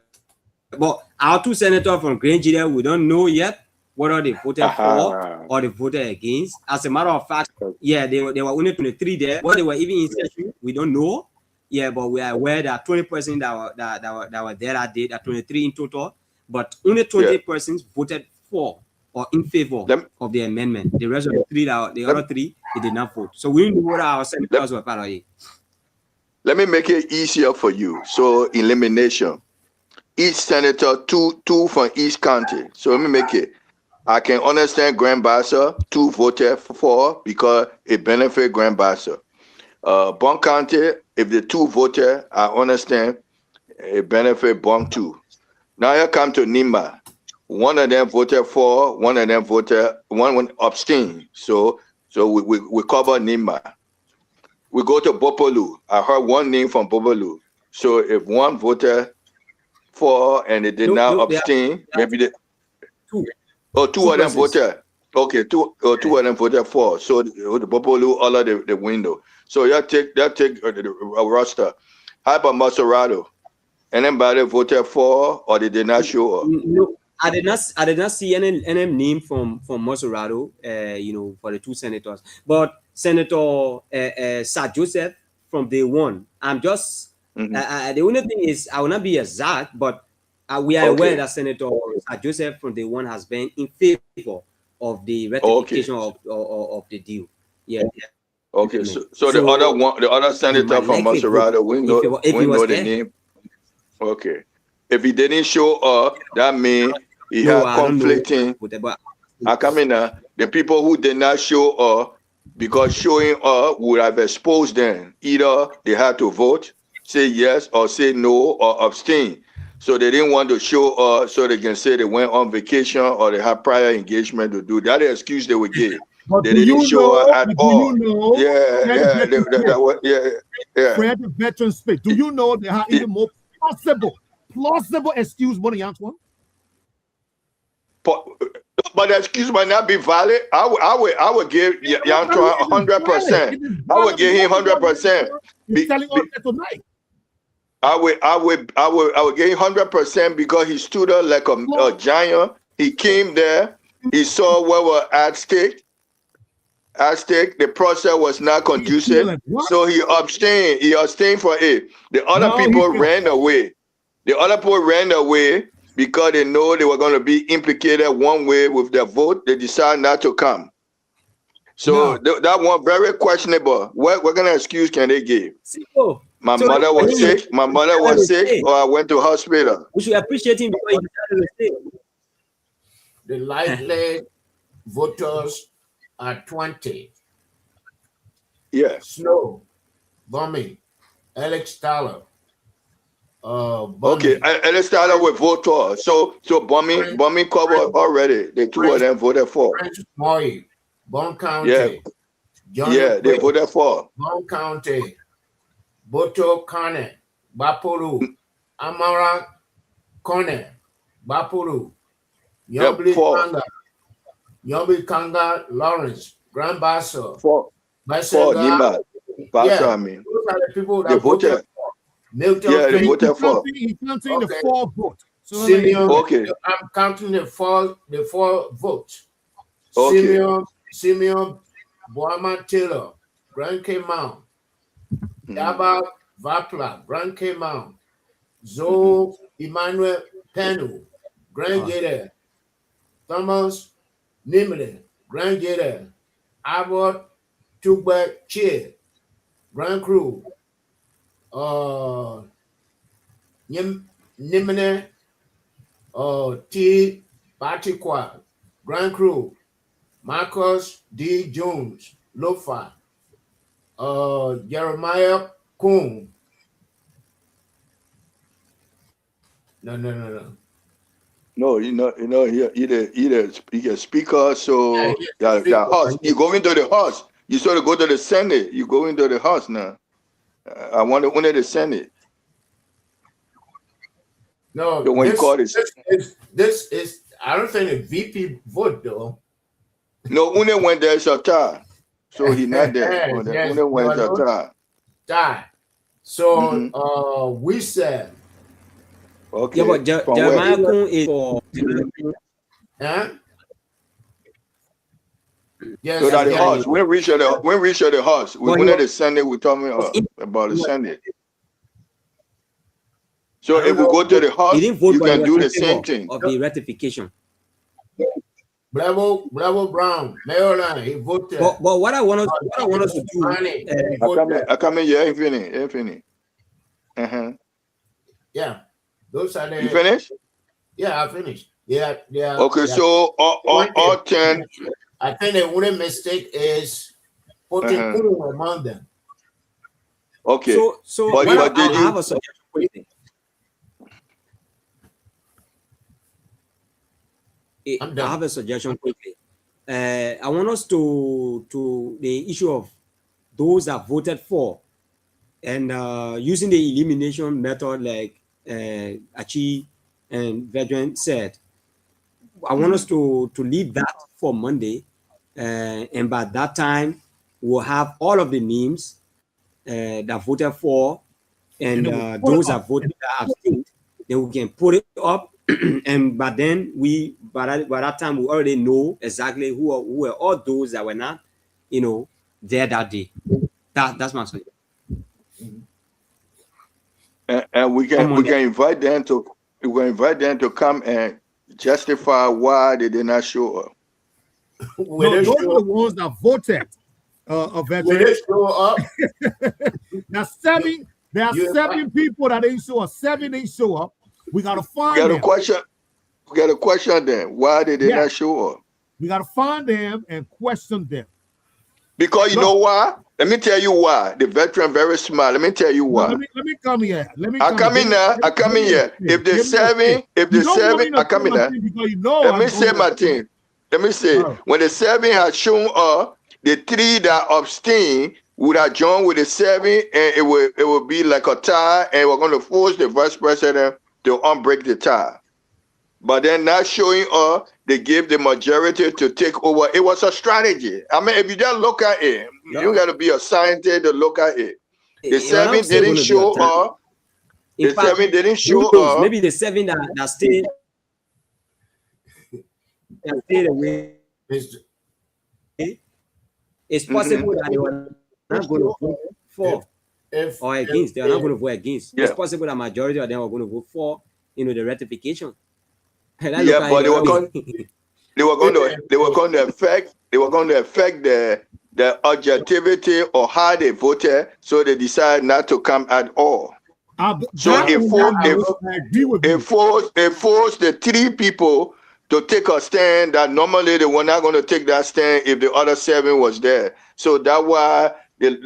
But our 2 senators from Grand GEDEH, we don't know yet whether they voted for or they voted against. As a matter of fact, they were only 23 there. What they were even in session, we don't know. Yeah, but we are aware that 20 persons that were there that day, that 23 in total, but only 20 persons voted for or in favor of the amendment. The rest of the other three, they did not vote. So we knew what our senators were part of it. Let me make it easier for you. So elimination. Each senator, two from each county. So let me make it. I can understand Grand Bassa, 2 voted for because it benefit Grand Bassa. Bon County, if the 2 voted, I understand it benefit Bon too. Now you come to Nimba. One of them voted for, one of them voted, one abstained. So we cover Nimba. We go to Bopolu. I heard one name from Bopolu. So if one voted for and it did not abstain, maybe they 2. Oh, 2 of them voted. Okay, 2 of them voted for. So the Bopolu all of the window. So you take a roster. How about Maserado? Anybody voted for or they did not show up? No, I did not see any name from Maserado, for the 2 senators. But Senator Sir Joseph from day one. I'm just the only thing is I will not be exact, but we are aware that Senator Sir Joseph from day one has been in favor of the ratification of the deal. Yeah. Okay, so the other senator from Maserado, we know the name. Okay, if he didn't show up, that means he had conflicting. I come in now. The people who did not show up, because showing up would have exposed them. Either they had to vote, say yes, or say no, or abstain. So they didn't want to show up so they can say they went on vacation or they had prior engagement to do that. The excuse they would give. But they didn't show up at all. Fred, the veteran speak. Do you know they have even more plausible excuse more than Antoine? But the excuse might not be valid. I would give Antoine 100%. I would give him 100%. He's telling us that tonight. I would give him 100% because he stood up like a giant. He came there. He saw what was at stake. The process was not conducive, so he abstained. He abstained for it. The other people ran away. The other people ran away because they know they were going to be implicated one way with their vote. They decided not to come. So that one very questionable. What kind of excuse can they give? My So mother was he sick. My mother decided was to sick, stay. or I went to hospital. We should appreciate him because he decided to stay. The likely voters are 20. Yeah. Snow, Bummy, Alex Tyler, Okay, Bummy. and let's start out with voter. So Bummy covered already. The two of them voted for. French Moy, Bon County, Yeah, Johnny yeah, they Quick, voted for. Bon County, Boto Kane, Bapuru, Amara Kone, Bapuru, Yeah, Yombi for Kanga Lawrence, Grand Basso, for Basenga. Nima. Pastor, Yeah, I mean, those are the people they that voted voted. for. Milton Yeah, they King, voted for. He's counting the Okay. 4 votes. So Simeon, Okay, I'm counting the four votes. okay. Simeon Boama Taylor, Grand K Mount, Yaba Vapla, Grand K Mount, Zoe Emmanuel Penu, Grand GEDEH, Thomas Nimile, Grand GEDEH, Abbott Tugba Chie, Grand Crew, Nimine T. Batiqua, Grand Crew, Marcus D. Jones, Lofa, Jeremiah Kuhn. No. No, he a speaker. So Yeah, the house. You go into the house. You sort of go to the Senate. You go into the house now. I want to win the Senate. No, So when you call this is I don't think a VP vote though. No, Une went there a tie. So he not there. Yes, Une went no, a tie. So we said Okay. Yeah, but From Jeremiah where? Kun is for huh? Yes, So that the yeah, house. When we reach the house, we But went he to the Senate. We told me about the Senate. So if we go to the house, he didn't vote, you but he can was do in the same favor thing. of the ratification. Bravo Brown, Maryland, he voted. But what I want us to do, I come in here, infinite. Uh-huh. Yeah, those are the. You finished? Yeah, I finished. Yeah. Okay, so all 10. I think the only mistake is putting Kuhn among them. Okay. So but I have a suggestion for you. I have a suggestion quickly. I want us to the issue of those that voted for and using the elimination method like ARCHIE and Veteran said. I want us to leave that for Monday, and by that time we'll have all of the names that voted for and those that voted that abstained. Then we can put it up. And by then by that time we already know exactly who were all those that were not, there that day. That's my suggestion. And we can invite them to come and justify why they did not show up. No, those are the ones that voted. Will they show up? Now there are 7 people that didn't show up. 7 didn't show up. We gotta find them. We got a question then. Why did they not show up? We gotta find them and question them. Because you know why? Let me tell you why. The veteran very smart. Let me tell you why. Let me come here. I come in here. If the 7, I come in here. Let me say my thing. Let me say, when the 7 had shown up, the 3 that abstain would have joined with the 7, and it would be like a tie, and we're going to force the vice president to unbreak the tie. But then not showing up, they gave the majority to take over. It was a strategy. I mean, if you just look at it, you got to be a scientist to look at it. The 7 didn't show up. The 7 didn't show up. Maybe the 7 that stayed away. It's possible that they were not going to vote for or against. They are not going to vote against. It's possible that majority of them are going to vote for, the ratification. But they were going to they were going to affect the objectivity or how they voted, so they decided not to come at all. So it forced the 3 people to take a stand that normally they were not going to take that stand if the other 7 was there. So that's why the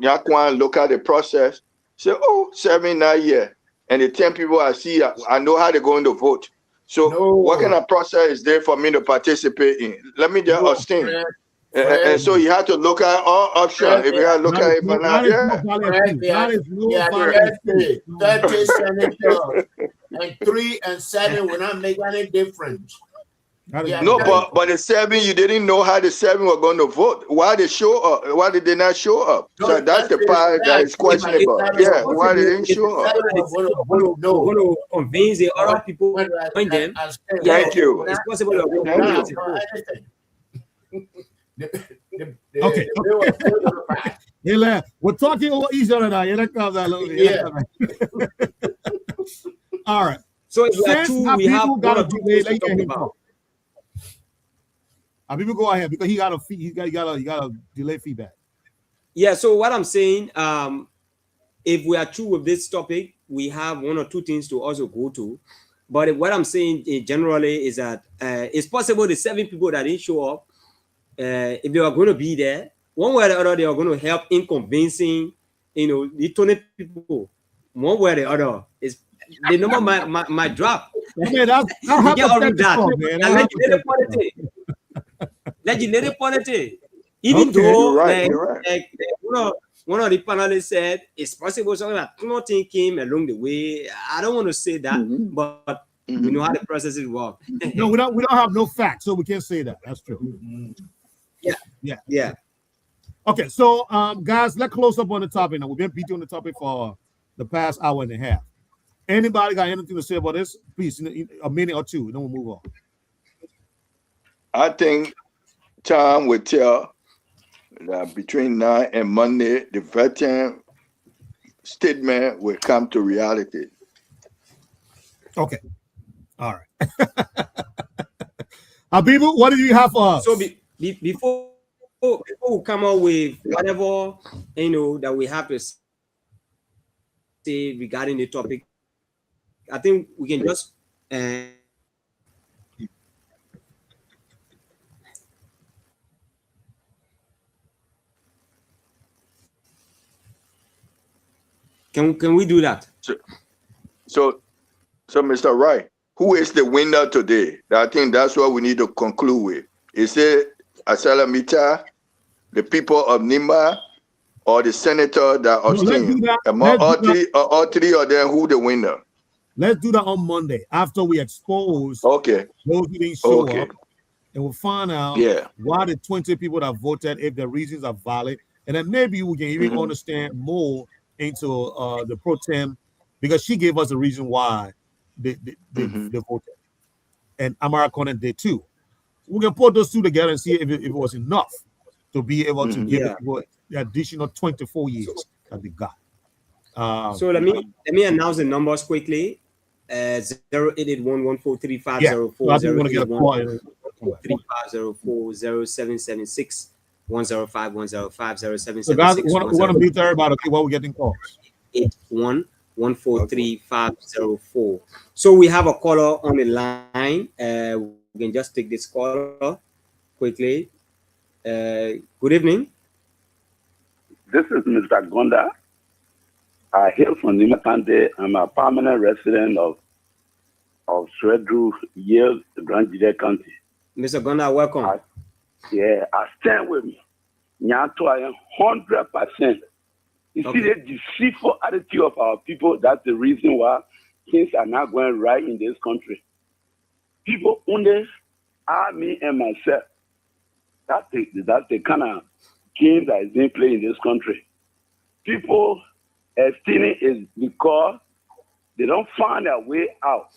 Yakwan look at the process, say, oh, 7 not here. And the 10 people I see, I know how they're going to vote. So what kind of process is there for me to participate in? Let me just abstain. And so you have to look at all options. If you have to look at it, but not yet. 30 senators and 3 and 7 will not make any difference. No, but the 7, you didn't know how the 7 were going to vote. Why they show up? Why did they not show up? So that's the part that is questionable. Yeah, why they didn't show up? Going to convince the other people behind them. Thank you. It's possible. Okay. We're talking over each other now. All right. So if we are two, we have got one or to two delay. things to talk about. People go ahead because he got a delay feedback. Yeah. So what I'm saying, if we are true with this topic, we have 1 or 2 things to also go to. But what I'm saying generally is that it's possible the 7 people that didn't show up, if they are going to be there, one way or the other, they are going to help in convincing, the 20 people. One way or the other, is the number might drop. Legislative politics. Even though one of the panelists said it's possible something that nothing came along the way. I don't want to say that, but we know how the processes work. No, we don't have no facts, so we can't say that. That's true. Yeah. Okay, so guys, let's close up on the topic now. We've been beating on the topic for the past hour and a half. Anybody got anything to say about this? Please, in a minute or 2, then we'll move on. I think time will tell that between now and Monday, the veteran statement will come to reality. Okay. All right. Habibu, what do you have for us? So before we come up with whatever that we have to say regarding the topic, I think we can just can we do that? So Mr. Wright, who is the winner today? I think that's what we need to conclude with. Is it Asalamita, the people of Nima, or the senator that abstained? Among all three of them, who the winner? Let's do that on Monday after we expose those who didn't show up, and we'll find out why the 20 people that voted, if their reasons are valid, and then maybe we can even understand more into the pro tem, because she gave us the reason why they voted, and Amara Conan did too. We can put those 2 together and see if it was enough to be able to give the people the additional 24 years that they got. So let me announce the numbers quickly. 0881143504 0776 105 105 0776. So guys, we want to meet everybody. Okay, while we're getting calls. 81143504. So we have a caller on the line. We can just take this caller quickly. Good evening. This is Mr. Gonda. I hail from Nimakande. I'm a permanent resident of Swedru, Yale, Grand GEDEH County. Mr. Gonda, welcome. I stand with me. Nyato, I am 100%. You see the deceitful attitude of our people. That's the reason why things are not going right in this country. People only are me and myself. That's the kind of game that is being played in this country. People stealing is because they don't find their way out.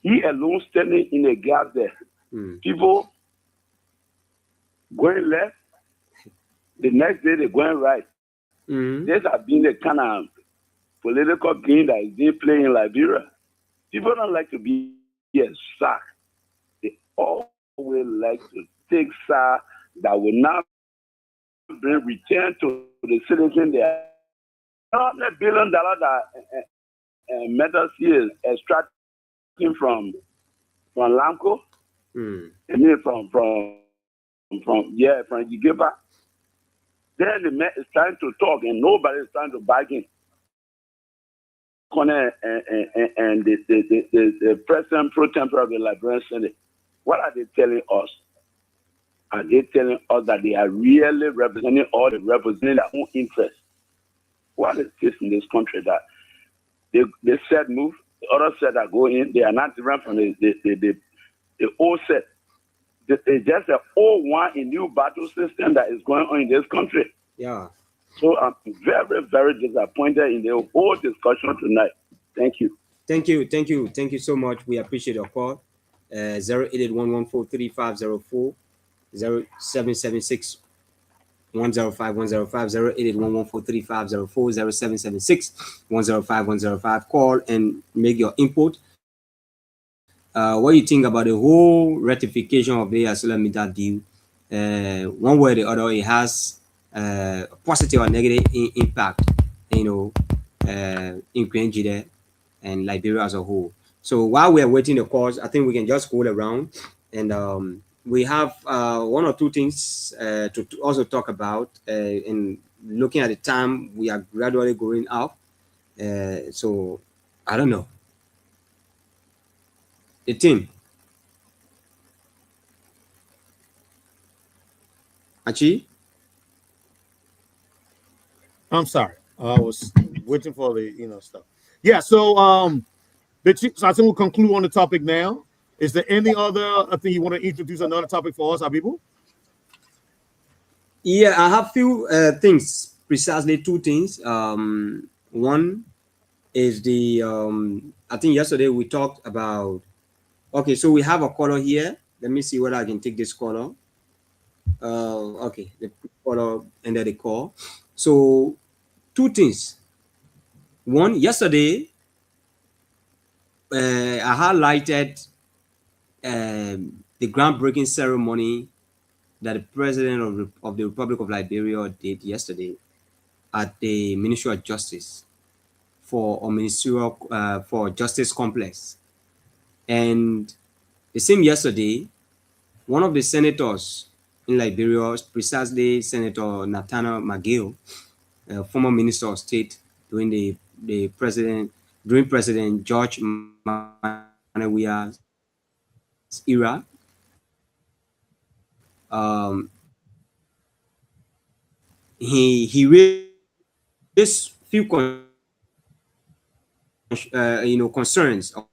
He alone standing in the gap there. People going left, the next day they're going right. This has been the kind of political game that is being played in Liberia. People don't like to be sacked. They always like to take SAR that will now bring return to the citizen there. $100 billion that Metal is extracting from Lamco. I mean from Gigiba. Then the man is trying to talk and nobody is trying to bargain. And the president pro tempore of the Liberian Senate, what are they telling us? Are they telling us that they are really representing all the representing their own interests? What is this in this country that they said move, the other said that go in, they are not different from the old set. It's just an old one, a new battle system that is going on in this country. Yeah. So I'm very, very disappointed in the whole discussion tonight. Thank you. Thank you so much. We appreciate your call. 08811435504 0776 105 105 08811435504 0776 105 105. Call and make your input. What do you think about the whole ratification of the ArcelorMittal deal? One way or the other, it has a positive or negative impact, in GEDEH and Liberia as a whole. So while we are waiting the calls, I think we can just go around, and we have one or two things to also talk about. And looking at the time, we are gradually going out. So I don't know. The team. Archie? I'm sorry. I was waiting for the stuff. Yeah, so so I think we'll conclude on the topic now. Is there any other thing you want to introduce another topic for us, our people? Yeah, I have few things, precisely two things. One is the I think yesterday we talked about. Okay, so we have a caller here. Let me see whether I can take this caller. Okay, the caller ended the call. So two things. One, yesterday I highlighted the groundbreaking ceremony that the president of the Republic of Liberia did yesterday at the Ministry of Justice for Justice Complex. And the same yesterday, one of the senators in Liberia, precisely Senator Nathaniel McGill, former Minister of State during President George Manawia's era, he raised few concerns or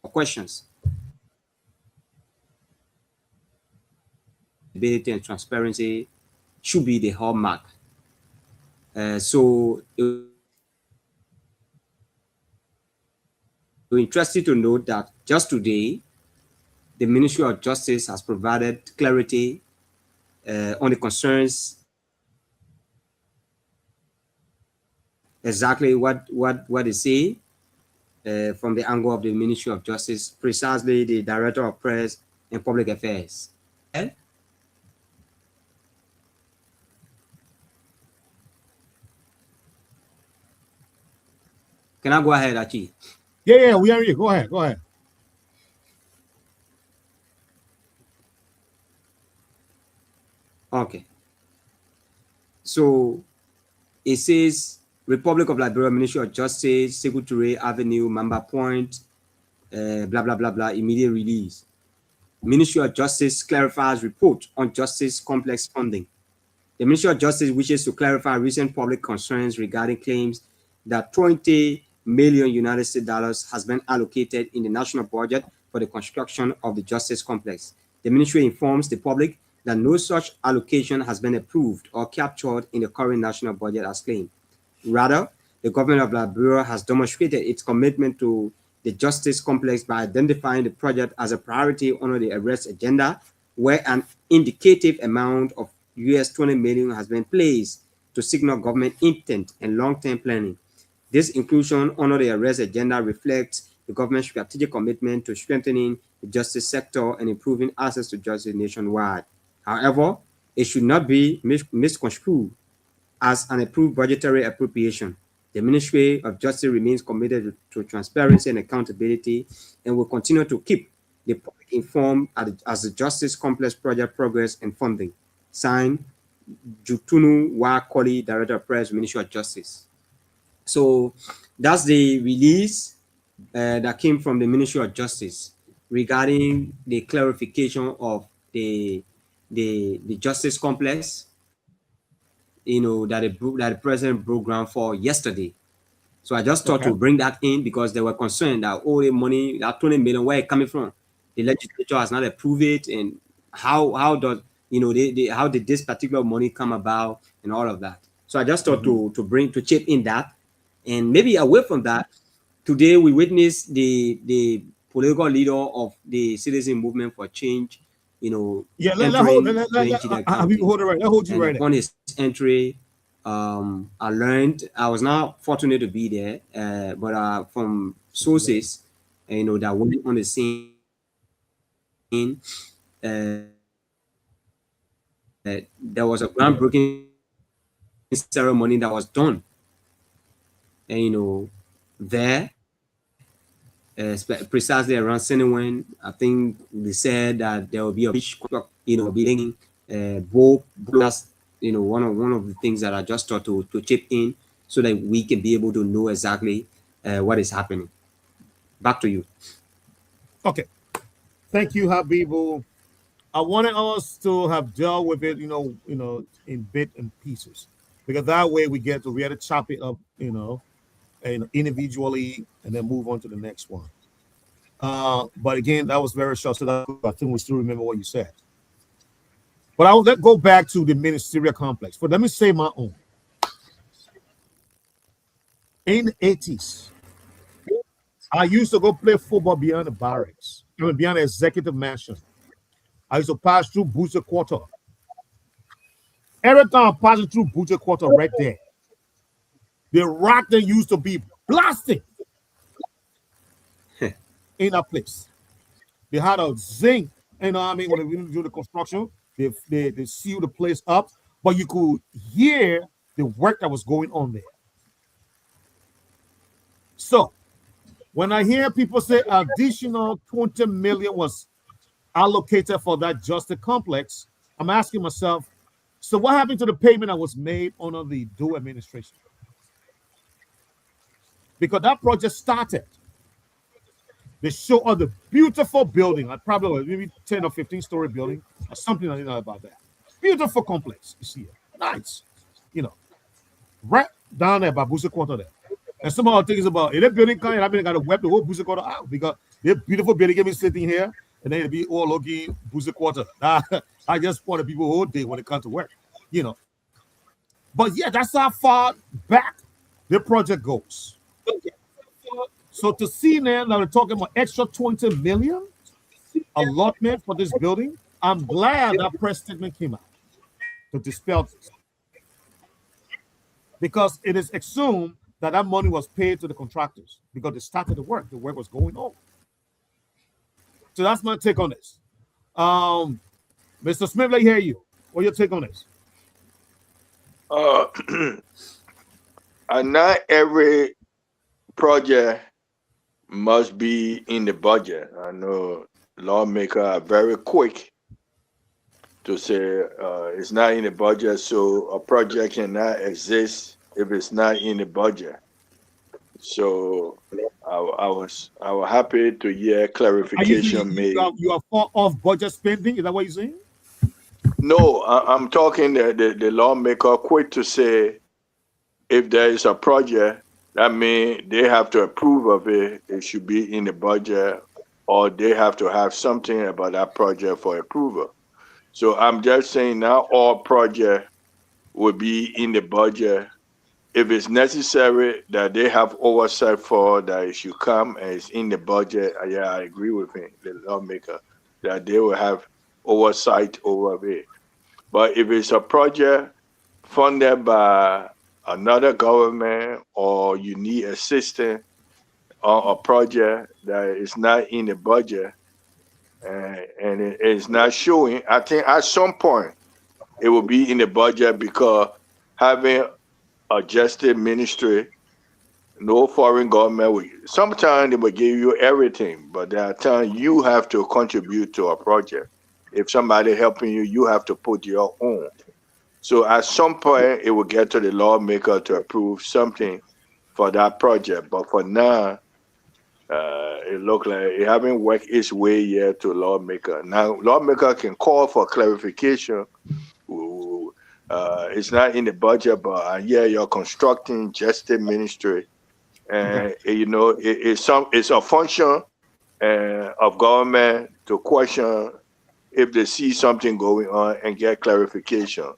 questions. Accountability and transparency should be the hallmark. So we're interested to note that just today, the Ministry of Justice has provided clarity on the concerns, exactly what they say from the angle of the Ministry of Justice, precisely the Director of Press and Public Affairs. Can I go ahead, Archie? Yeah, we are here. Go ahead. Okay. So it says Republic of Liberia, Ministry of Justice, Secretary Avenue, Mamba Point, blah, blah, blah, blah, immediate release. Ministry of Justice clarifies report on justice complex funding. The Ministry of Justice wishes to clarify recent public concerns regarding claims that 20 million United States dollars has been allocated in the national budget for the construction of the justice complex. The ministry informs the public that no such allocation has been approved or captured in the current national budget as claimed. Rather, the government of Liberia has demonstrated its commitment to the justice complex by identifying the project as a priority under the arrest agenda, where an indicative amount of US 20 million has been placed to signal government intent and long-term planning. This inclusion under the arrest agenda reflects the government's strategic commitment to strengthening the justice sector and improving access to justice nationwide. However, it should not be misconstrued as an approved budgetary appropriation. The Ministry of Justice remains committed to transparency and accountability and will continue to keep the public informed as the Justice Complex project progress and funding. Signed, Jutunu Wakoli, Director of Press, Ministry of Justice. So that's the release that came from the Ministry of Justice regarding the clarification of the Justice Complex, that the president broke ground for yesterday. So I just thought to bring that in because they were concerned that all the money, that 20 million, where it coming from? The legislature has not approved it, and how does how did this particular money come about and all of that? So I just thought to chip in that, and maybe away from that, today we witnessed the political leader of the citizen movement for change, hold you right upon his entry. I learned, I was not fortunate to be there, but from sources, that went on the scene, there was a groundbreaking ceremony that was done, and there, precisely around Sinewen, I think they said that there will be a beach, building, both plus, one of the things that I just thought to chip in so that we can be able to know exactly what is happening. Back to you. Okay. Thank you, Habibu. I wanted us to have dealt with it, in bit and pieces, because that way we get to chop it up, and individually, and then move on to the next one. But again, that was very short, so that I think we still remember what you said. But let's go back to the ministerial complex. But let me say my own. In the 80s, I used to go play football beyond the barracks, beyond the executive mansion. I used to pass through Butcher Quarter. Every time I passed through Butcher Quarter right there, the rock that used to be blasting in that place. They had a zinc, when they do the construction, they seal the place up, but you could hear the work that was going on there. So when I hear people say additional 20 million was allocated for that justice complex, I'm asking myself, so what happened to the payment that was made under the Doe administration? Because that project started. They show us the beautiful building, probably maybe 10 or 15-story building, or something I didn't know about that. Beautiful complex, you see it. Nice. Right down there by Butcher Quarter there. And some of the things about, if that building kind, I've got to wipe the whole Butcher Quarter out, because they're beautiful building can be sitting here, and then it'll be all looking Butcher Quarter. I just want the people all day when it comes to work, But yeah, that's how far back the project goes. So to see now that we're talking about extra 20 million allotment for this building, I'm glad that press statement came out to dispel this. Because it is assumed that money was paid to the contractors because they started the work was going on. So that's my take on this. Mr. Smith, let me hear you. What's your take on this? Not every project must be in the budget. I know lawmakers are very quick to say it's not in the budget, so a project cannot exist if it's not in the budget. So I was happy to hear clarification made. You are far off budget spending? Is that what you're saying? No, I'm talking the lawmaker quick to say if there is a project, that means they have to approve of it. It should be in the budget, or they have to have something about that project for approval. So I'm just saying now all projects will be in the budget. If it's necessary that they have oversight for that it should come and it's in the budget, yeah, I agree with him, the lawmaker, that they will have oversight over it. But if it's a project funded by another government or you need assistance, on a project that is not in the budget and it is not showing, I think at some point it will be in the budget because having adjusted ministry, no foreign government will, sometimes they will give you everything, but there are times you have to contribute to a project. If somebody helping you, you have to put your own. So at some point it will get to the lawmaker to approve something for that project. But for now, it look like it haven't worked its way yet to lawmaker. Now lawmaker can call for clarification. It's not in the budget, but yeah, you're constructing justice ministry, and it's a function of government to question if they see something going on and get clarification.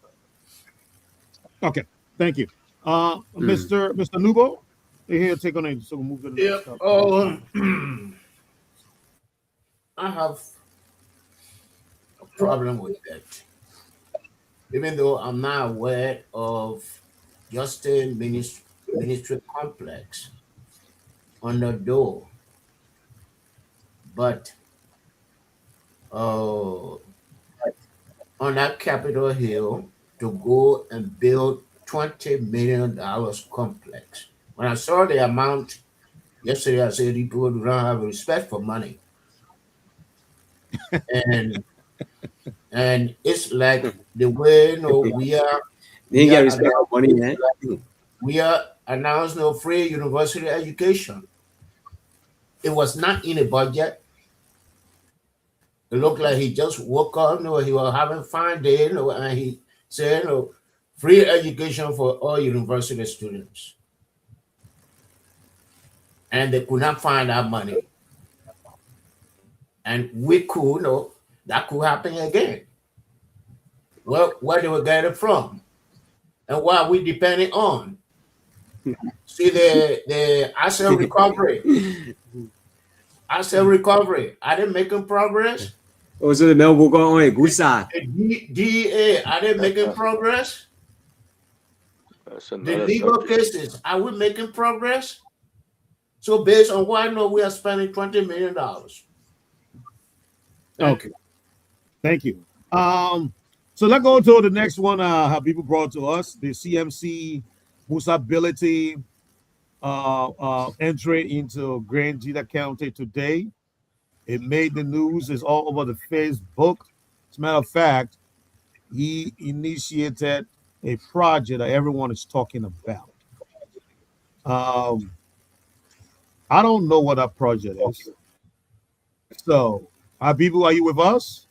Okay, thank you. Mr. Nubo, here, take on it. So we'll move to the next topic. I have a problem with that. Even though I'm not aware of Justice Ministry Complex on the door, but on that Capitol Hill to go and build $20 million complex. When I saw the amount yesterday, I said people don't have respect for money. and it's like the way we are. They get respect for money, We are announcing no free university education. It was not in the budget. It looked like he just woke up, he was having a fine day, and he said, free education for all university students. And they could not find that money. And we could, that could happen again. Well, where do we get it from? And what are we depending on? See the asset recovery. Asset recovery. Are they making progress? Oh, so the mail will go on a good side. The DEA, are they making progress? The legal cases, are we making progress? So based on what I know, we are spending $20 million. Okay. Thank you. So let's go to the next one. How people brought to us the CMC usability entry into Grand GEDEH County today. It made the news. It's all over the Facebook. As a matter of fact, he initiated a project that everyone is talking about. I don't know what that project is. So, Habibu, are you with us?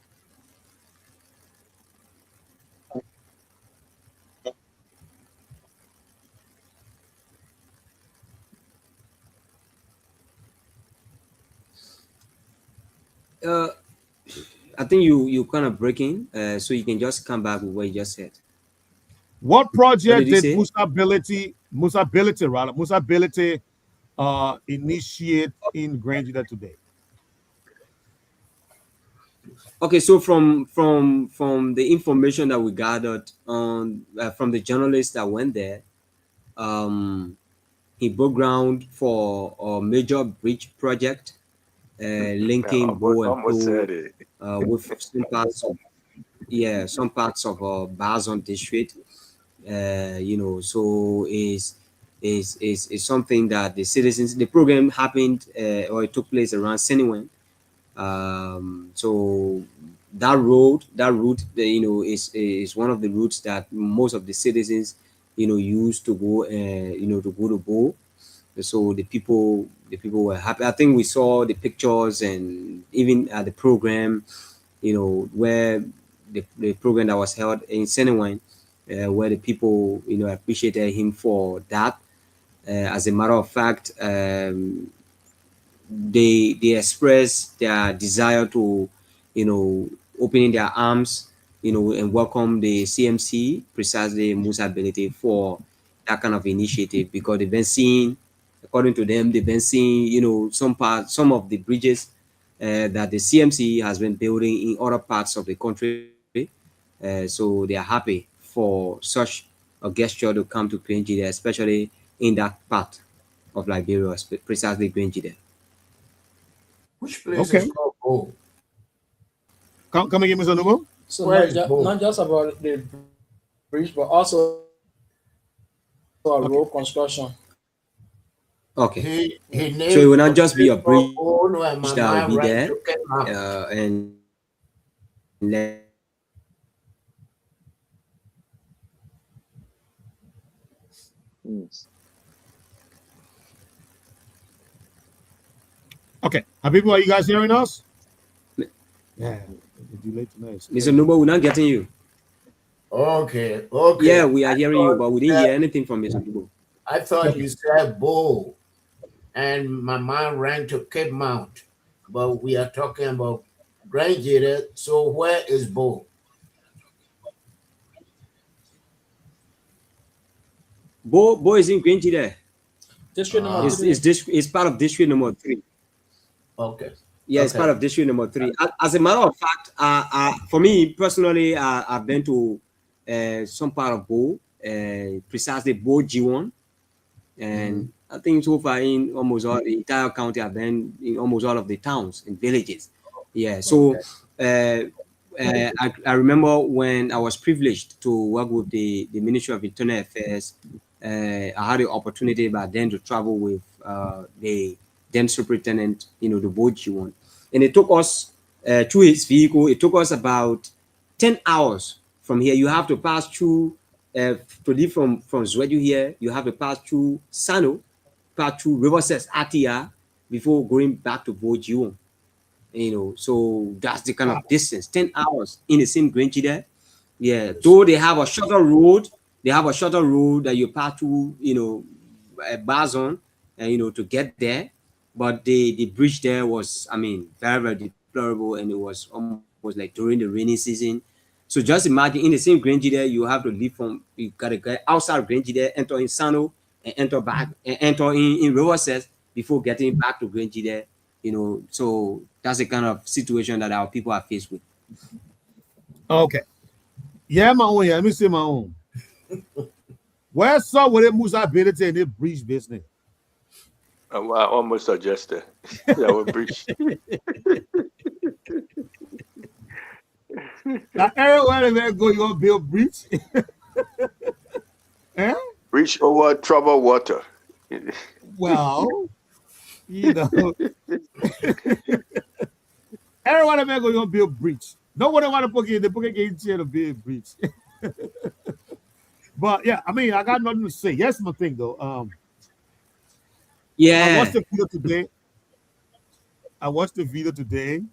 I think you kind of breaking, so you can just come back with what you just said. What project did Musability initiate in Grand GEDEH today? Okay, so from the information that we gathered on from the journalists that went there, he broke ground for a major bridge project linking Bo and Po with some parts of Bazon district. So is something that the citizens. The program happened or it took place around Seniwen. So that route, is one of the routes that most of the citizens, use to go, to go to Bo. So the people were happy. I think we saw the pictures and even at the program, where the program that was held in Senewine, where the people, appreciated him for that. As a matter of fact, they expressed their desire to, opening their arms, and welcome the CMC, precisely Musability, for that kind of initiative, because they've been seeing, according to them, they've been seeing, some of the bridges that the CMC has been building in other parts of the country. So they are happy for such a gesture to come to PNG, especially in that part of Liberia, precisely Green GEDEH. Which place Okay. is called Bo? Come and give me some number. So Where is Bo? not just about the bridge, but also a road construction. Okay. He named So it will not just be a Bo, bridge no, and my that will mind be right there, to get out. and Okay. Habibu, are you guys hearing us? Yeah. Mr. Nubo, we're not getting you. Okay, okay. Yeah, we are hearing you, but we didn't hear anything from Mr. Nubo. I thought you said Bo, and my mind ran to Cape Mount, but we are talking about Grand GEDEH. So where is Bo? Bo is in Green GEDEH. District number 3. It's part of district number 3. Okay. Yeah, it's part of district number 3. As a matter of fact, for me personally, I've been to some part of Bo, precisely Bo G1, and I think so far in almost all the entire county, I've been in almost all of the towns and villages. Yeah, so I remember when I was privileged to work with the Ministry of Internal Affairs. I had the opportunity back then to travel with the then superintendent, the Bo G1. And it took us through his vehicle. It took us about 10 hours from here. You have to pass through to leave from Zwedu here. You have to pass through Sano, pass through Riverside Atia before going back to Bo G1. So that's the kind of distance. 10 hours in the same Green GEDEH. Yeah, though they have a shorter road. They have a shorter road that you pass through, Bazon, to get there. But the bridge there was, very, very deplorable, and it was almost like during the rainy season. So just imagine in the same Green GEDEH, you have to leave you gotta get outside Green GEDEH, enter in Sano, and enter back, and enter in Riverside before getting back to Green GEDEH. So that's the kind of situation that our people are faced with. Okay. Yeah, my own. Yeah, let me say my own. Where's some with the movability in the bridge business? I almost suggested that would breach. Now, everywhere they go, you want to build bridge? Breach over troubled water. Well, everyone that go, you want to build bridge. No one want to put in the book again to build bridge. But yeah, I got nothing to say. Yes, my thing though. I watched the video today.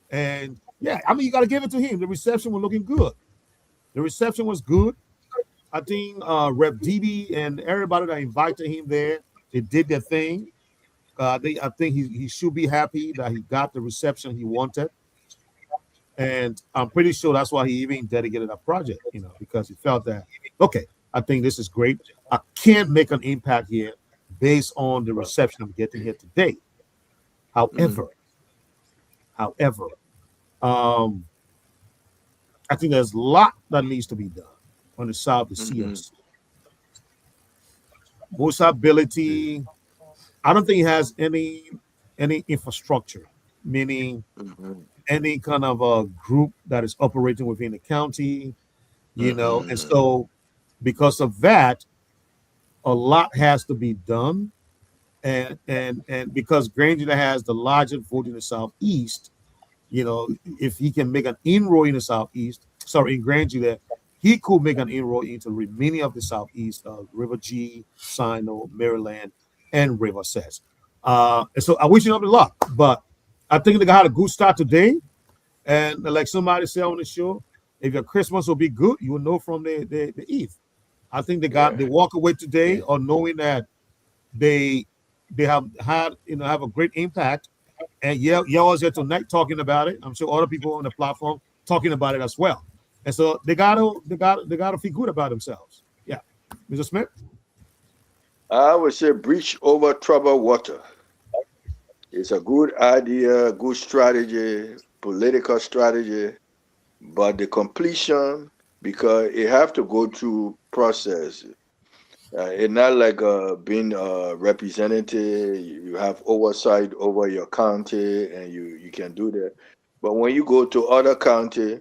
And yeah, you got to give it to him. The reception was looking good. The reception was good. I think Rep DB and everybody that invited him there, they did their thing. I think he should be happy that he got the reception he wanted. And I'm pretty sure that's why he even dedicated a project, because he felt that, okay, I think this is great. I can't make an impact here based on the reception I'm getting here today. However, I think there's a lot that needs to be done on the side of the CMC. Most ability, I don't think he has any infrastructure, meaning any kind of a group that is operating within the county, and so because of that, a lot has to be done. And because Granger has the largest vote in the Southeast, if he can make an inroad in the Southeast, in Granger, he could make an inroad into many of the Southeast, River G, Sino, Maryland, and Riverside. And so I wish him the luck, but I think they got a good start today. And like somebody said on the show, if your Christmas will be good, you will know from the Eve. I think they walk away today on knowing that they have had have a great impact. And y'all was here tonight talking about it. I'm sure other people on the platform talking about it as well. And so they gotta feel good about themselves. Yeah, Mr. Smith. I would say breach over troubled water. It's a good idea, good strategy, political strategy, but the completion, because it have to go through process. It's not like being a representative. You have oversight over your county, and you can do that. But when you go to other county,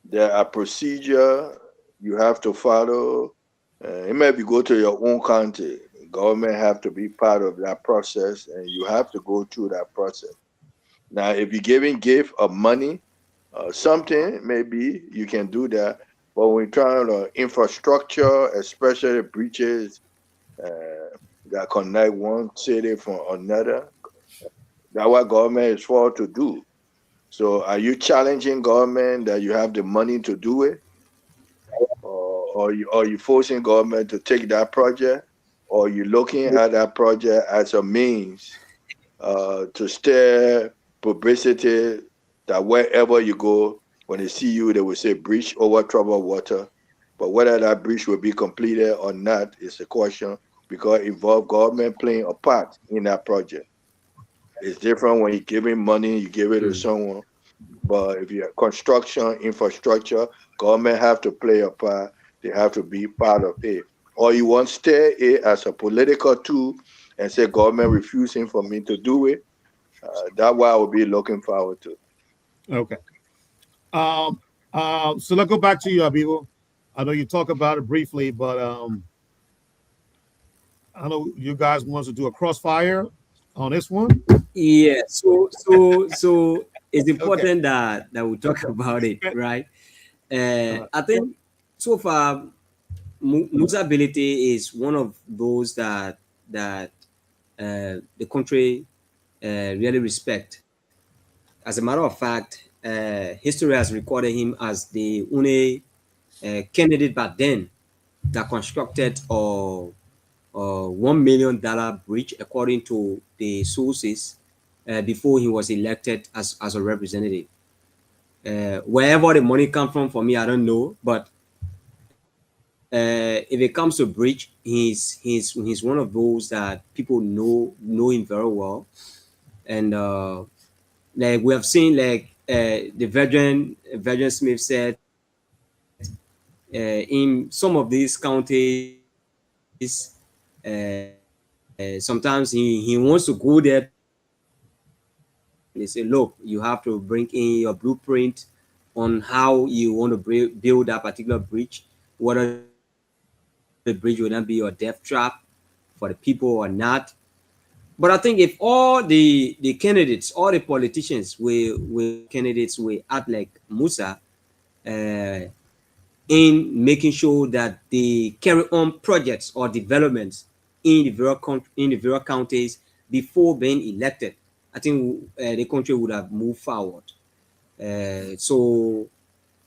there are procedure you have to follow. It might be go to your own county. Government have to be part of that process, and you have to go through that process. Now, if you're giving gift of money, something maybe you can do that. But when you're trying to infrastructure, especially bridges that connect one city from another, that's what government is for to do. So, are you challenging government that you have the money to do it, or you forcing government to take that project, or you looking at that project as a means to stir publicity that wherever you go, when they see you, they will say bridge over troubled water. But whether that bridge will be completed or not is a question because it involves government playing a part in that project. It's different when you're giving money, you give it to someone. But if you have construction, infrastructure, government have to play a part. They have to be part of it. Or you want to stay it as a political tool and say government refusing for me to do it. That's what I will be looking forward to. Okay. So let's go back to you, Abibu. I know you talk about it briefly, but I know you guys want to do a crossfire on this one. Yeah. So it's Okay. important that we talk about it, right? I think so far Musa ability is one of those that the country really respect. As a matter of fact, history has recorded him as the only candidate back then that constructed $1 million bridge, according to the sources, before he was elected as a representative. Wherever the money come from, for me, I don't know, but if it comes to bridge, he's one of those that people know him very well, and like we have seen, like the Virgin Smith said, in some of these counties, sometimes he wants to go there to inspect it. They say, look, you have to bring in your blueprint on how you want to build that particular bridge, whether the bridge will not be a death trap for the people or not. But I think if all the candidates, all the politicians, candidates will act like Musa, uh, in making sure that they carry on projects or developments in the various counties before being elected, I think the country would have moved forward. So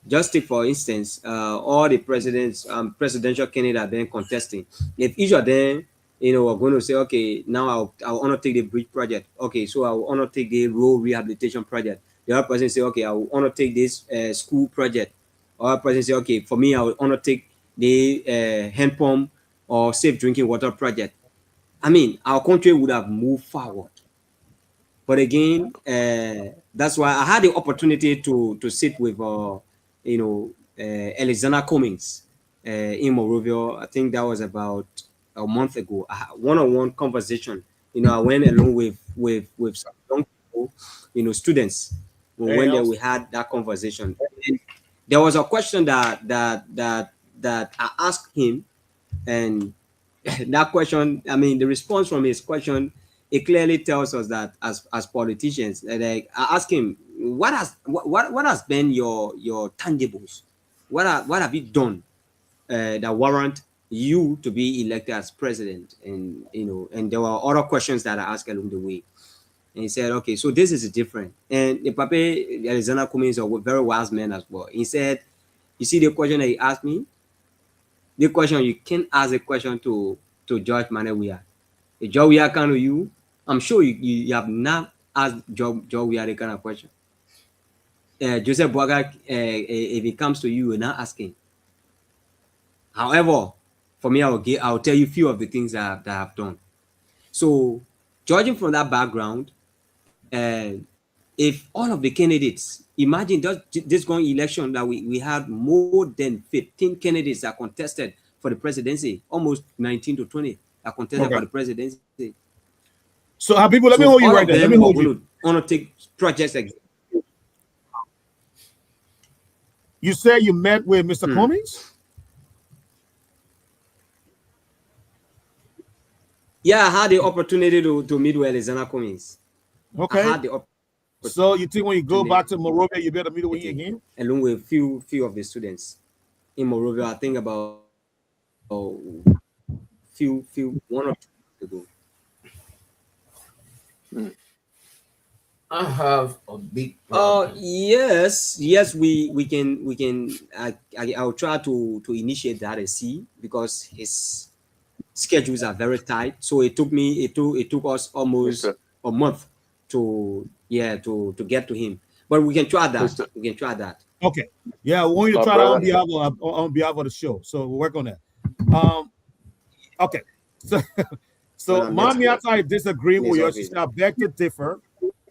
just take for instance, all the presidential candidates have been contesting. If each of them, are going to say, okay, now I'll want to take the bridge project. Okay, so I want to take the road rehabilitation project. The other person say, okay, I want to take this school project. Other person say, okay, for me, I want to take the hand pump or safe drinking water project. I mean, our country would have moved forward. But again, that's why I had the opportunity to sit with Alexander Cummings in Morovia. I think that was about a month ago. I had one-on-one conversation. I went along with some young people, students. We went there, we had that conversation. And there was a question that I asked him, and that question, I mean, the response from his question, it clearly tells us that as politicians, like I ask him, what has been your tangibles? What have you done that warrant you to be elected as president? And and there were other questions that I asked along the way. And he said, okay, so this is different. And the Papa Alexander Cummings is a very wise man as well. He said, you see the question that he asked me? The question, you can't ask a question to George Manewia. If George Weah come to you, I'm sure you have not asked George Weah the kind of question. Joseph Boaga, if it comes to you, you're not asking. However, for me, I'll tell you a few of the things that I've done. So, judging from that background, if all of the candidates, imagine this going election that we had more than 15 candidates that contested for the presidency. Almost 19 to 20 are contested for the presidency. So, Habibu, let me hold you right there. Let me hold you. Want to take projects. You said you met with Mr. Cummings? Yeah, I had the opportunity to meet with Alexander Cummings. Okay. I had the opportunity. So you think when you go back to Monrovia, you better meet with him again? Along with few of the students in Monrovia, I think about few 1 or 2 ago. I have a big problem. Yes, we can. I'll try to initiate that and see, because his schedules are very tight. So it took us almost a month to get to him. But we can try that. We can try that. Okay. Yeah, we want you to try that on behalf of the show. So we'll work on that. Okay. So Mommy, I disagree with you. She said, I beg to differ.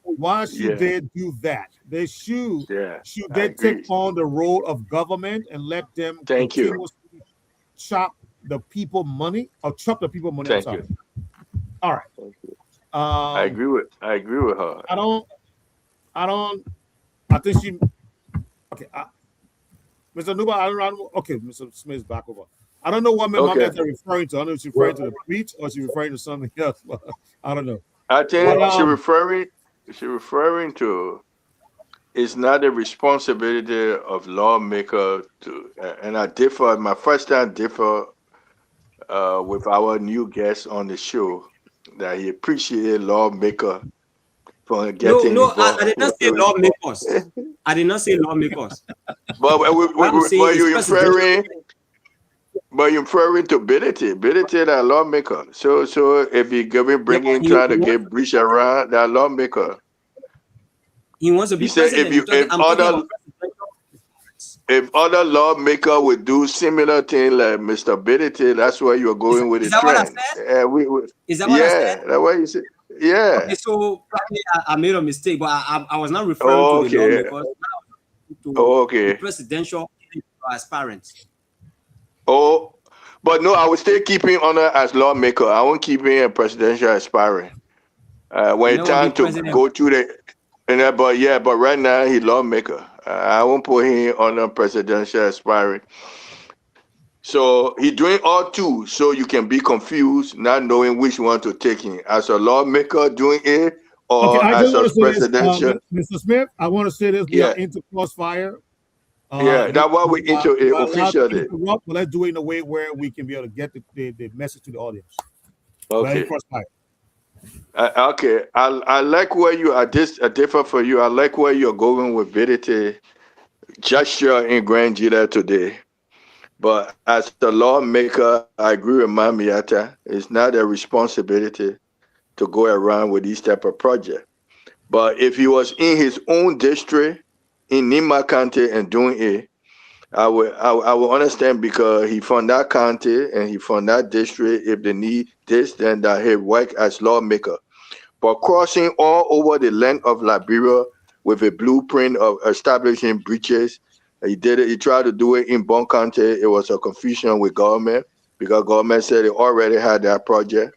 Why should they do that? They should they take on the role of government and let them continuously chop the people money or chop the people money? Thank you. All right. I agree with her. I think she okay. Mr. Nuba, I don't okay, Mr. Smith's back over. I don't know what my mom is referring to. I don't know if she's referring to the preach or she's referring to something else. I don't know. I think she's referring to it's not a responsibility of lawmaker to and I differ my first time differ with our new guest on the show that he appreciated lawmaker for getting No, I did not say lawmakers. I did not say lawmakers. But you're referring to Bidity that lawmaker. So if he bringing trying to get breach around that lawmaker. He wants to be president. If other lawmaker would do similar thing like Mr. Bidity, that's where you're going with the trend. Is that what I said? That's what you said. Yeah. Okay, so probably I made a mistake, but I was not referring to the lawmakers. The presidential aspirants. Oh, but no, I would still keep him on as lawmaker. I won't keep him a presidential aspiring. When it's time to go to but right now he's lawmaker. I won't put him on a presidential aspiring. So he's doing all two, so you can be confused, not knowing which one to take in. As a lawmaker doing it, or as a presidential. Mr. Smith, I want to say this. We are into crossfire. That's why we into it officially. But let's do it in a way where we can be able to get the message to the audience. Okay. Okay. I like where you are. This differ for you. I like where you're going with Bidity gesture in Grand GEDEH today. But as the lawmaker, I agree with Mamiata. It's not a responsibility to go around with these type of projects. But if he was in his own district, in Nima County and doing it, I will understand because he from that county and he from that district. If they need this, then that he work as lawmaker. But crossing all over the length of Liberia with a blueprint of establishing breaches, he did it. He tried to do it in Bon County. It was a confusion with government because government said they already had that project.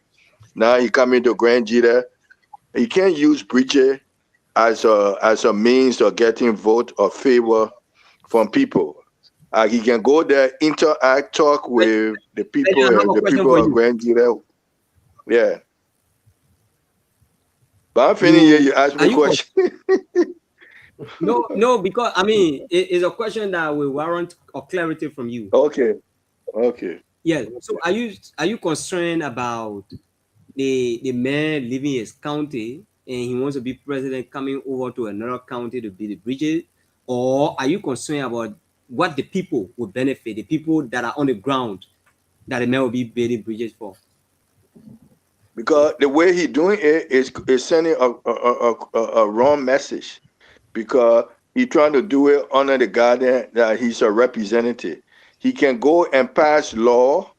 Now he coming to Grand GEDEH. He can't use breaches as a means of getting vote or favor from people. He can go there, interact, talk with the people of Grand GEDEH. Yeah. But I'm feeling you asked me a question. No, because I mean it's a question that will warrant a clarity from you. Okay. Yeah. So are you concerned about the man leaving his county and he wants to be president coming over to another county to build the bridges, or are you concerned about what the people will benefit, the people that are on the ground that the man will be building bridges for? Because the way he's doing it is sending a wrong message. Because he's trying to do it under the guidance that he's a representative. He can go and pass law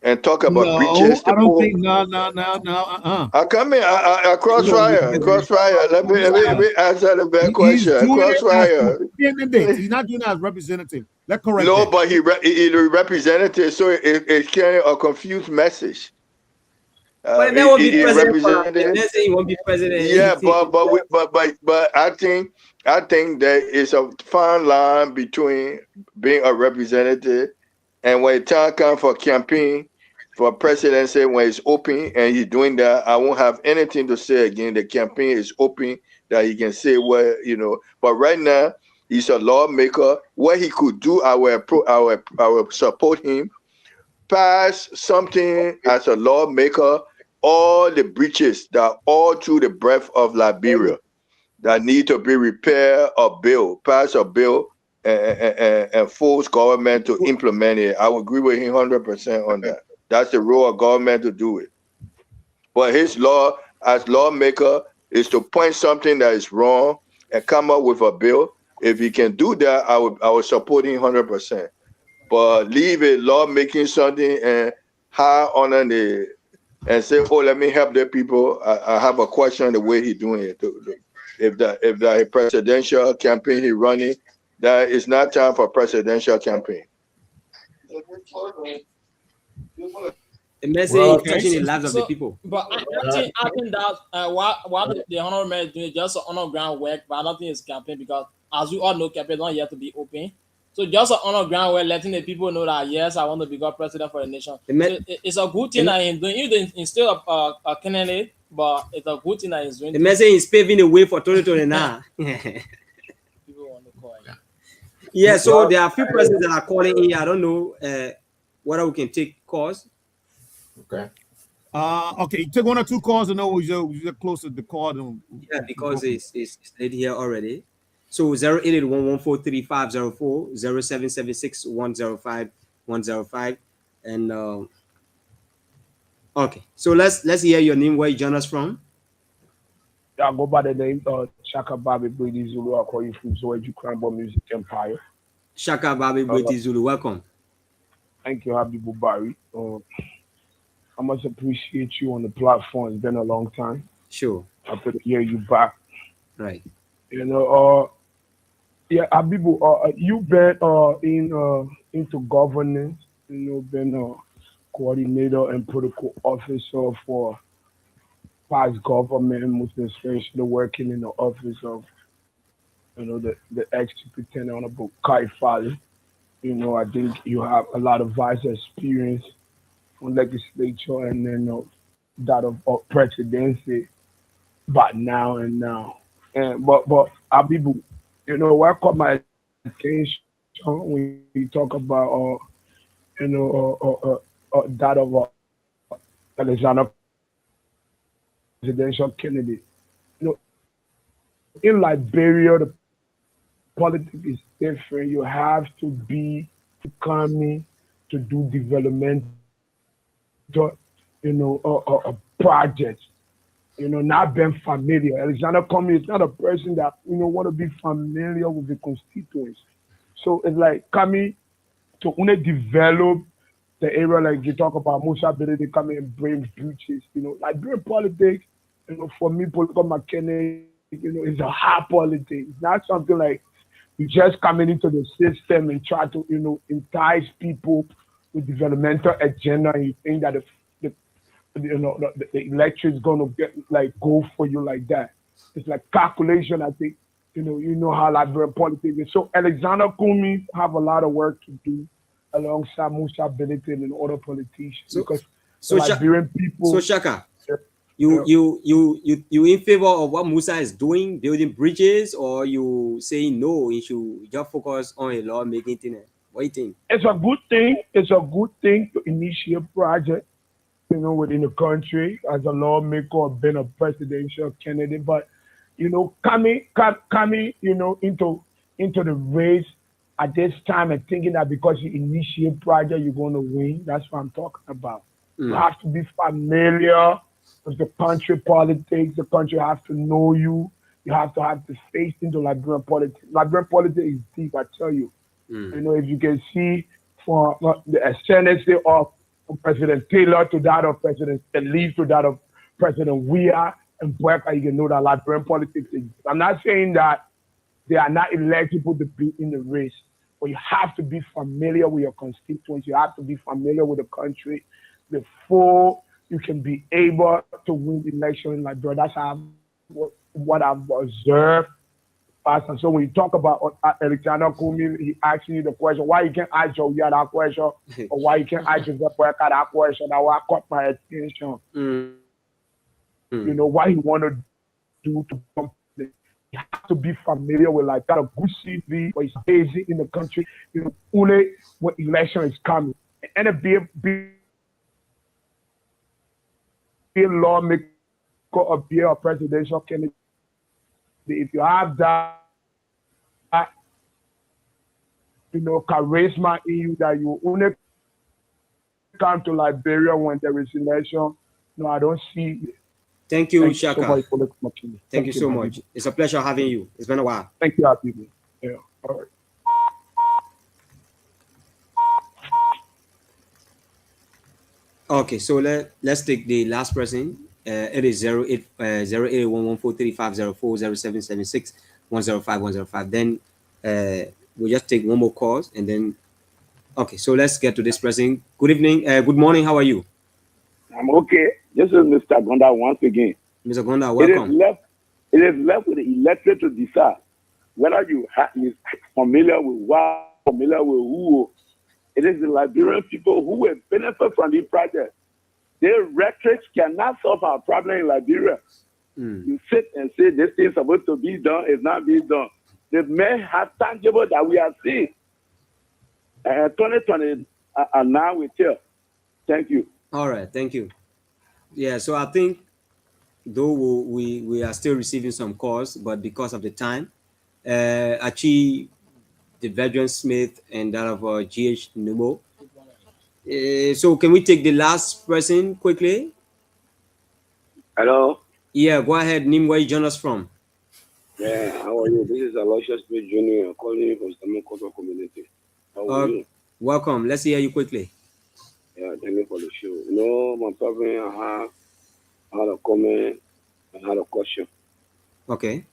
and talk about breaches. I don't think no. I come in, I crossfire. Let me answer the bad question. Crossfire. He's not doing that as representative. Let's correct No, that. but he the representative, so it's carrying a confused message. But the man won't be He president. The represented. man say he won't be president. Yeah, but I think there is a fine line between being a representative and when time comes for campaign for presidency, when it's open and he's doing that, I won't have anything to say again. The campaign is open that he can say what But right now he's a lawmaker. What he could do, I will support him. Pass something as a lawmaker. All the breaches that all through the breadth of Liberia that need to be repaired or bill, pass a bill and force government to implement it. I would agree with him 100% on that. That's the role of government to do it. But his law as lawmaker is to point something that is wrong and come up with a bill. If he can do that, I would support him 100%. But leave it lawmaking something and high on and say, oh, let me help the people. I have a question the way he doing it. If the presidential campaign he running, that is not time for presidential campaign. The message is touching the lives of the people. But I think that what the honorable man is doing is just underground work, but I don't think it's campaign because as we all know, campaign don't have to be open. So just underground work, letting the people know that yes, I want to become president for the nation. It's a good thing that he's doing. Even instead of a candidate, but it's a good thing that he's doing. The message is paving the way for 2029. People want to call it. Yeah, so there are a few persons that are calling in. I don't know whether we can take calls. Okay. Okay, take one or two calls and know we get closer to the call. Yeah, because it's laid here already. So 0881143504, 0776105105, and okay. So let's hear your name, where you join us from. I go by the name Shaka Babi Brady Zulu. I call you from Zoeju Crambo Music Empire. Shaka Babi Brady Zulu, welcome. Thank you, Habibu Bari. I must appreciate you on the platform. It's been a long time. Sure. Happy to hear you back. Right. Yeah, Habibu, you've been into governance. Been a coordinator and political officer for past government, most especially working in the office of, the ex-superintendent Honorable Kai Fali. I think you have a lot of vast experience from legislature and then that of presidency, but now. But Abibu, what caught my attention when you talk about that of Alexander presidential candidate. In Liberia, the politics is different. You have to be coming to do development, projects. Not being familiar. Alexander Comey is not a person that want to be familiar with the constituents. So it's like coming to develop the area, like you talk about Musa ability coming and bring breaches. Liberian politics. For me, political mechanics, it's a hard politics. It's not something like you just coming into the system and try to, entice people with developmental agenda, and you think that the electorate is going to go for you like that. It's like calculation. I think how Liberian politics is. So Alexander Kumi have a lot of work to do alongside Musa Benedict and other politicians because Liberian people. So Shaka, you in favor of what Musa is doing, building bridges, or you saying no, you should just focus on a law making thing? What do you think? It's a good thing. It's a good thing to initiate projects, within the country as a lawmaker or being a presidential candidate. But coming, into the race at this time and thinking that because you initiate project you're going to win. That's what I'm talking about. You have to be familiar with the country politics. The country has to know you. You have to have the faith into Liberian politics. Liberian politics is deep, I tell you. If you can see from the ascendancy of President Taylor to that of President Elise to that of President Weah and Bueka, you can know that Liberian politics is. I'm not saying that they are not eligible to be in the race, but you have to be familiar with your constituents. You have to be familiar with the country before you can be able to win the election in Liberia. That's what I've observed. And so when you talk about Alexander Kumi, he asking you the question, why you can't ask Joe that question, or why you can't ask Joseph that question, that what caught my attention. You know, what he want to do to something. You have to be familiar with like got a good CV, or he's busy in the country, you know, only when election is coming. And be a lawmaker or be a presidential candidate. If you have that, you know, charisma in you that you only come to Liberia when there is election, no, I don't see. Thank you, Shaka. Thank you so much. It's a pleasure having you. It's been a while. Thank you, Habibi. Yeah, all right. Okay, so let's take the last person. It is 0811435040776105105. Then we'll just take one more call and then. Okay, so let's get to this person. Good evening. Good morning. How are you? I'm okay. This is Mr. Gonda once again. Mr. Gonda, welcome. It is left with the electorate to decide whether you is familiar with what, familiar with who. It is the Liberian people who will benefit from this project. Their rhetoric cannot solve our problem in Liberia. You sit and say this thing is supposed to be done, it's not being done. The men have tangible that we are seeing. 2020 and now we're here. Thank you. All right, thank you. Yeah, so I think though we are still receiving some calls, but because of the time, ARCHIE, the veteran Smith, and that of GH Numo. So can we take the last person quickly? Hello. Yeah, go ahead. Name where you join us from. Yeah, how are you? This is Aloysius Smith Jr. I'm calling you from Stamina Cultural Community. How are you? Welcome. Let's hear you quickly. Yeah, thank you for the show. You know, my problem, I had a comment, I had a question. Okay.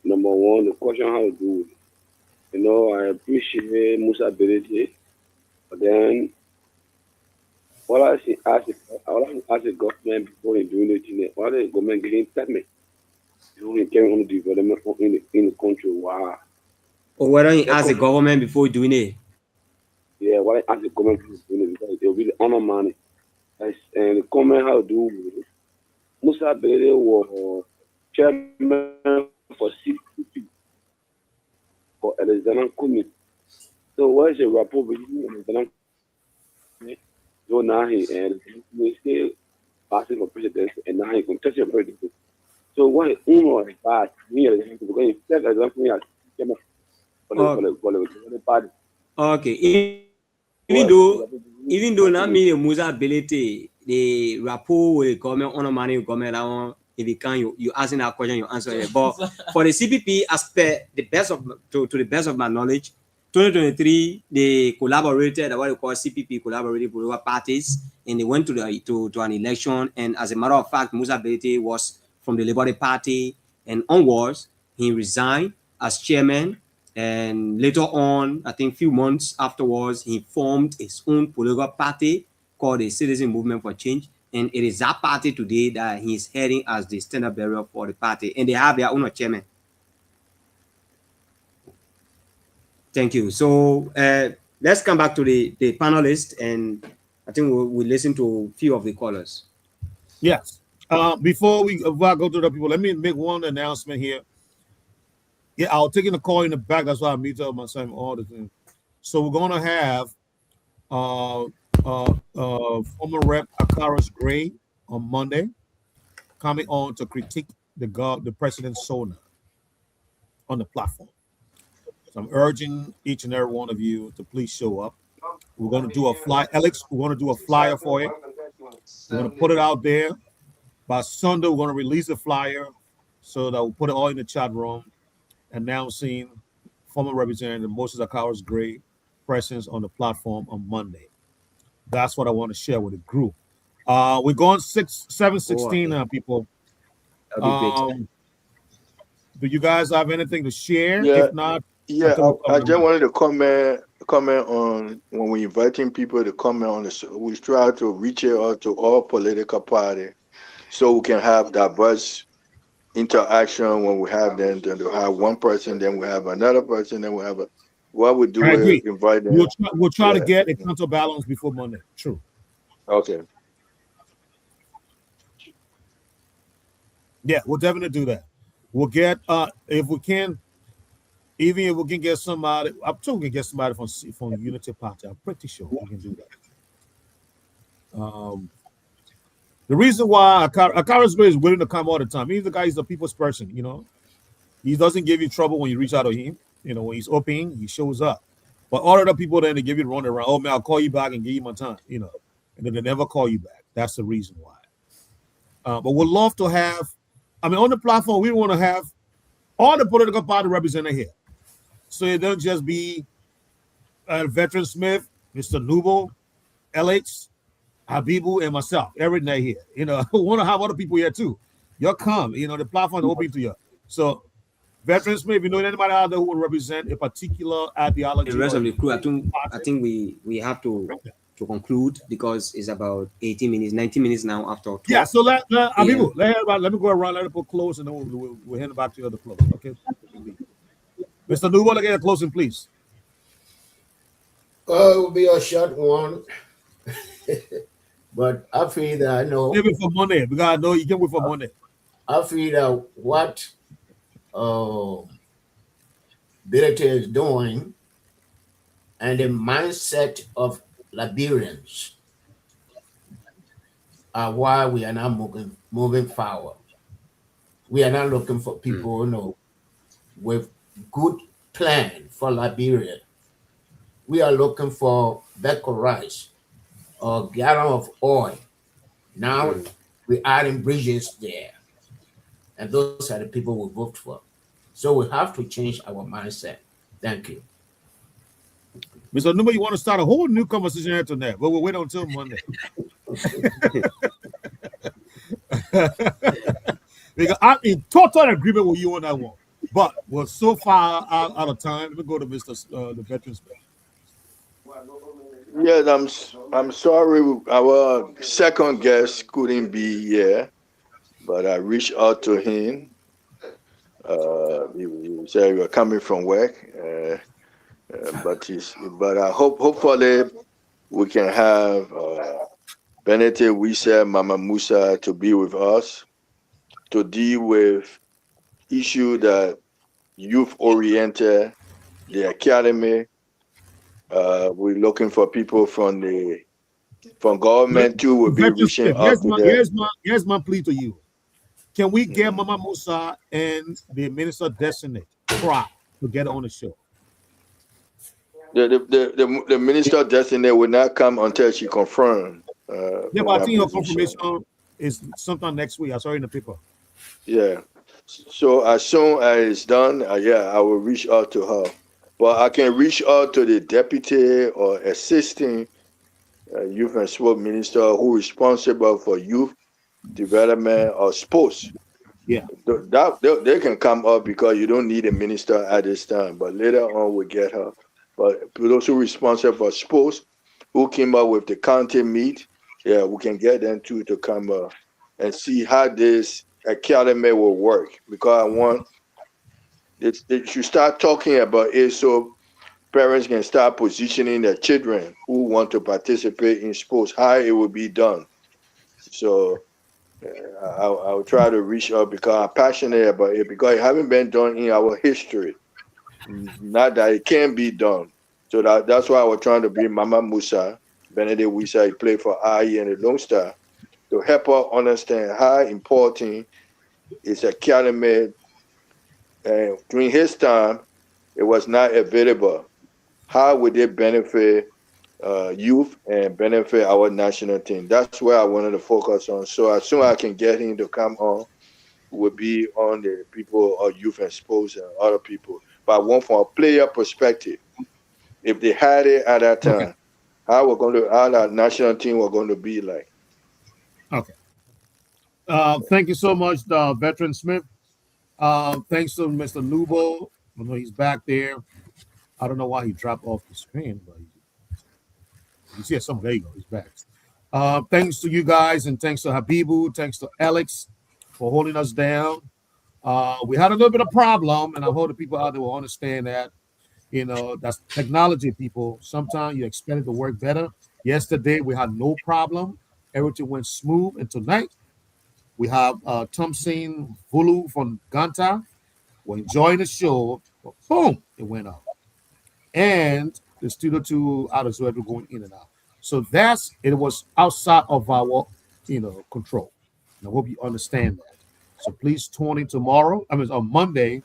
Number one, the question how to do. You know, I appreciate Musa ability, but then what I see ask the government before they doing anything, why the government getting permit? You know, carry on development in the country. Wow. Or whether you ask the government before doing it. Yeah, why ask the government before doing it? Because they'll be honor money. And the comment how to do Musa Bele was chairman for CPP for Alexander Kumi. So what is the rapport between Alexander Kumi? So now he still passing for president and now he contesting president. So what is bad? Me because he said exactly as chairman for the party. Okay. Even though not me the Musa ability, the rapport will come on a money will come around. If you can, you asking that question, you answer it. But for the CPP aspect, to the best of my knowledge, 2023 they collaborated, what we call CPP collaborated political parties, and they went to an election. And as a matter of fact, Musa Ability was from the Labour Party, and onwards he resigned as chairman. And later on, I think a few months afterwards, he formed his own political party called the Citizen Movement for Change. And it is that party today that he is heading as the standard bearer for the party. And they have their own chairman. Thank you. So let's come back to the panelists. And I think we'll listen to a few of the callers. Yes. Before I go to the people, let me make one announcement here. Yeah, I'll take in the call in the back. That's why I meet up myself all the time. So we're gonna have former Rep Akaris Gray on Monday coming on to critique the president's Sona on the platform. So I'm urging each and every one of you to please show up. We're gonna do a flyer, Alex. We're gonna do a flyer for it. We're gonna put it out there. By Sunday, we're gonna release the flyer so that we'll put it all in the chat room, announcing former Representative Moses Akaris Gray presence on the platform on Monday. That's what I want to share with the group. We're going 7:16 now, people. Do you guys have anything to share? Yeah. If not, Yeah, I just wanted to comment on when we inviting people to comment on this. We try to reach out to all political party so we can have diverse interaction when we have them. Then to have one person, then we have another person, then we have a. What we do I is agree. invite them. We'll try to Yeah. get a counterbalance before Monday. True. Okay. Yeah, we'll definitely do that. We'll get if we can, even if we can get somebody. I'm sure we can get somebody from Unity Party. I'm pretty sure we can do that. The reason why Akaris is willing to come all the time. He's the guy. He's a people's person. You know, he doesn't give you trouble when you reach out to him. You know, when he's open, he shows up. But all other people then they give you the run around. Oh man, I'll call you back and give you my time. You know, and then they never call you back. That's the reason why. But we'd love to have. I mean, on the platform, we want to have all the political party represented here. So it doesn't just be Veteran Smith, Mr. Nubo, LH, Habibu, and myself every night here. You know, we want to have other people here too. You'll come. You know, the platform is open to you. So, Veteran Smith, you know anybody out there who will represent a particular ideology? The rest of the crew, I think we have to conclude because it's about 80 minutes, 90 minutes now after 12. Yeah, so let me go around, let people close, and then we'll hand it back to the other close. Okay. Mr. Nubo, get a closing, please. It will be a short one. But I feel that I know. Maybe for Monday, because I know you can wait for Monday. I feel that what GEDEH is doing and the mindset of Liberians are why we are not moving forward. We are not looking for people, you know, with good plan for Liberia. We are looking for better rice or gallon of oil. Now we're adding bridges there. And those are the people we vote for. So we have to change our mindset. Thank you. Mr. Numa, you want to start a whole new conversation after that, but we'll wait until Monday. Because I'm in total agreement with you on that one. But we're so far out of time. Let me go to Mr. The Veterans. Yes, I'm sorry our second guest couldn't be here, but I reached out to him. He said we were coming from work, but I hopefully we can have Benedict Wisa Mama Musa to be with us to deal with issue that youth oriented, the academy. We're looking for people from government too. Will be reaching out to them. Here's my plea to you. Can we get Mama Musa and the minister designate try to get on the show? The minister designate will not come until she confirmed. Yeah, but I think your confirmation is sometime next week. I saw it in the paper. Yeah. So as soon as it's done, I will reach out to her. But I can reach out to the deputy or assisting youth and sport minister who is responsible for youth development or sports. Yeah. They can come up because you don't need a minister at this time. But later on, we'll get her. But those who are responsible for sports, who came up with the county meet, yeah, we can get them too to come and see how this academy will work. Because I want they should start talking about it so parents can start positioning their children who want to participate in sports, how it will be done. So I'll try to reach out because I'm passionate about it because it hasn't been done in our history. Not that it can be done. So that's why I was trying to bring Mama Musa, Benedict Wisa, he played for IE and the Lone Star, to help her understand how important is academy. And during his time, it was not available. How would it benefit youth and benefit our national team? That's where I wanted to focus on. So as soon as I can get him to come on, will be on the people of youth and sports and other people. But I want from a player perspective, if they had it at that time, how our national team were going to be like. Okay. Thank you so much, Veteran Smith. Thanks to Mr. Nubo I know he's back there. I don't know why he dropped off the screen, but you see some. There you go. He's back. Thanks to you guys, and thanks to Habibu, thanks to Alex for holding us down. We had a little bit of problem, and I hope the people out there will understand that. That's technology, people. Sometimes you expect it to work better. Yesterday, we had no problem. Everything went smooth. And tonight, we have Thompson Vulu from Ganta. We're enjoying the show. But boom, it went out. And the Studio 2 out as well, going in and out. So it was outside of our, control. And I hope you understand that. So please tune in tomorrow. On Monday,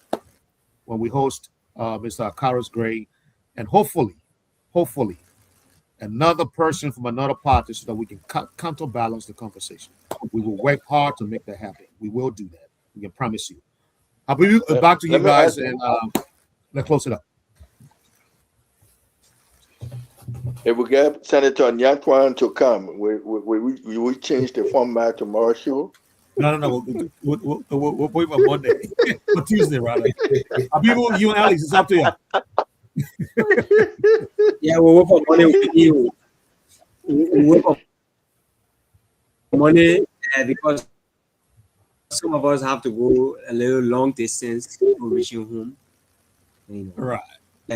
when we host Mr. Akaris Gray, and hopefully, another person from another party so that we can counterbalance the conversation. We will work hard to make that happen. We will do that. We can promise you. I'll be back to you guys, and let's close it up. If we get Senator Nyatwan to come, we change the format tomorrow show. No. We'll wait for Monday or Tuesday, rather. People, you and Alex, it's up to you. Yeah, we'll work for Monday with you. We'll work for Monday because some of us have to go a little long distance to reaching home. Right.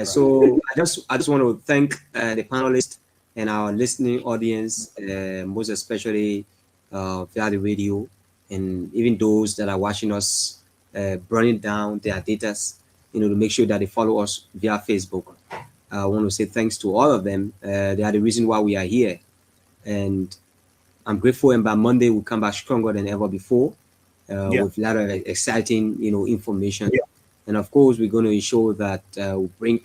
So I just want to thank the panelists and our listening audience, most especially via the radio, and even those that are watching us burning down their data, to make sure that they follow us via Facebook. I want to say thanks to all of them. They are the reason why we are here. And I'm grateful, and by Monday we'll come back stronger than ever before with a lot of exciting, information. Yeah. And of course, we're going to ensure that we bring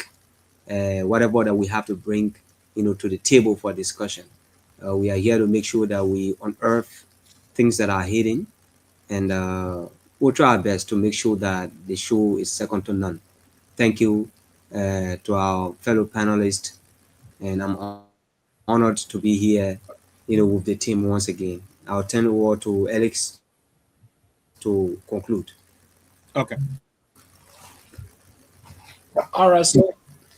whatever that we have to bring, to the table for discussion. We are here to make sure that we unearth things that are hidden, and we'll try our best to make sure that the show is second to none. Thank you to our fellow panelists, and I'm honored to be here, with the team once again. I'll turn it over to Alex to conclude. Okay. All right, so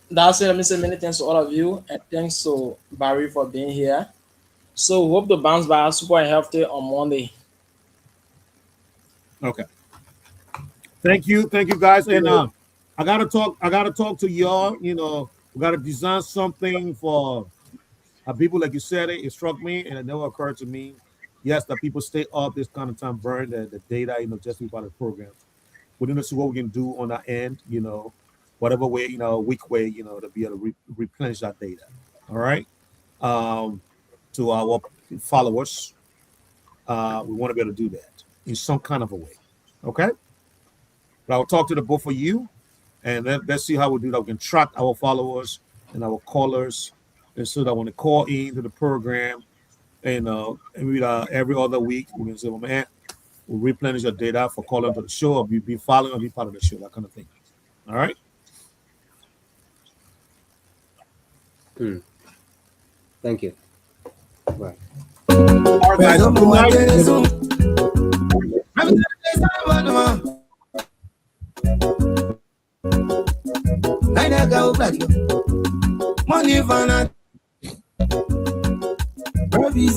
that's it. Let me say many thanks to all of you, and thanks to Barry for being here. So hope to bounce back super healthy on Monday. Okay. Thank you guys. And I gotta talk to y'all. We gotta design something for people, like you said it struck me, and it never occurred to me. Yes, that people stay up this kind of time, burn the data, just about the program. We're gonna see what we can do on our end, whatever way, weak way, to be able to replenish that data. All right. To our followers, we want to be able to do that in some kind of a way. Okay. But I'll talk to the both of you, and let's see how we do that. We can track our followers and our callers, and so that when they call into the program, and every other week, we can say, well, man, we'll replenish your data for calling to the show, or be following, or be part of the show, that kind of thing. All right. Thank you. Bye. All right, guys. Good night. Money